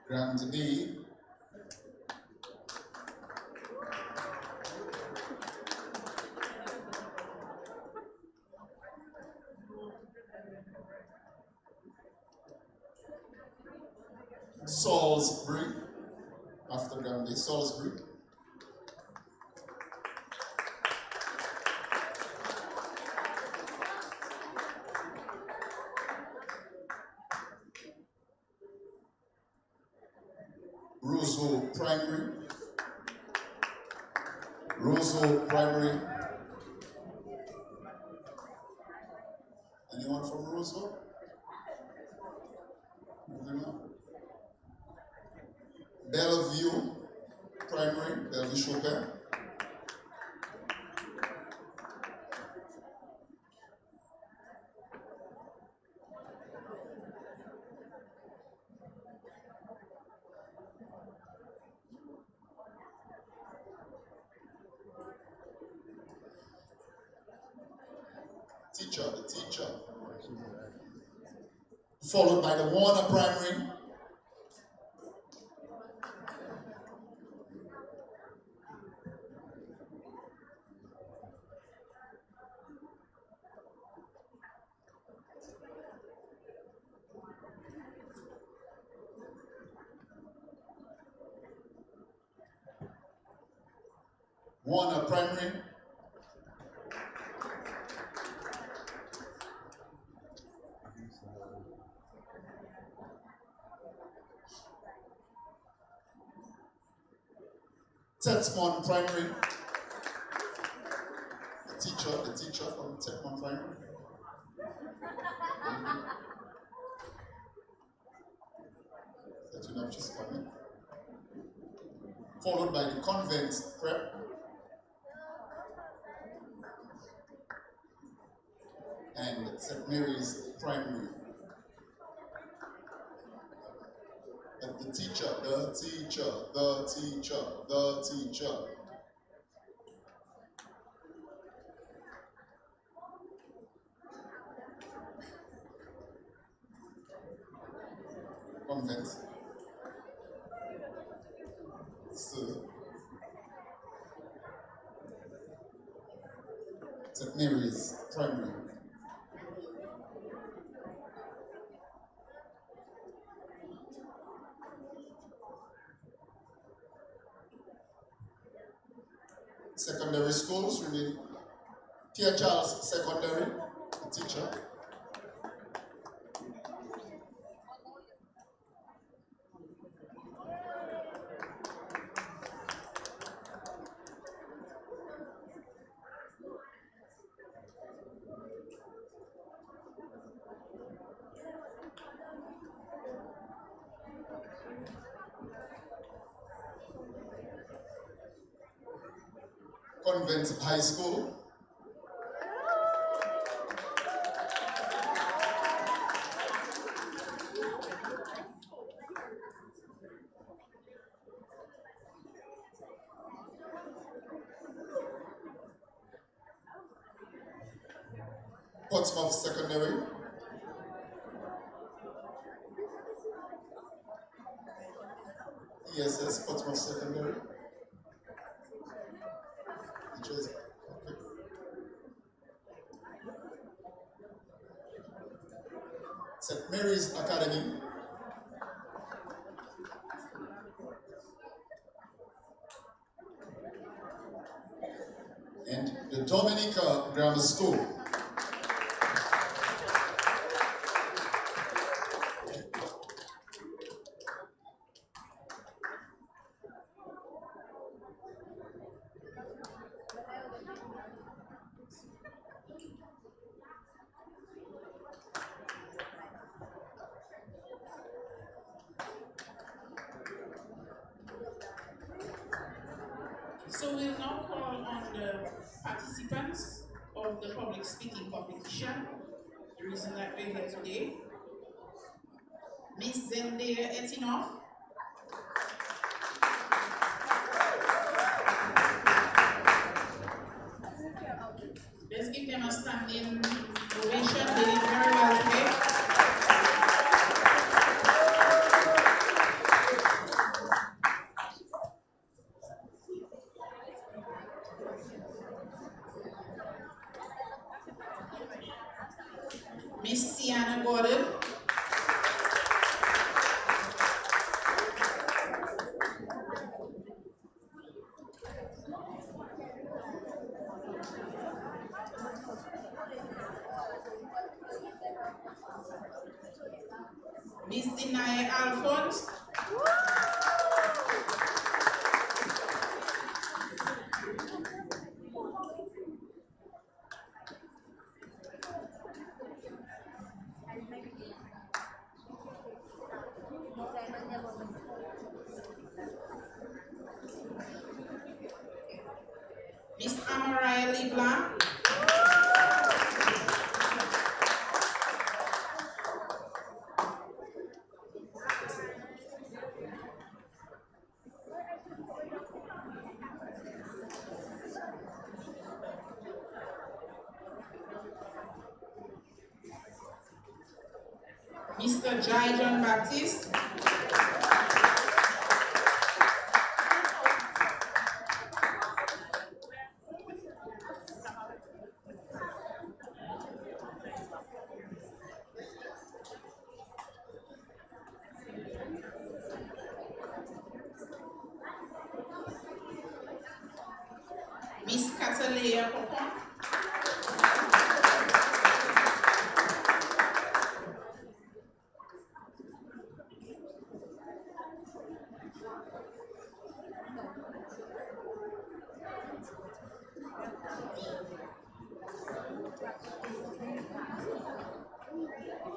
Grand D. Salisbury, after Gandhi, Salisbury. Roseau Primary. Roseau Primary. Anyone from Roseau? Moving on. Bellevue Primary, Bellevue Chopin. The teacher. Followed by the Warner Primary. Warner Primary. Tetmon Primary. The teacher from Tetmon Primary. Setting up, she's coming. Followed by the Convent Prep. And St. Mary's Primary. And the teacher. Convent. So, St. Mary's Primary. Secondary schools remain Pierre Charles Secondary, the teacher. Convent High School. Portsmouth Secondary. ESS, Portsmouth Secondary. Okay. St. Mary's Academy. And the Dominica Grammar School. So we'll now call on the participants of the public speaking competition. The reason that we're here today. Miss Zendaya Etinoff. Let's give them a standing ovation. They did very well today. Miss Sienna Gordon. Miss Denai Alphonse. Mr. Jai John Baptist. Miss Catalea Popon.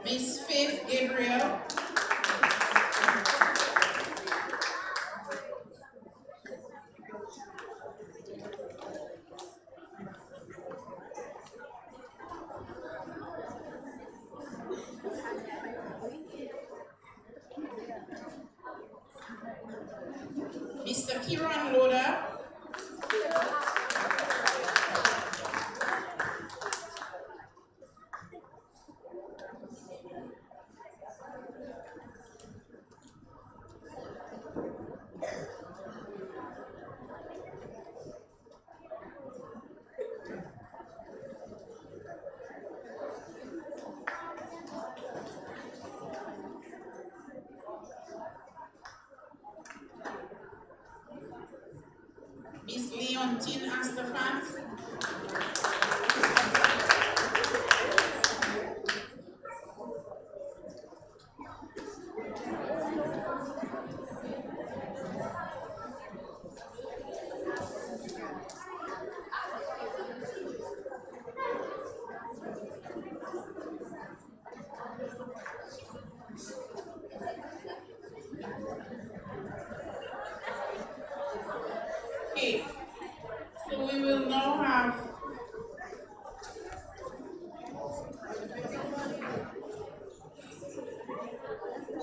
Miss Faith Gabriel. Mr. Kiran Loda. Miss Leontine Astafan. Okay, so we will now have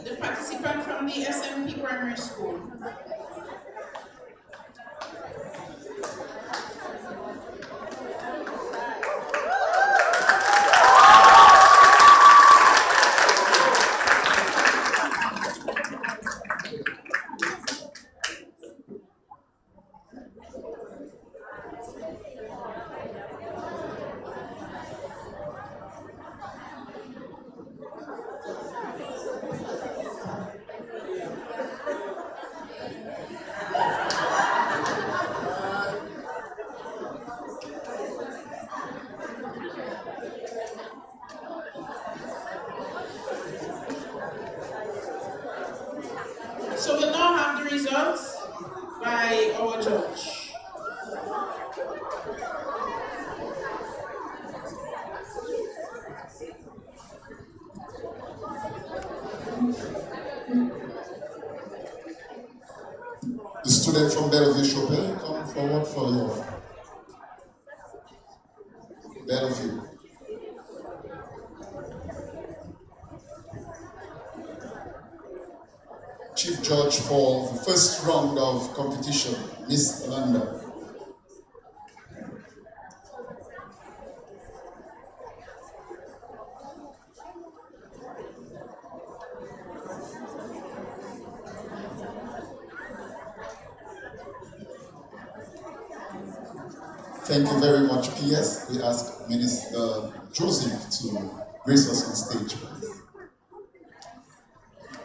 the participant from the SMP Primary School. So we'll now have the results by our judge. The student from Bellevue Chopin, come forward for your Bellevue. Chief Judge for the first round of competition, Miss Amanda. Thank you very much, PS. We ask Minister Joseph to grace us on stage, please.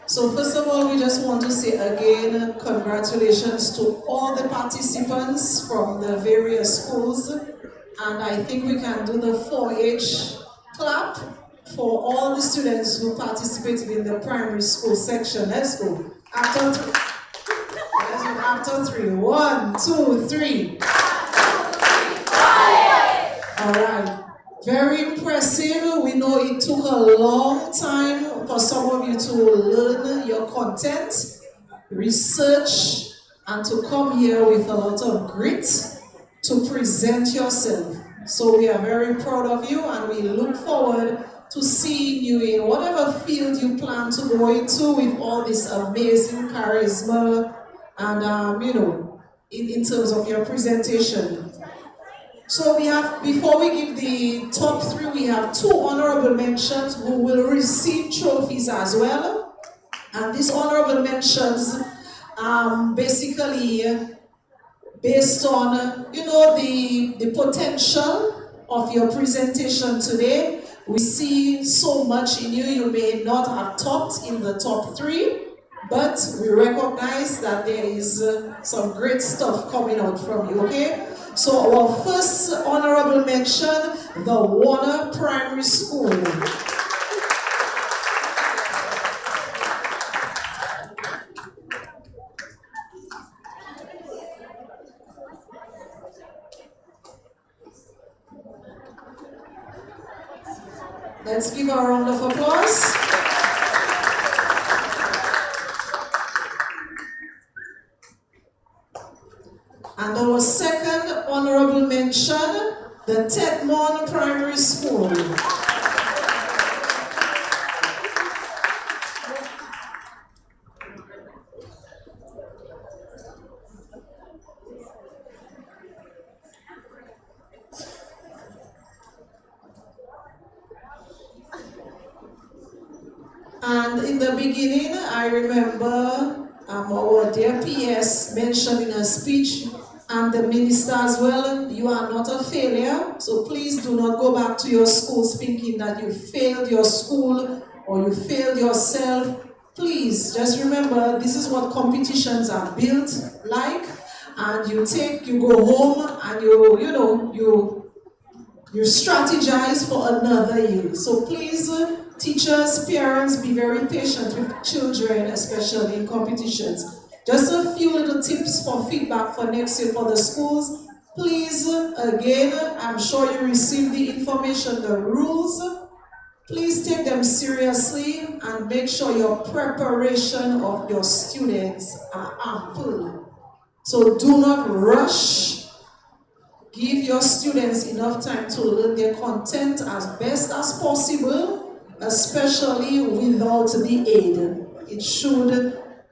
So first of all, we just want to say again, congratulations to all the participants from the various schools. And I think we can do the 4-H clap for all the students who participated in the primary school section. Let's go. After three. 1, 2, 3. All right. Very impressive. We know it took a long time for some of you to learn your content, research, and to come here with a lot of grit to present yourself. So we are very proud of you, and we look forward to seeing you in whatever field you plan to go into with all this amazing charisma and, in terms of your presentation. So we have, before we give the top 3, we we have 2 honorable mentions who will receive trophies as well. And these honorable mentions basically based on, the potential of your presentation today. We see so much in you. You may not have topped in the top 3, but we recognize that there is some great stuff coming out from you, okay? So our first honorable mention, the Warner Primary School. Let's give her a round of applause. And our second honorable mention, the Tedmon Primary School. And in the beginning, I remember our dear PS mentioned in a speech, and the minister as well, you are not a failure, so please do not go back to your schools thinking that you failed your school or you failed yourself. Please, just remember, this is what competitions are built like, and you go home and you strategize for another year. So please, teachers, parents, be very patient with children, especially in competitions. Just a few little tips for feedback for next year for the schools. Please, again, I'm sure you received the information, the rules. Please take them seriously and make sure your preparation of your students are ample. So do not rush. Give your students enough time to learn their content as best as possible, especially without the aid.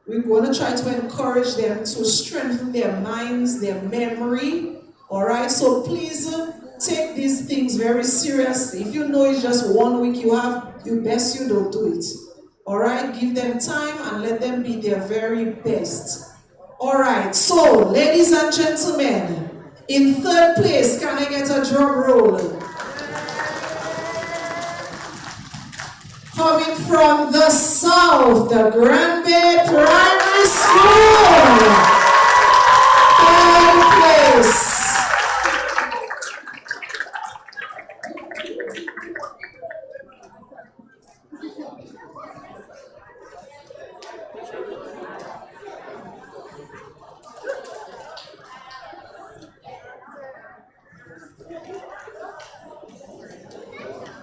We're going to try to encourage them to strengthen their minds, their memory. All right, so please take these things very seriously. If you know it's just 1 week you best you don't do it. All right, give them time and let them be their very best. All right, so ladies and gentlemen, in 3rd place, can I get a drum roll? Coming from the south, the Grand Bay Primary School. 3rd place.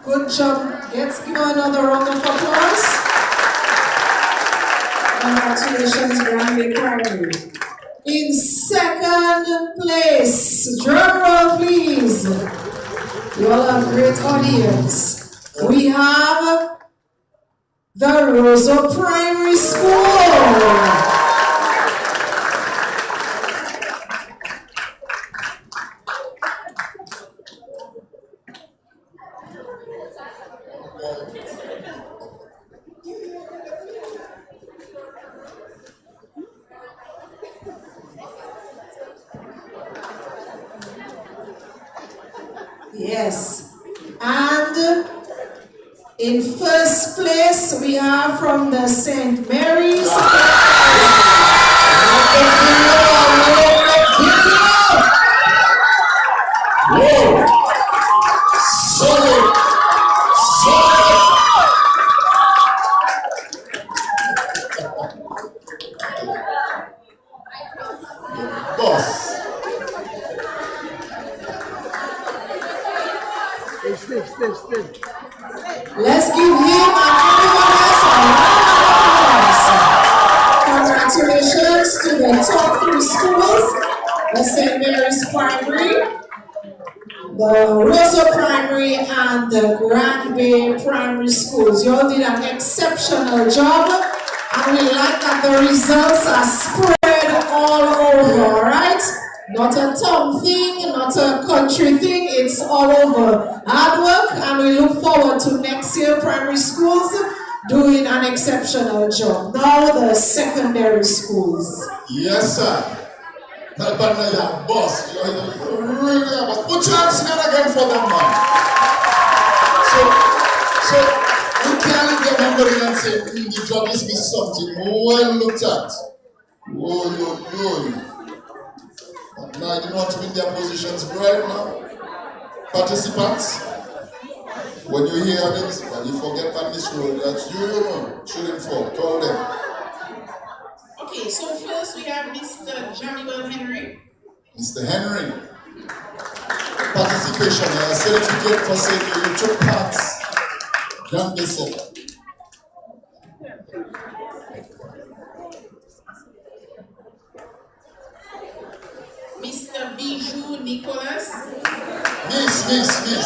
Good job. Let's give another round of applause. Congratulations, Grand Bay Primary. In 2nd place, drum roll please. You all have great audience. We have the Rosa Primary School. Yes. And in 1st place, we are from the St. Mary's. Let's give him and everyone else a round of applause. Congratulations to the top 3 schools, the St. Mary's Primary, the Rosa Primary, and the Grand Bay Primary Schools. You all did an exceptional job, and we like that the results are spread all over, all right? Not a town thing, not a country thing, it's all over. Hard work, and we look to next year primary schools doing an exceptional job. Now the secondary schools. Yes, sir. That partner, you're boss. You're really a boss. Put your hands together again for them, man. So we can't leave your memory and say, the judges be something well looked at. Whoa. But now you know what to be in their positions right now. Participants, when you hear names, when you forget that this road, that's you know, shooting for, call them. Okay, so first we have Mr. Johnny Henry. Mr. Henry, participation, a certificate for saying you took part. Grand Bishop. Mr. Bijou Nicholas. Miss Bijou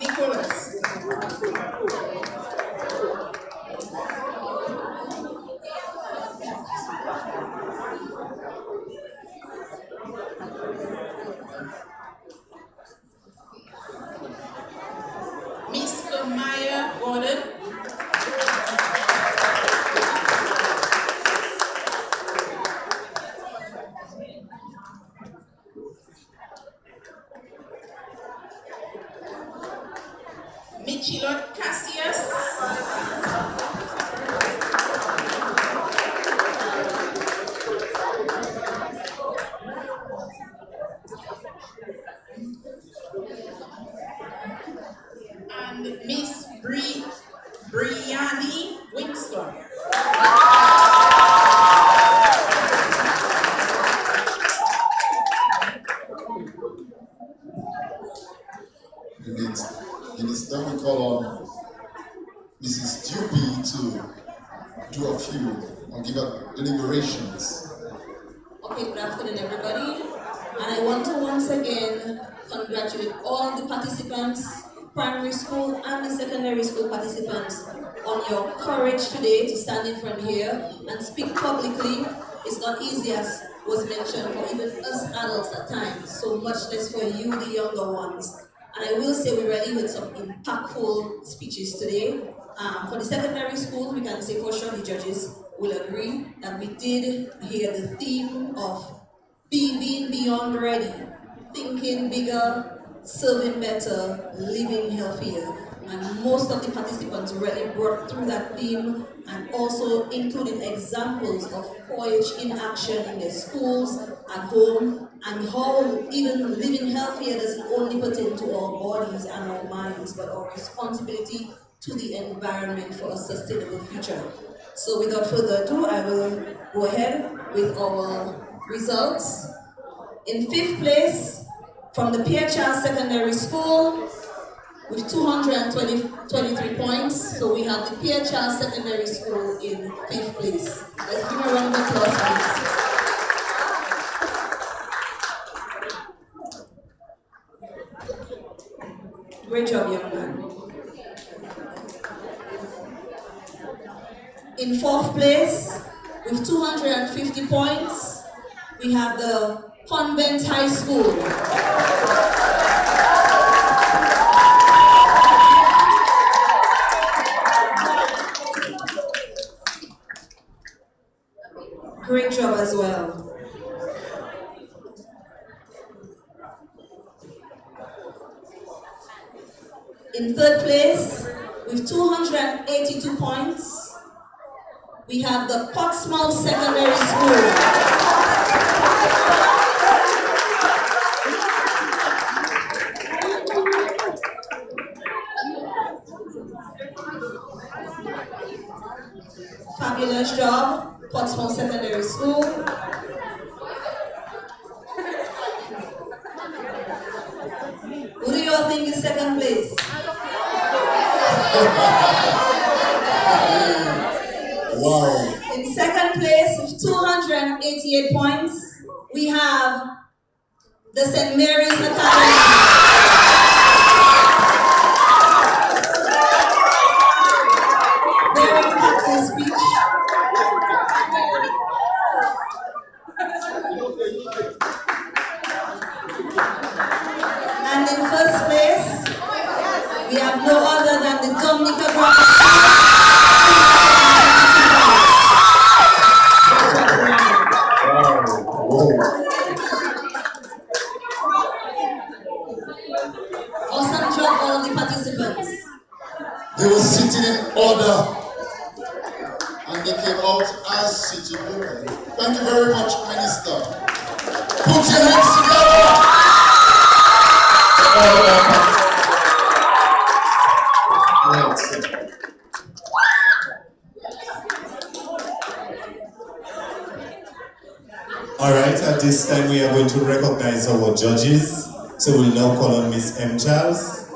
Nicholas. Mr. Maya Gordon. Michilot Cassius. And Miss Brianni Winston. In this time we call on Mrs. Dupy to do a few and give up deliberations. Okay, good afternoon everybody. And I want to once again congratulate all the participants, primary school and the secondary school participants, on your courage today to stand in front here and speak publicly. It's not easy, as was mentioned, for even us adults at times, so much less for you, the younger ones. And I will say we really heard some impactful speeches today. For the secondary school, we can say for sure the judges will agree that we did hear the theme of being beyond ready, thinking bigger, serving better, living healthier. And most of the participants really brought through that theme and also included examples of 4-H in action in their schools, at home, and how even living healthier doesn't only pertain to our bodies and our minds, but our responsibility to the environment for a sustainable future. So without further ado, I will go ahead with our results. In 5th place, from the PHR Secondary School, with 223 points. So we have the PHR Secondary School in 5th place. Let's give a round of applause, please. Great job, young man. In 4th place, with 250 points, we have the Convent High School. Great job as well. In 3rd place, with 282 points, we have the Portsmouth Secondary School. Fabulous job, Portsmouth Secondary School. Who do you all think is 2nd place? Wow. In 2nd place with 288 points, we have the St. Mary's Academy. Very impactful speech. And in 1st place, we no other than the Dominica Grammar Awesome job, all of the participants. They were sitting in order and they came out as city women. Thank you very much, Minister. Put your hands together. All right, at this time we are going to recognize our judges. So we'll now call on Miss M. Charles.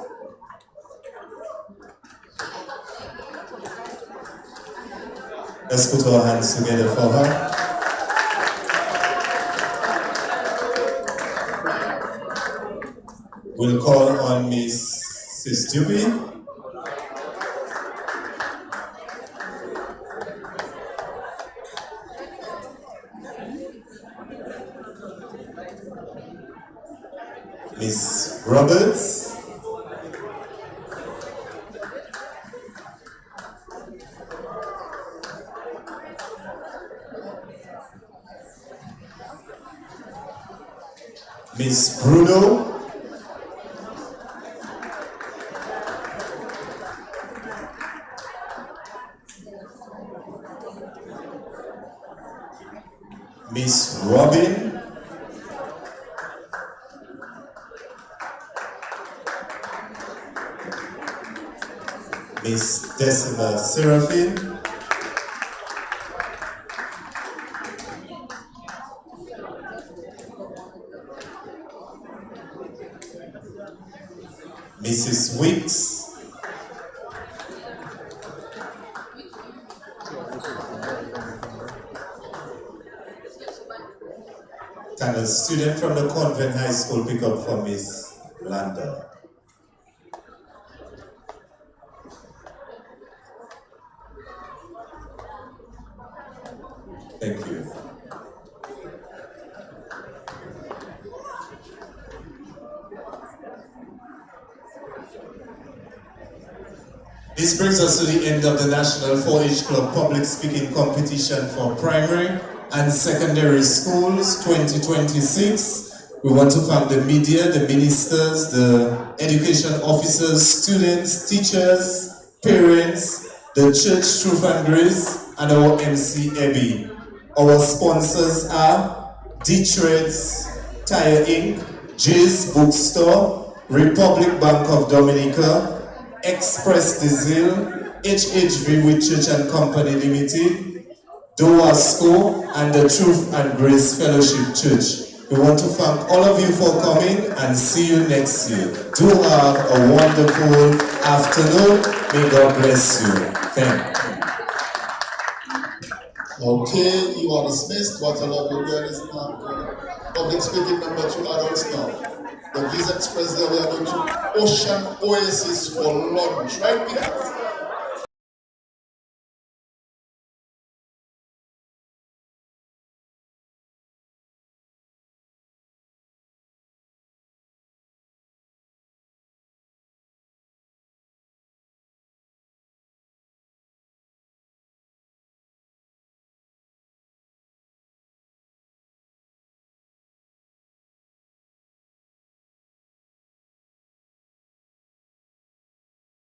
Let's put our hands together for her. We'll call on Miss Sistupi. Miss Roberts. Miss Bruno. Miss Robin. Miss Decima Seraphine. Mrs. Wicks. Can a student from the Convent High School pick up for Miss Landa? Thank you. This brings us to the end of the National 4-H Club Public Speaking Competition for Primary and Secondary Schools 2026. We want to thank the media, the ministers, the education officers, students, teachers, parents, the Church Truth and Grace, and our MC Ebby. Our sponsors are D-Trades, Tire Inc., Jay's Bookstore, Republic Bank of Dominica, Express Diesel, HHV with Church and Company Limited, Doasco, and the Truth and Grace Fellowship Church. We want to thank all of you for coming and see you next year. Do have a wonderful afternoon. May God bless you. Thank you. Okay, you are dismissed. What a lovely girl is now. Public speaking number 2 adults now. The Visa Express there, we are going to Ocean Oasis for lunch, right, Peter?